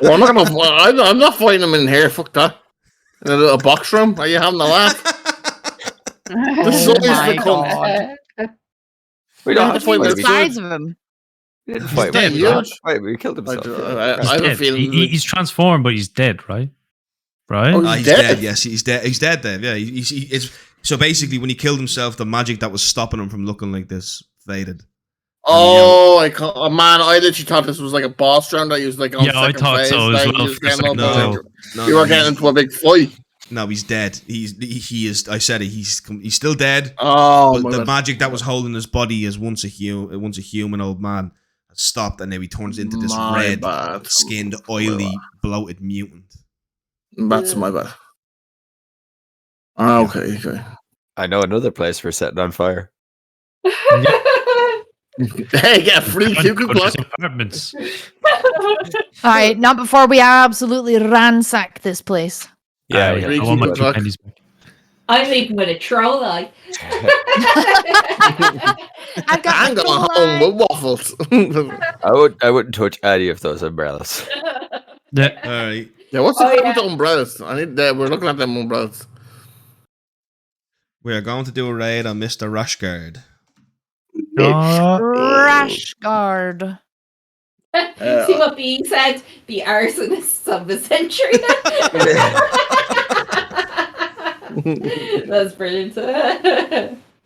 Speaker 1: Well, I'm not fighting him in here. Fuck that. In a little box room. Are you having a laugh? The size
Speaker 6: Oh my
Speaker 1: of the cunt.
Speaker 6: God.
Speaker 5: We
Speaker 1: don't
Speaker 5: don't
Speaker 1: have
Speaker 5: have
Speaker 1: to
Speaker 5: to
Speaker 1: fight
Speaker 5: fight
Speaker 6: The
Speaker 1: this
Speaker 5: him.
Speaker 6: size of him.
Speaker 5: We didn't
Speaker 3: He's
Speaker 5: fight
Speaker 3: dead,
Speaker 5: him.
Speaker 1: right?
Speaker 5: Right, we killed himself.
Speaker 1: I have a
Speaker 3: Dead.
Speaker 1: feeling.
Speaker 3: He's transformed, but he's dead, right? Right?
Speaker 1: Oh,
Speaker 8: He's
Speaker 1: dead?
Speaker 8: dead. Yes, he's dead. He's dead, Dave. Yeah, it's so basically when he killed himself, the magic that was stopping him from looking like this faded.
Speaker 1: Oh, man, I literally thought this was like a boss round that he was like on
Speaker 3: Yeah, I
Speaker 1: second
Speaker 3: thought
Speaker 1: phase.
Speaker 3: so as
Speaker 1: Like,
Speaker 3: well
Speaker 1: he was
Speaker 3: for a
Speaker 1: getting up
Speaker 3: second
Speaker 1: and,
Speaker 3: as
Speaker 1: like,
Speaker 8: No,
Speaker 1: you were getting into a big fight.
Speaker 8: No, he's dead. He is. I said it. He's still dead.
Speaker 1: Oh,
Speaker 8: But
Speaker 1: my
Speaker 8: the
Speaker 1: God.
Speaker 8: magic that was holding his body as once a human old man has stopped, and now he turns into this
Speaker 1: My
Speaker 8: red
Speaker 1: bad.
Speaker 8: skinned, oily, bloated mutant.
Speaker 1: That's my bad. Okay.
Speaker 5: I know another place we're setting on fire.
Speaker 1: Hey, get a free cuckoo
Speaker 3: Go to
Speaker 1: clock.
Speaker 3: his apartments.
Speaker 6: All right, not before we absolutely ransack this place.
Speaker 5: Yeah,
Speaker 1: Free
Speaker 3: I want my
Speaker 1: cuckoo
Speaker 3: 2
Speaker 1: clock.
Speaker 3: pennies back.
Speaker 9: I'm leaving with a troll eye.
Speaker 6: I've got
Speaker 1: I'm
Speaker 6: my
Speaker 1: going
Speaker 6: full
Speaker 1: home
Speaker 6: eye.
Speaker 1: with waffles.
Speaker 5: I wouldn't touch any of those umbrellas.
Speaker 3: Yeah.
Speaker 8: All right.
Speaker 1: Yeah, what's the
Speaker 9: Oh,
Speaker 1: problem
Speaker 9: yeah.
Speaker 1: with the umbrellas? We're looking at them umbrellas.
Speaker 8: We are going to do a raid on Mr. Rashguard.
Speaker 6: Rash guard.
Speaker 9: See what Bean said? The arsonists of the century. That's brilliant.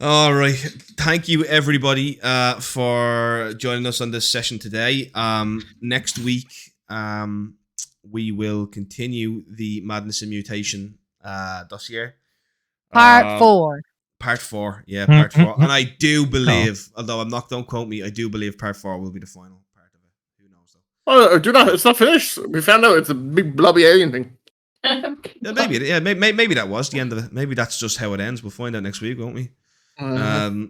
Speaker 8: All right. Thank you, everybody, for joining us on this session today. Next week,
Speaker 2: we will continue the Madness and Mutation dossier.
Speaker 6: Part 4.
Speaker 2: Part 4, yeah, part 4. And I
Speaker 3: Oh.
Speaker 2: do believe, although don't quote me, I do believe part 4 will be the final part of it. Who knows though?
Speaker 1: Oh, do not. It's not finished. We found out it's a big blobby alien thing.
Speaker 2: Yeah, maybe that was the end of it. Maybe that's just how it ends. We'll find out next week, won't we?
Speaker 1: Mr.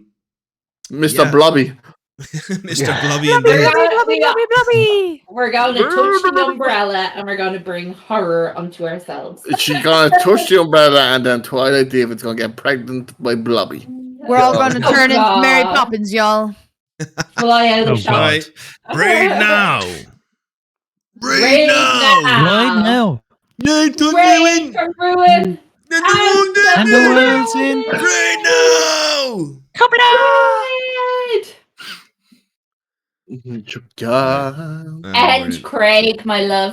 Speaker 2: Yeah.
Speaker 1: Blobby.
Speaker 2: Mr. Blobby
Speaker 9: We're
Speaker 2: indeed.
Speaker 9: going to touch the umbrella and we're going to bring horror onto ourselves.
Speaker 1: She's gonna touch the umbrella, and then Twilight David's gonna get pregnant by Blobby.
Speaker 6: We're all going to
Speaker 9: Oh,
Speaker 6: turn into
Speaker 9: God.
Speaker 6: Mary Poppins, y'all.
Speaker 9: Fly out of
Speaker 3: Oh,
Speaker 9: shop.
Speaker 3: God.
Speaker 2: Right. Braid now.
Speaker 9: Braid
Speaker 2: Braid now.
Speaker 3: Right now.
Speaker 9: Braid from ruin.
Speaker 3: And the world's in.
Speaker 2: Braid now.
Speaker 9: Braid.
Speaker 1: God.
Speaker 9: And Craig, my love.